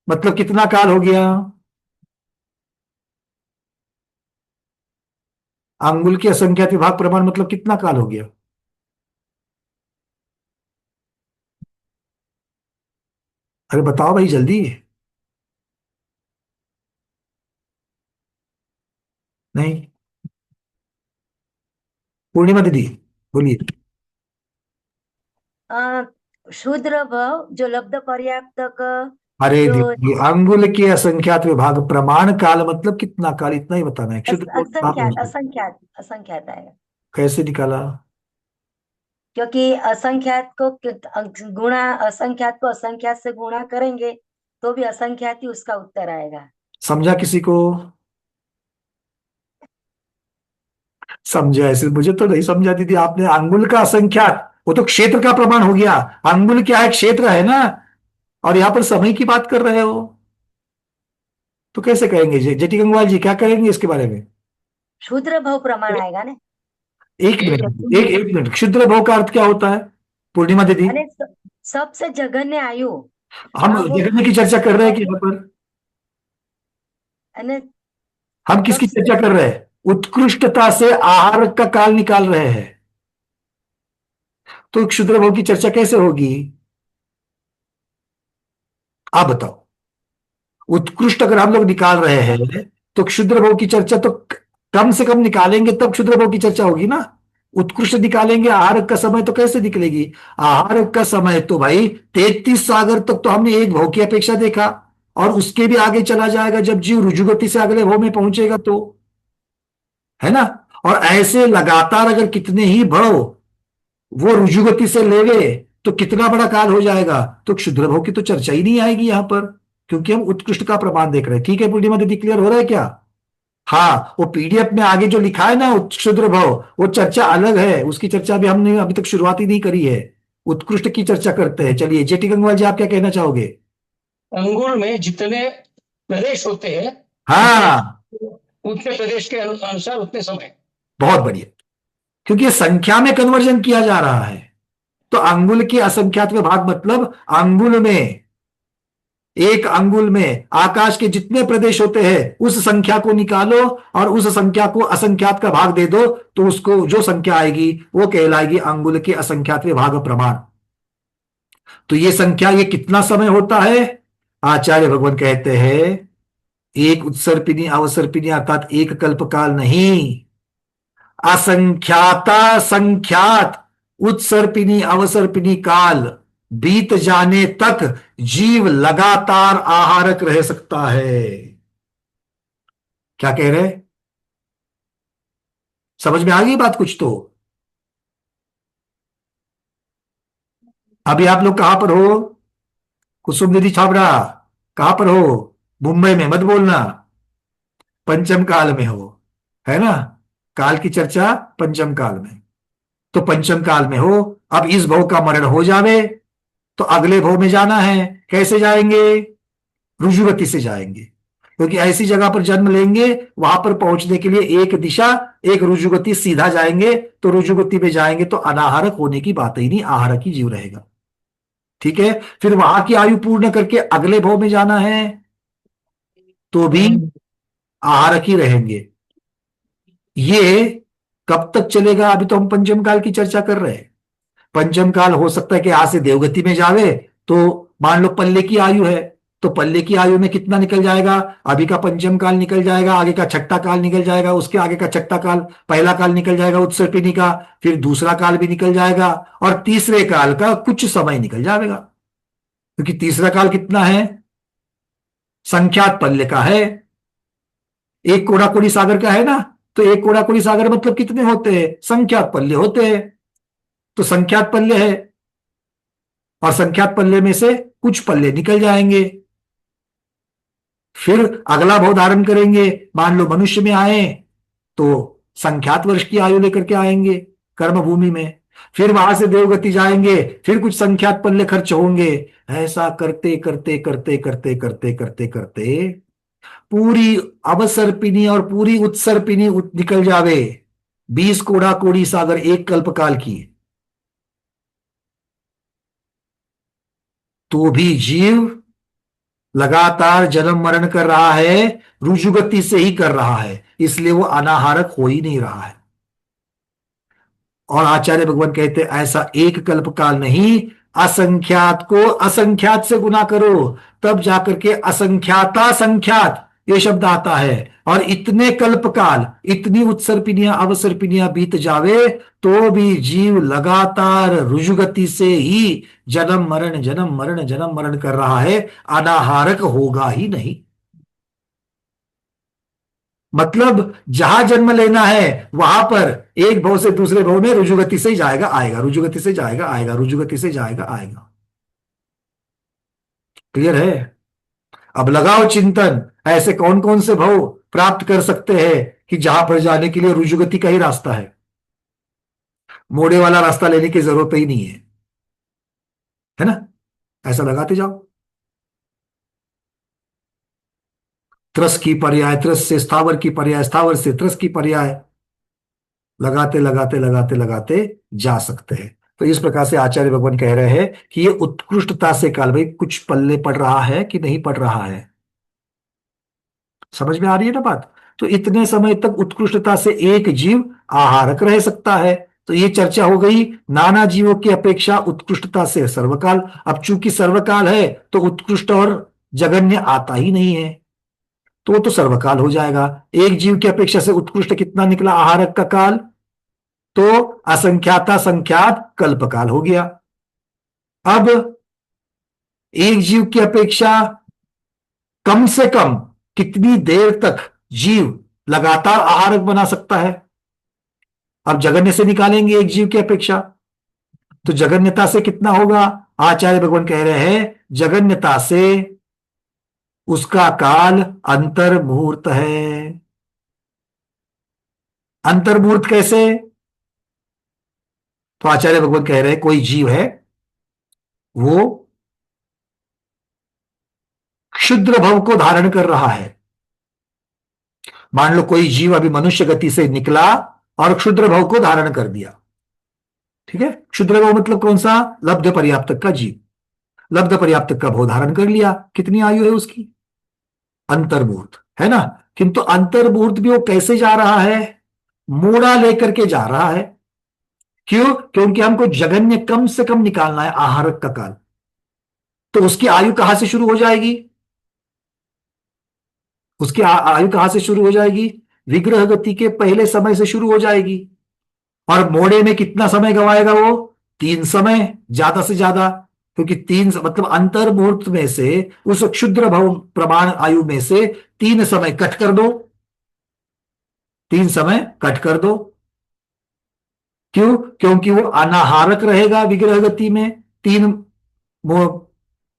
Speaker 1: मतलब कितना काल हो गया? अंगुल के असंख्यात विभाग प्रमाण मतलब कितना काल हो गया? अरे बताओ भाई जल्दी। नहीं, पूर्णिमा दीदी बोलिए।
Speaker 8: शूद्र भव जो लब्ध पर्याप्त
Speaker 1: अरे
Speaker 8: जो
Speaker 1: दीदी, अंगुल के असंख्यात विभाग प्रमाण काल मतलब कितना काल, इतना ही बताना है। क्षुद्र
Speaker 8: असंख्यात असंख्यात असंख्यात आएगा।
Speaker 1: कैसे निकाला?
Speaker 8: क्योंकि असंख्यात को गुणा, असंख्यात को असंख्यात से गुणा करेंगे तो भी असंख्यात ही उसका उत्तर आएगा।
Speaker 1: समझा किसी को? समझा? ऐसे मुझे तो नहीं समझा दीदी आपने। अंगुल का असंख्यात वो तो क्षेत्र का प्रमाण हो गया। अंगुल क्या है? क्षेत्र है ना। और यहां पर समय की बात कर रहे हो तो कैसे कहेंगे? जेटी गंगवाल जी क्या करेंगे इसके बारे में?
Speaker 8: शूद्र भव प्रमाण आएगा ना।
Speaker 1: एक मिनट, एक मिनट, क्षुद्र भव का अर्थ क्या होता है पूर्णिमा दीदी?
Speaker 8: अरे सबसे जघन्य आयु।
Speaker 1: हम जगन्य की चर्चा कर रहे हैं कि यहाँ पर हम किसकी चर्चा कर रहे हैं? उत्कृष्टता से आहार का काल निकाल रहे हैं। तो क्षुद्र भव की चर्चा कैसे होगी? आप बताओ। उत्कृष्ट अगर हम लोग निकाल रहे हैं तो क्षुद्र भव की चर्चा तो कम से कम निकालेंगे तब क्षुद्र भव की चर्चा होगी ना। उत्कृष्ट निकालेंगे, आहार का समय तो कैसे निकलेगी? आहार का समय तो भाई 33 सागर तक तो हमने एक भव की अपेक्षा देखा और उसके भी आगे चला जाएगा जब जीव रुजुगति से अगले भव में पहुंचेगा तो, है ना। और ऐसे लगातार अगर कितने ही भव वो रुजुगति से लेवे तो कितना बड़ा काल हो जाएगा। तो क्षुद्र भव की तो चर्चा ही नहीं आएगी यहां पर, क्योंकि हम उत्कृष्ट का प्रमाण देख रहे हैं। ठीक है पूर्णिमा दीदी, क्लियर हो रहा है क्या? हाँ, वो पीडीएफ में आगे जो लिखा है ना क्षुद्र भव, वो चर्चा अलग है, उसकी चर्चा भी हमने अभी तक शुरुआत ही नहीं करी है। उत्कृष्ट की चर्चा करते हैं। चलिए जेटी गंगवाल जी आप क्या कहना चाहोगे?
Speaker 14: अंगुल में जितने प्रदेश होते हैं,
Speaker 1: हाँ,
Speaker 14: उतने प्रदेश के अनुसार उतने समय।
Speaker 1: बहुत बढ़िया, क्योंकि ये संख्या में कन्वर्जन किया जा रहा है। तो अंगुल के असंख्यात में भाग मतलब अंगुल में, एक अंगुल में आकाश के जितने प्रदेश होते हैं उस संख्या को निकालो और उस संख्या को असंख्यात का भाग दे दो तो उसको जो संख्या आएगी वो कहलाएगी अंगुल के असंख्यात भाग प्रमाण। तो ये संख्या, ये कितना समय होता है? आचार्य भगवान कहते हैं एक उत्सर्पिणी अवसर्पिणी अर्थात एक कल्पकाल नहीं, असंख्याता संख्यात उत्सर्पिणी अवसर्पिणी काल बीत जाने तक जीव लगातार आहारक रह सकता है। क्या कह रहे? समझ में आ गई बात कुछ? तो अभी आप लोग कहां पर हो? कुसुम दीदी छाबड़ा कहां पर हो? मुंबई में मत बोलना, पंचम काल में हो, है ना। काल की चर्चा पंचम काल में। तो पंचम काल में हो, अब इस भव का मरण हो जावे तो अगले भव में जाना है। कैसे जाएंगे? रुजुगति से जाएंगे, क्योंकि ऐसी जगह पर जन्म लेंगे वहां पर पहुंचने के लिए एक दिशा, एक रुजुगति, सीधा जाएंगे। तो रुजुगति में जाएंगे तो अनाहारक होने की बात ही नहीं, आहारक ही जीव रहेगा। ठीक है, फिर वहां की आयु पूर्ण करके अगले भव में जाना है तो भी आहारक ही रहेंगे। ये कब तक चलेगा? अभी तो हम पंचम काल की चर्चा कर रहे हैं। पंचम काल हो सकता है कि आज से देवगति में जावे, तो मान लो पल्ले की आयु है, तो पल्ले की आयु में कितना निकल जाएगा? अभी का पंचम काल निकल जाएगा, आगे का छठा काल निकल जाएगा, उसके आगे का छठा काल, पहला काल निकल जाएगा उत्सर्पिणी का, फिर दूसरा काल भी निकल जाएगा, और तीसरे काल का कुछ समय निकल जाएगा। क्योंकि तीसरा काल कितना है? संख्यात पल्ले का है। एक कोड़ा कोड़ी सागर का है ना, तो एक कोड़ा कोड़ी सागर मतलब कितने होते हैं? संख्यात पल्ले होते हैं। तो संख्यात पल्ले है, और संख्यात पल्ले में से कुछ पल्ले निकल जाएंगे। फिर अगला भाव धारण करेंगे। मान लो मनुष्य में आए तो संख्यात वर्ष की आयु लेकर के आएंगे कर्म भूमि में। फिर वहां से देवगति जाएंगे, फिर कुछ संख्यात पल्ले खर्च होंगे। ऐसा करते करते करते करते करते करते करते पूरी अवसर्पिणी और पूरी उत्सर्पिणी निकल जावे। 20 कोड़ा कोड़ी सागर एक कल्पकाल की, तो भी जीव लगातार जन्म मरण कर रहा है, रुजुगति से ही कर रहा है, इसलिए वो अनाहारक हो ही नहीं रहा है। और आचार्य भगवान कहते ऐसा एक कल्पकाल नहीं, असंख्यात को असंख्यात से गुना करो, तब जाकर के असंख्याता संख्यात ये शब्द आता है। और इतने कल्पकाल, इतनी उत्सर्पिणियां अवसर्पिणियां बीत जावे तो भी जीव लगातार रुजुगति से ही जन्म मरण जन्म मरण जन्म मरण कर रहा है, अनाहारक होगा ही नहीं। मतलब जहां जन्म लेना है वहां पर एक भव से दूसरे भव में रुजुगति से ही जाएगा आएगा, रुजुगति से जाएगा आएगा, रुजुगति से जाएगा आएगा। क्लियर है? अब लगाओ चिंतन, ऐसे कौन कौन से भव प्राप्त कर सकते हैं कि जहां पर जाने के लिए रुजुगति का ही रास्ता है, मोड़े वाला रास्ता लेने की जरूरत ही नहीं है ना? ऐसा लगाते जाओ। त्रस की पर्याय, त्रस से स्थावर की पर्याय, स्थावर से त्रस की पर्याय, लगाते लगाते लगाते लगाते जा सकते हैं। तो इस प्रकार से आचार्य भगवान कह रहे हैं कि ये उत्कृष्टता से काल, भाई कुछ पल्ले पड़ रहा है कि नहीं पड़ रहा है? समझ में आ रही है ना बात? तो इतने समय तक उत्कृष्टता से एक जीव आहारक रह सकता है। तो ये चर्चा हो गई नाना जीवों की अपेक्षा उत्कृष्टता से सर्वकाल। अब चूंकि सर्वकाल है तो उत्कृष्ट और जगन्य आता ही नहीं है, तो वो तो सर्वकाल हो जाएगा। एक जीव की अपेक्षा से उत्कृष्ट कितना निकला आहारक का काल? तो असंख्याता संख्यात कल्पकाल हो गया। अब एक जीव की अपेक्षा कम से कम कितनी देर तक जीव लगातार आहारक बना सकता है? अब जगन्य से निकालेंगे एक जीव की अपेक्षा, तो जगन्यता से कितना होगा? आचार्य भगवान कह रहे हैं जगन्यता से उसका काल अंतर मुहूर्त है। अंतर मुहूर्त कैसे? तो आचार्य भगवान कह रहे हैं कोई जीव है, वो क्षुद्र भव को धारण कर रहा है। मान लो कोई जीव अभी मनुष्य गति से निकला और क्षुद्र भव को धारण कर दिया। ठीक है, क्षुद्र भव मतलब कौन सा? लब्ध पर्याप्त का जीव, लब्ध पर्याप्त का भव धारण कर लिया। कितनी आयु है उसकी? अंतर्मुहूर्त है ना। किंतु अंतर्मुहूर्त भी वो कैसे जा रहा है? मोड़ा लेकर के जा रहा है। क्यों? क्योंकि हमको जगन्य कम से कम निकालना है आहारक का काल। तो उसकी आयु कहां से शुरू हो जाएगी? उसकी आयु कहां से शुरू हो जाएगी? विग्रह गति के पहले समय से शुरू हो जाएगी। और मोड़े में कितना समय गवाएगा वो? 3 समय ज्यादा से ज्यादा, क्योंकि 3 मतलब अंतर मुहूर्त में से, उस क्षुद्र भव प्रमाण आयु में से 3 समय कट कर दो, 3 समय कट कर दो। क्यों? क्योंकि वो अनाहारक रहेगा विग्रह गति में 3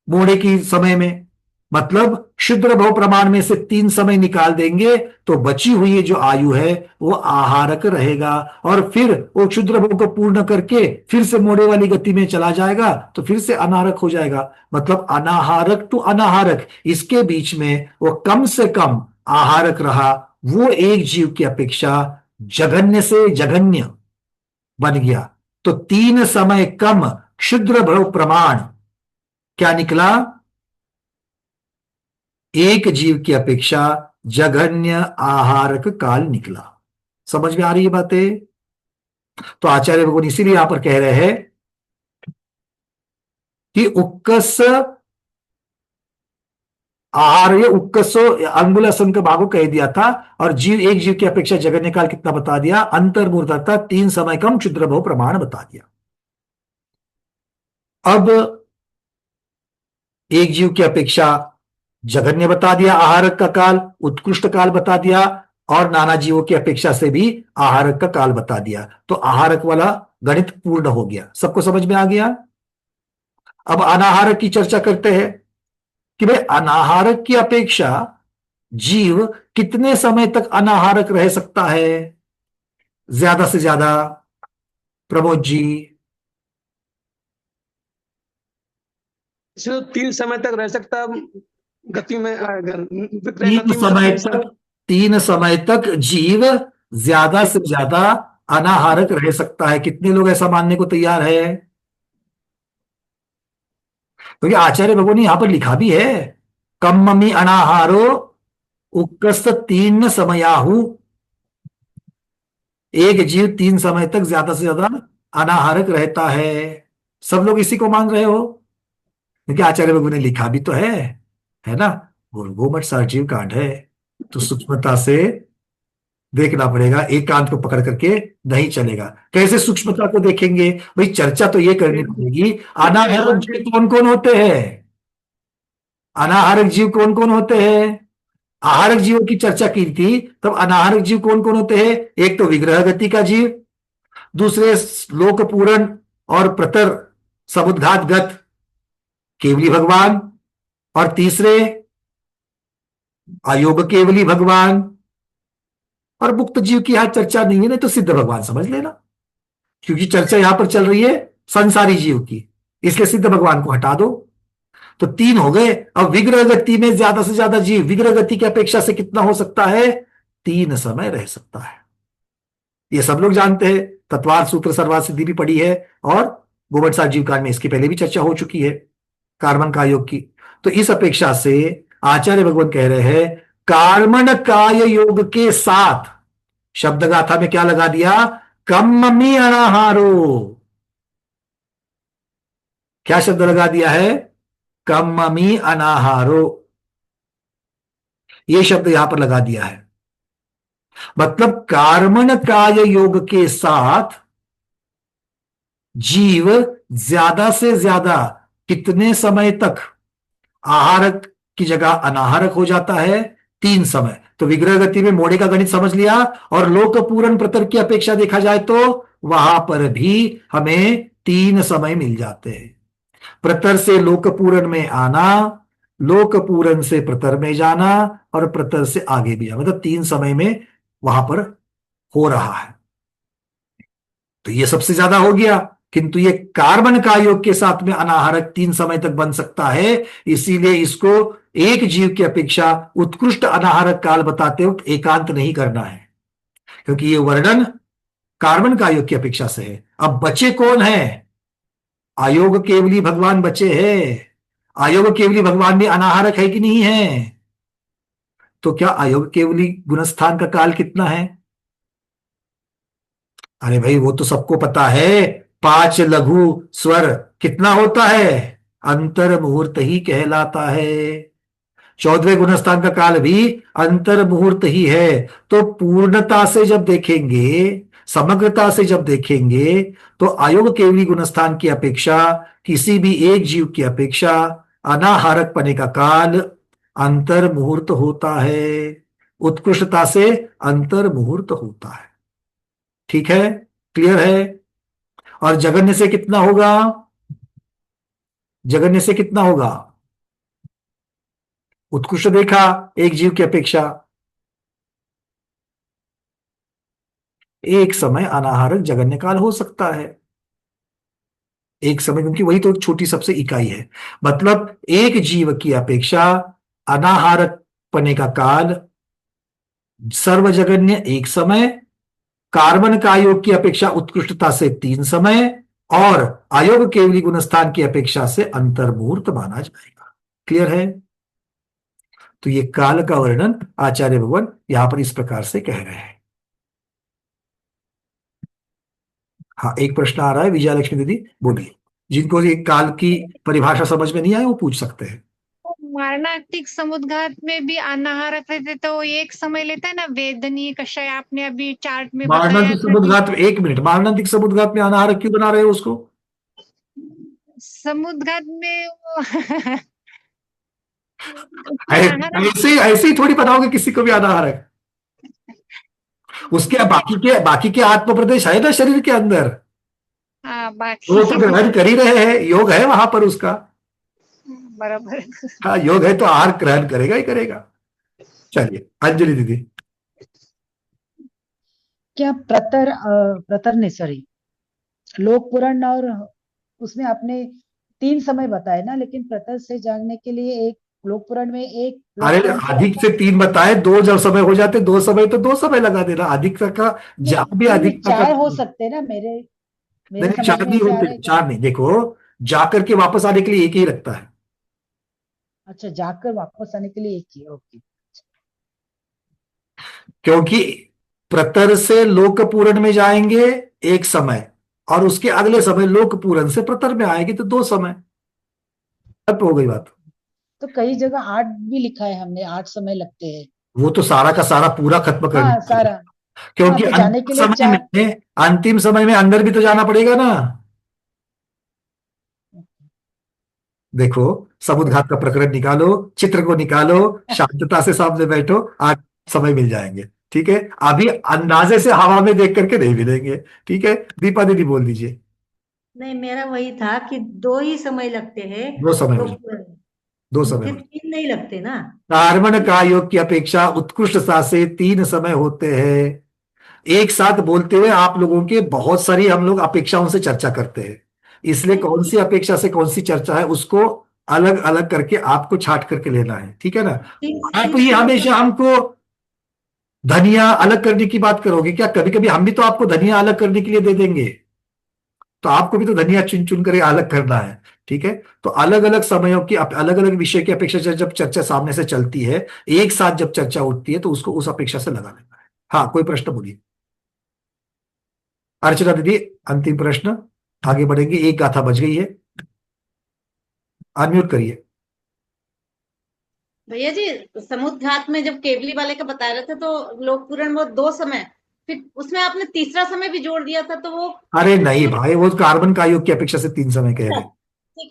Speaker 1: मोड़े की समय में, मतलब क्षुद्र भव प्रमाण में से 3 समय निकाल देंगे तो बची हुई जो आयु है वो आहारक रहेगा, और फिर वो क्षुद्र भव को पूर्ण करके फिर से मोड़े वाली गति में चला जाएगा तो फिर से अनाहारक हो जाएगा। मतलब अनाहारक टू अनाहारक, इसके बीच में वो कम से कम आहारक रहा, वो एक जीव की अपेक्षा जघन्य से जघन्य बन गया। तो 3 समय कम क्षुद्र भव प्रमाण क्या निकला? एक जीव की अपेक्षा जघन्य आहारक काल निकला। समझ में आ रही है बातें? तो आचार्य भगवान इसीलिए यहां पर कह रहे हैं कि उक्कस आहार, ये उक्कसो अंगुल असंख्य भागो कह दिया था, और जीव एक जीव की अपेक्षा जघन्य काल कितना बता दिया? अंतर्मूर्धता 3 समय कम क्षुद्र भव प्रमाण बता दिया। अब एक जीव की अपेक्षा जघन्य बता दिया, आहारक का काल, उत्कृष्ट काल बता दिया, और नाना जीवों की अपेक्षा से भी आहारक का काल बता दिया। तो आहारक वाला गणित पूर्ण हो गया। सबको समझ में आ गया? अब अनाहारक की चर्चा करते हैं कि भाई अनाहारक की अपेक्षा जीव कितने समय तक अनाहारक रह सकता है ज्यादा से ज्यादा? प्रमोद जी।
Speaker 6: 3 समय तक रह सकता गति में,
Speaker 1: तीन समय तक जीव ज्यादा से ज्यादा अनाहारक रह सकता है। कितने लोग ऐसा मानने को तैयार है? क्योंकि आचार्य भगवान ने यहां पर लिखा भी है, कम्ममि अनाहारो उक्कस्त 3 समयाहु। एक जीव 3 समय तक ज्यादा से ज्यादा अनाहारक रहता है। सब लोग इसी को मान रहे हो? क्योंकि आचार्य भगवान ने लिखा भी तो है ना? गोमठ सार्वजीव कांड है, तो सूक्ष्मता से देखना पड़ेगा, एकांत को पकड़ करके नहीं चलेगा। कैसे सूक्ष्मता को देखेंगे भाई? चर्चा तो ये करनी पड़ेगी, अनाहारक जीव कौन कौन होते हैं? अनाहारक जीव कौन कौन होते हैं? आहारक जीवों की चर्चा की थी, तब अनाहारक जीव कौन कौन होते हैं? एक तो विग्रह गति का जीव, दूसरे लोक पूरण और प्रतर समुद्घातगत केवली भगवान, और तीसरे अयोग केवली भगवान। और मुक्त जीव की यहां चर्चा नहीं है, नहीं तो सिद्ध भगवान समझ लेना, क्योंकि चर्चा यहां पर चल रही है संसारी जीव की, इसलिए सिद्ध भगवान को हटा दो। तो 3 हो गए। अब विग्रह गति में ज्यादा से ज्यादा जीव विग्रह गति की अपेक्षा से कितना हो सकता है? 3 समय रह सकता है। ये सब लोग जानते हैं, तत्वार्थ सूत्र सर्वार्थ सिद्धि भी पढ़ी है, और गोमठ सार्वजीव कांड में इसकी पहले भी चर्चा हो चुकी है, कार्बन का योग की। तो इस अपेक्षा से आचार्य भगवान कह रहे हैं कार्मण काय योग के साथ शब्द गाथा में क्या लगा दिया? कम्ममि अनाहारो। क्या शब्द लगा दिया है? कम्ममि अनाहारो, यह शब्द यहां पर लगा दिया है। मतलब कार्मण काय योग के साथ जीव ज्यादा से ज्यादा कितने समय तक आहारक की जगह अनाहारक हो जाता है? 3 समय। तो विग्रह गति में मोड़े का गणित समझ लिया, और लोक पूरण प्रतर की अपेक्षा देखा जाए तो वहां पर भी हमें 3 समय मिल जाते हैं। प्रतर से लोक पूरण में आना, लोक पूरण से प्रतर में जाना, और प्रतर से आगे भी जाना, मतलब 3 समय में वहां पर हो रहा है। तो ये सबसे ज्यादा हो गया, किंतु ये कार्बन का योग के साथ में अनाहारक 3 समय तक बन सकता है। इसीलिए इसको एक जीव की अपेक्षा उत्कृष्ट अनाहारक काल बताते वक्त एकांत नहीं करना है, क्योंकि ये वर्णन कार्बन का योग की अपेक्षा से है। अब बचे कौन है? अयोग केवली भगवान बचे हैं। अयोग केवली भगवान भी अनाहारक है कि नहीं है? तो क्या अयोग केवली गुणस्थान का काल कितना है? अरे भाई वो तो सबको पता है, 5 लघु स्वर कितना होता है? अंतर मुहूर्त ही कहलाता है। 14वें गुणस्थान का काल भी अंतर मुहूर्त ही है। तो पूर्णता से जब देखेंगे, समग्रता से जब देखेंगे, तो अयोग केवली गुणस्थान की अपेक्षा किसी भी एक जीव की अपेक्षा अनाहारक पने का काल अंतर मुहूर्त होता है, उत्कृष्टता से अंतर मुहूर्त होता है। ठीक है? क्लियर है? और जघन्य से कितना होगा? जघन्य से कितना होगा? उत्कृष्ट देखा एक जीव की अपेक्षा। एक समय अनाहारक जगन्य काल हो सकता है, एक समय, क्योंकि वही तो एक छोटी सबसे इकाई है। मतलब एक जीव की अपेक्षा अनाहारक पने का काल सर्वजगन्य एक समय, कार्बन का आयोग की अपेक्षा उत्कृष्टता से 3 समय, और आयोग केवली गुणस्थान की अपेक्षा से अंतर्मूर्त माना जाएगा। क्लियर है? तो ये काल का वर्णन आचार्य भगवान यहां पर इस प्रकार से कह रहे हैं। हाँ, एक प्रश्न आ रहा है, विजयलक्ष्मी दीदी बोलिए। जिनको ये काल की परिभाषा समझ में नहीं आए वो पूछ सकते हैं।
Speaker 15: मारणांतिक समुद्घात में भी अनाहारक रहते तो एक समय लेता है ना, वेदनीय कषाय आपने अभी चार्ट में बताया
Speaker 1: मारणांतिक
Speaker 15: था कि
Speaker 1: समुद्घात में, एक मिनट, मारणांतिक समुद्घात में अनाहारक क्यों बना रहे हो उसको?
Speaker 15: समुद्घात में
Speaker 1: ऐसे ऐसे ही थोड़ी बनाओगे किसी को भी अनाहारक। उसके बाकी के आत्म प्रदेश है ना शरीर के अंदर,
Speaker 15: बाकी
Speaker 1: वो तो ग्रहण कर ही रहे हैं, योग है वहां पर उसका।
Speaker 15: बराबर।
Speaker 1: हाँ, योग है तो आहार ग्रहण करेगा ही करेगा। चलिए अंजलि दीदी।
Speaker 10: क्या प्रतर नहीं, सॉरी, लोक पुराण और उसमें आपने 3 समय बताए ना, लेकिन प्रतर से जागने के लिए एक लोक पुराण में, एक लोक
Speaker 1: अरे
Speaker 10: पुराण से
Speaker 1: अधिक से 3 बताए, 2 जब समय हो जाते 2 समय तो 2 समय लगा देना, अधिकता का जा भी
Speaker 10: नहीं,
Speaker 1: अधिकता का
Speaker 10: 4 हो सकते हैं ना, मेरे मेरे
Speaker 1: नहीं,
Speaker 10: समझ
Speaker 1: 4
Speaker 10: में
Speaker 1: नहीं
Speaker 10: ऐसे आ रहा
Speaker 1: होते,
Speaker 10: है।
Speaker 1: 4 नहीं। देखो, जाकर के वापस आने के लिए एक ही रखता है।
Speaker 10: अच्छा, जाकर वापस आने के लिए एक ही, ओके।
Speaker 1: क्योंकि प्रतर से लोक पूरण में जाएंगे एक समय, और उसके अगले समय लोक पूरण से प्रतर में आएंगे तो 2 समय। अब हो गई बात।
Speaker 10: तो कई जगह 8 भी लिखा है हमने, 8 समय लगते हैं।
Speaker 1: वो तो सारा का सारा पूरा खत्म कर
Speaker 10: हाँ,
Speaker 1: दिया,
Speaker 10: सारा। हाँ,
Speaker 1: क्योंकि
Speaker 10: तो जाने के लिए 4।
Speaker 1: अंतिम समय में अंदर भी तो जाना पड़ेगा ना। देखो, समुद्घात का प्रकरण निकालो, चित्र को निकालो, शांतता से सामने बैठो, आज समय मिल जाएंगे। ठीक है, अभी अंदाजे से हवा में देख करके नहीं मिलेंगे। ठीक है, दीपा दीदी बोल दीजिए।
Speaker 13: नहीं, मेरा वही था कि 2 ही समय लगते हैं
Speaker 1: 2 समय हो
Speaker 13: लोग
Speaker 1: जाए,
Speaker 13: पूरे।
Speaker 1: 2 समय
Speaker 13: फिर
Speaker 1: हो जाए।
Speaker 13: 3 नहीं लगते ना।
Speaker 1: कार्बन का योग की अपेक्षा उत्कृष्टता से 3 समय होते हैं। एक साथ बोलते हुए आप लोगों के बहुत सारी हम लोग अपेक्षाओं से चर्चा करते हैं, इसलिए कौन सी अपेक्षा से कौन सी चर्चा है उसको अलग अलग करके आपको छाट करके लेना है। ठीक है ना? आप ही हमेशा हमको धनिया अलग करने की बात करोगे क्या? कभी कभी हम भी तो आपको धनिया अलग करने के लिए दे देंगे, तो आपको भी तो धनिया चुन चुन कर अलग करना है। ठीक है, तो अलग अलग समयों की अलग अलग विषय की अपेक्षा से जब चर्चा सामने से चलती है, एक साथ जब चर्चा उठती है तो उसको उस अपेक्षा से लगा लेना है। हाँ, कोई प्रश्न बोलिए। अर्चना दीदी, अंतिम प्रश्न, आगे बढ़ेंगे, एक गाथा बच गई है, अनम्यूट करिए।
Speaker 3: भैया जी, समुद्घात में जब केवली वाले का बता रहे थे तो लोक पुराण में 2 समय, फिर उसमें आपने तीसरा समय भी जोड़ दिया था, तो वो
Speaker 1: अरे नहीं भाई, वो कार्बन का योग की अपेक्षा से 3 समय कह रहे।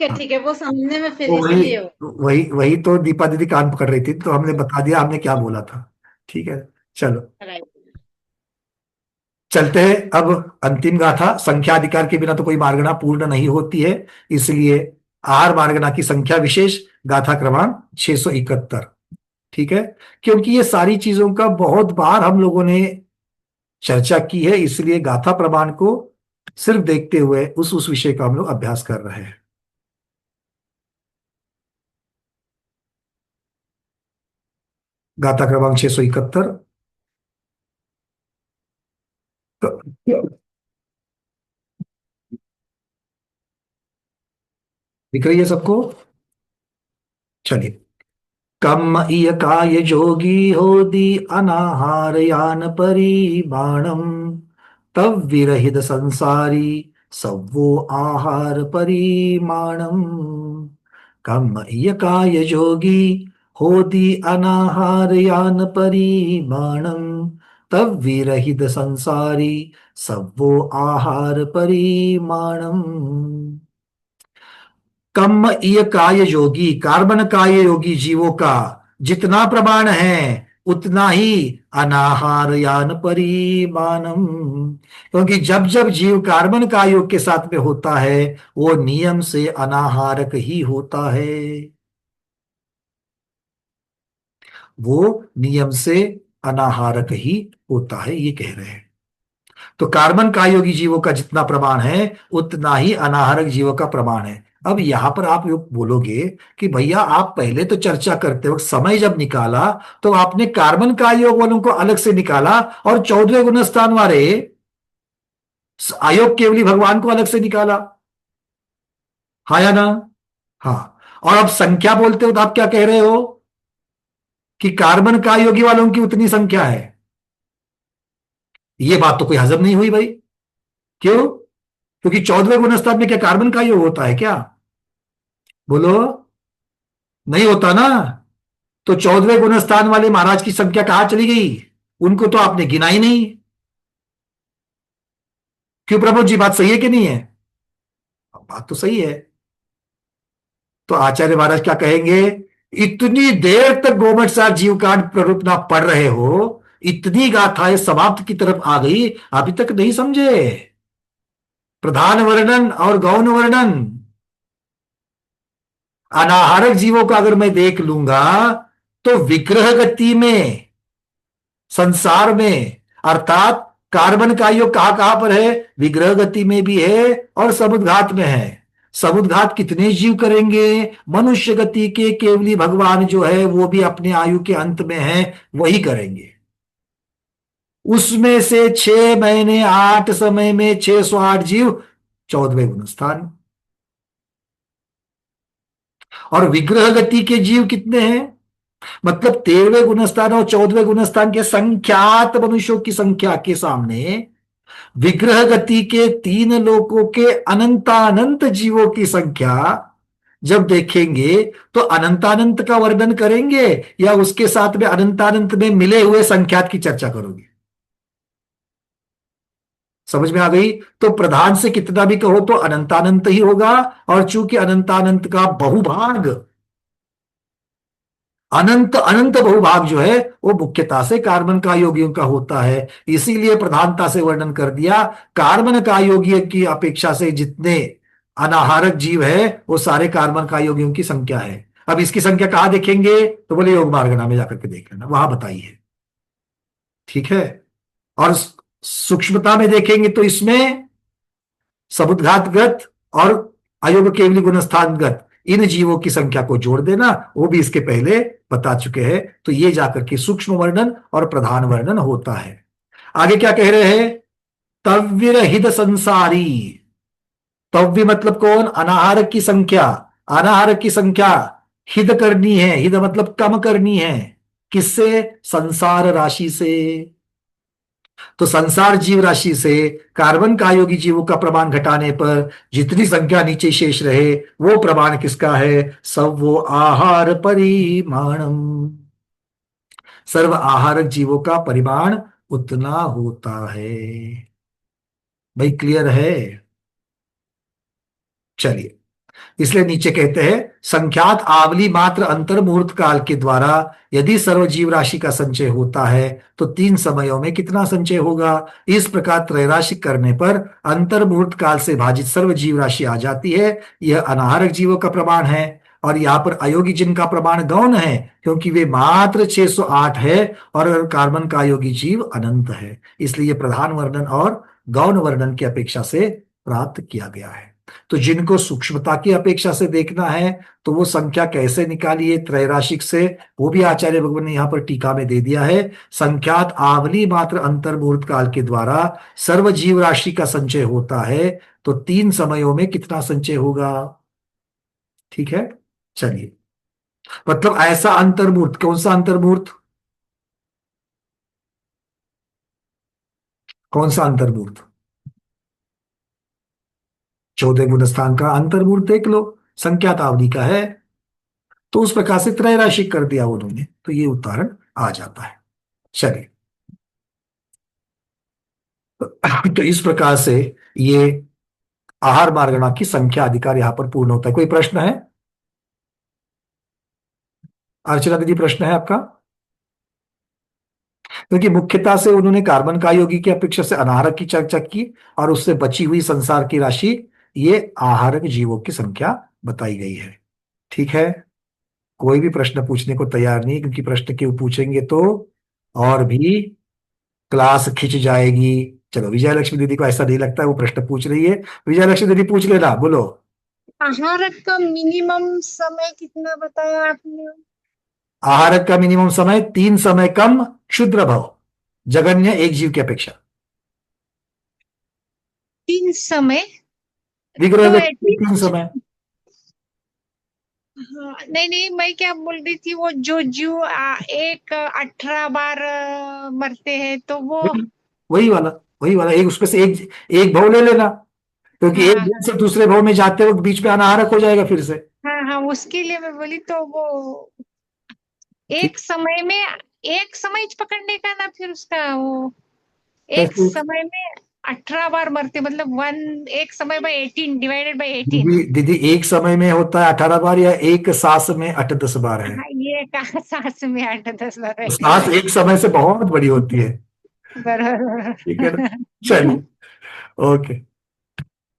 Speaker 3: ठीक है, वो समझने में फिर
Speaker 1: तो वही
Speaker 3: इसलिए
Speaker 1: वही वही तो दीपा दीदी कान पकड़ रही थी, तो हमने बता दिया हमने क्या बोला था। ठीक है, चलो चलते हैं अब। अंतिम गाथा, संख्या अधिकार के बिना तो कोई मार्गना पूर्ण नहीं होती है, इसलिए आहार मार्गना की संख्या विशेष गाथा क्रमांक 671। ठीक है, क्योंकि ये सारी चीजों का बहुत बार हम लोगों ने चर्चा की है, इसलिए गाथा प्रमाण को सिर्फ देखते हुए उस विषय का हम लोग अभ्यास कर रहे हैं। गाथा क्रमांक 671। दिख रही है सबको? चलिए। कम इय काय जोगी होदी अनाहार यान परिमाणम, तब विरहित संसारी सवो आहार परिमाणम। कम इय काय जोगी होदी अनाहार यान परिमाणम, तब विरहित संसारी सवो आहार परिमाणम। कम इय काय योगी, कार्बन काय योगी जीवों का जितना प्रमाण है उतना ही अनाहार यान परिमाणम, क्योंकि जब जब जीव कार्बन का योग के साथ में होता है वो नियम से अनाहारक ही होता है। वो नियम से अनाहारक ही होता है, ये कह रहे हैं। तो कार्बन कायोगी जीवों का जितना प्रमाण है उतना ही अनाहारक जीवों का प्रमाण है। अब यहां पर आप बोलोगे कि भैया आप पहले तो चर्चा करते वक्त समय जब निकाला तो आपने कार्बन कायोग वालों को अलग से निकाला और 14वें गुणस्थान वाले आयोग केवली भगवान को अलग से निकाला, हाँ या ना? हाँ। और अब संख्या बोलते हो तो आप क्या कह रहे हो कि कार्बन कायोगी वालों की उतनी संख्या है। ये बात तो कोई हजम नहीं हुई भाई। क्यों? क्योंकि 14वें गुणस्थान में क्या कार्बन का योग होता है क्या? बोलो, नहीं होता ना। तो 14वें गुणस्थान वाले महाराज की संख्या कहां चली गई? उनको तो आपने गिना ही नहीं। क्यों प्रमोद जी, बात सही है कि नहीं है? बात तो सही है। तो आचार्य महाराज क्या कहेंगे? इतनी देर तक गोमटसार जीवकांड प्ररूपना पढ़ रहे हो, इतनी गाथाएं समाप्त की तरफ आ गई, अभी तक नहीं समझे। प्रधान वर्णन और गौण वर्णन, अनाहारक जीवों का अगर मैं देख लूंगा तो विग्रह गति में, संसार में, अर्थात कार्बन का योग कहां कहां पर है? विग्रह गति में भी है और समुद्घात में है। समुद्घात कितने जीव करेंगे? मनुष्य गति के केवली भगवान जो है वो भी अपने आयु के अंत में है, वही करेंगे। उसमें से 6 महीने 8 समय में 608 जीव 14वें गुणस्थान। और विग्रह गति के जीव कितने हैं? मतलब 13वें गुणस्थान और 14वें गुणस्थान के संख्यात मनुष्यों की संख्या के सामने विग्रह गति के 3 लोकों के अनंतानंत जीवों की संख्या जब देखेंगे तो अनंतानंत का वर्णन करेंगे या उसके साथ में अनंतानंत में मिले हुए संख्यात की चर्चा करोगे? समझ में आ गई? तो प्रधान से कितना भी कहो तो अनंतानंत ही होगा। और चूंकि अनंतानंत का बहुभाग, अनंत अनंत बहुभाग जो है वो मुख्यता से कार्बन का योगियों का होता है, इसीलिए प्रधानता से वर्णन कर दिया। कार्बन का योगी की अपेक्षा से जितने अनाहारक जीव है वो सारे कार्बन का योगियों की संख्या है। अब इसकी संख्या कहां देखेंगे? तो बोले योग मार्गना में जाकर के देख लेना, वहां बताइए। ठीक है। और सूक्ष्मता में देखेंगे तो इसमें समुद्घातगत और अयोग केवली गुणस्थानगत इन जीवों की संख्या को जोड़ देना, वो भी इसके पहले बता चुके हैं। तो ये जाकर के सूक्ष्म वर्णन और प्रधान वर्णन होता है। आगे क्या कह रहे हैं? तव्यरहित संसारी। तव्य मतलब कौन? अनाहारक की संख्या। अनाहारक की संख्या हिद करनी है, हिद मतलब कम करनी है। किससे? संसार राशि से। तो संसार जीव राशि से कार्बन का योगी जीवों का प्रमाण घटाने पर जितनी संख्या नीचे शेष रहे वो प्रमाण किसका है? सर्वो आहार परिमाणम। सर्व आहारक जीवों का परिमाण उतना होता है। भाई क्लियर है? चलिए, इसलिए नीचे कहते हैं संख्यात आवली मात्र अंतर मुहूर्त काल के द्वारा यदि सर्व जीव राशि का संचय होता है तो 3 समयों में कितना संचय होगा? इस प्रकार त्रैराशिक करने पर अंतर मुहूर्त काल से भाजित सर्व जीव राशि आ जाती है। यह अनाहारक जीवों का प्रमाण है। और यहाँ पर अयोगी जिनका प्रमाण गौण है क्योंकि वे मात्र 608 है और कार्बन का अयोगी जीव अनंत है, इसलिए प्रधान वर्णन और गौण वर्णन की अपेक्षा से प्राप्त किया गया है। तो जिनको सूक्ष्मता की अपेक्षा से देखना है तो वो संख्या कैसे निकालिए त्रैराशिक से, वो भी आचार्य भगवान ने यहां पर टीका में दे दिया है। संख्यात आवली मात्र अंतर मुहूर्त काल के द्वारा सर्व जीव राशि का संचय होता है तो 3 समयों में कितना संचय होगा? ठीक है। चलिए, मतलब ऐसा अंतर्मुहूर्त, कौन सा अंतर्मुहूर्त? कौन सा अंतर्मुहूर्त? 14 गुणस्थान का अंतर्मुहूर्त देख लो, संख्यात अवधि का है। तो उस प्रकार से त्रैराशिक कर दिया उन्होंने, तो ये उदाहरण आ जाता है। चलिए, तो इस प्रकार से ये आहार मार्गणा की संख्या अधिकार यहां पर पूर्ण होता है। कोई प्रश्न है? अर्चना दीदी, प्रश्न है आपका? क्योंकि मुख्यता से उन्होंने कार्बन का योगी की अपेक्षा से अनाहारक की चर्चा की और उससे बची हुई संसार की राशि, ये आहारक जीवों की संख्या बताई गई है। ठीक है। कोई भी प्रश्न पूछने को तैयार नहीं, क्योंकि प्रश्न क्यों पूछेंगे तो और भी क्लास खिंच जाएगी। चलो, विजय लक्ष्मी दीदी को ऐसा नहीं लगता है, वो प्रश्न पूछ रही है। विजय लक्ष्मी दीदी पूछ लेना, बोलो।
Speaker 15: आहार का मिनिमम समय कितना बताया आपने?
Speaker 1: आहार का मिनिमम समय 3 समय कम क्षुद्र भव, जगन्य एक जीव की अपेक्षा।
Speaker 15: 3 समय
Speaker 1: विग्रह
Speaker 15: तो
Speaker 1: व्यक्ति 3 समय।
Speaker 15: हाँ, नहीं मैं क्या बोल रही थी, वो जो जीव एक 18 बार मरते हैं तो वो
Speaker 1: वही वाला एक, उसमें से एक भव ले लेना, क्योंकि एक
Speaker 15: हाँ
Speaker 1: भव से दूसरे भव में जाते वक्त बीच में अनाहारक हो जाएगा फिर से।
Speaker 15: हाँ उसके लिए मैं बोली, तो वो
Speaker 1: ठीक।
Speaker 15: एक समय पकड़ने का ना, फिर उसका वो एक
Speaker 1: कैसे?
Speaker 15: समय में 18 बार मरते, मतलब एक समय बाय 18 डिवाइडेड बाय 18।
Speaker 1: दीदी एक समय में होता है 18 बार या एक सांस में 8-10 बार है?
Speaker 15: हाँ, ये कहा सांस में 8-10 बार है।
Speaker 1: सांस एक समय से बहुत बड़ी होती है।
Speaker 15: बराबर।
Speaker 1: ठीक है ना? चलिए, ओके।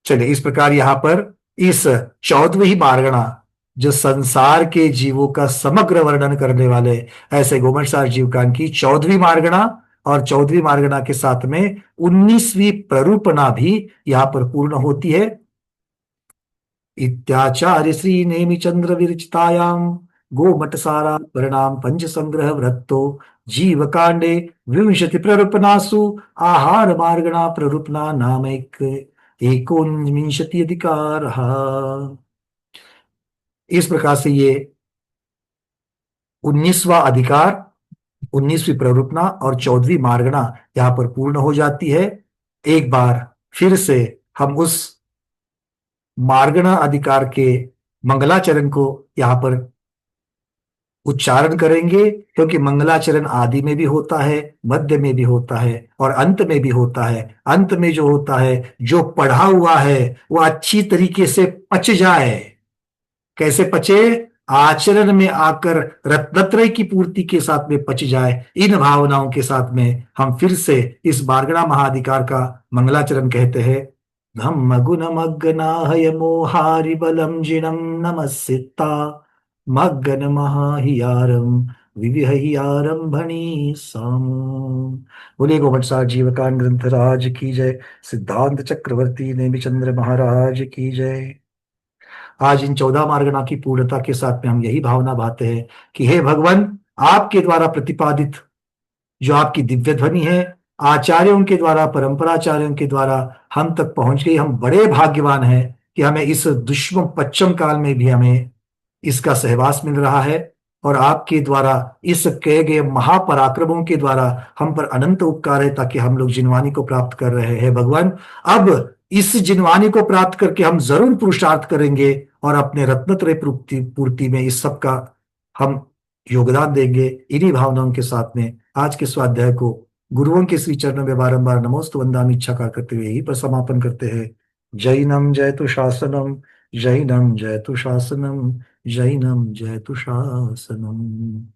Speaker 1: चलिए, इस प्रकार यहाँ पर इस 14वीं मार्गणा, जो संसार के जीवों का समग्र वर्णन करने वाले ऐसे गोमटसार जीवकान की 14वीं मार्गणा, और 14वीं मार्गणा के साथ में 19वीं प्ररूपणा भी यहाँ पर पूर्ण होती है। इत्याचार्य श्री नेमिचंद्र विरचितायाम गोमटसारा परिणाम पंच संग्रह वृत्तो जीव कांडे विंशति प्ररूपणासु आहार मार्गणा प्ररूपणा नाम एकोनविंशति अधिकार। इस प्रकार से ये 19वां अधिकार, 19वीं प्ररूपणा और 14वीं मार्गणा यहाँ पर पूर्ण हो जाती है। एक बार फिर से हम उस मार्गणा अधिकार के मंगलाचरण को यहाँ पर उच्चारण करेंगे, क्योंकि मंगलाचरण आदि में भी होता है, मध्य में भी होता है और अंत में भी होता है। अंत में जो होता है, जो पढ़ा हुआ है वो अच्छी तरीके से पच जाए। कैसे पचे? आचरण में आकर रत्नत्रय की पूर्ति के साथ में पच जाए। इन भावनाओं के साथ में हम फिर से इस मार्गणा महाधिकार का मंगलाचरण कहते हैं। धम्म गुण मग्नाहय मोहारि बलम जिनम नमस्सिता मग्गन महाहियारम विविहियारम भणी साम। बोले गोमटसार जीवकान ग्रंथराज की जय। सिद्धांत चक्रवर्ती नेमिचंद्र महाराज की जय। आज इन 14 मार्गणा की पूर्णता के साथ में हम यही भावना भाते हैं कि हे भगवान, आपके द्वारा प्रतिपादित जो आपकी दिव्य ध्वनि है, आचार्यों के द्वारा, परंपराचार्यों के द्वारा हम तक पहुंच गई। हम बड़े भाग्यवान हैं कि हमें इस दुष्म पश्चिम काल में भी हमें इसका सहवास मिल रहा है, और आपके द्वारा इस कहे गए महापराक्रमों के द्वारा हम पर अनंत उपकार है, ताकि हम लोग जिनवानी को प्राप्त कर रहे हैं। भगवान, अब इस जिनवानी को प्राप्त करके हम जरूर पुरुषार्थ करेंगे और अपने रत्नत्रय पूर्ति में इस सब का हम योगदान देंगे। इन्हीं भावनाओं के साथ में आज के स्वाध्याय को गुरुओं के श्री चरणों में बारंबार नमोस्तु वंदामि इच्छा का करते हुए यही पर समापन करते हैं। जैनम जयतु शासनम, जैनम जयतु शासनम, जैनम जयतु शासनम।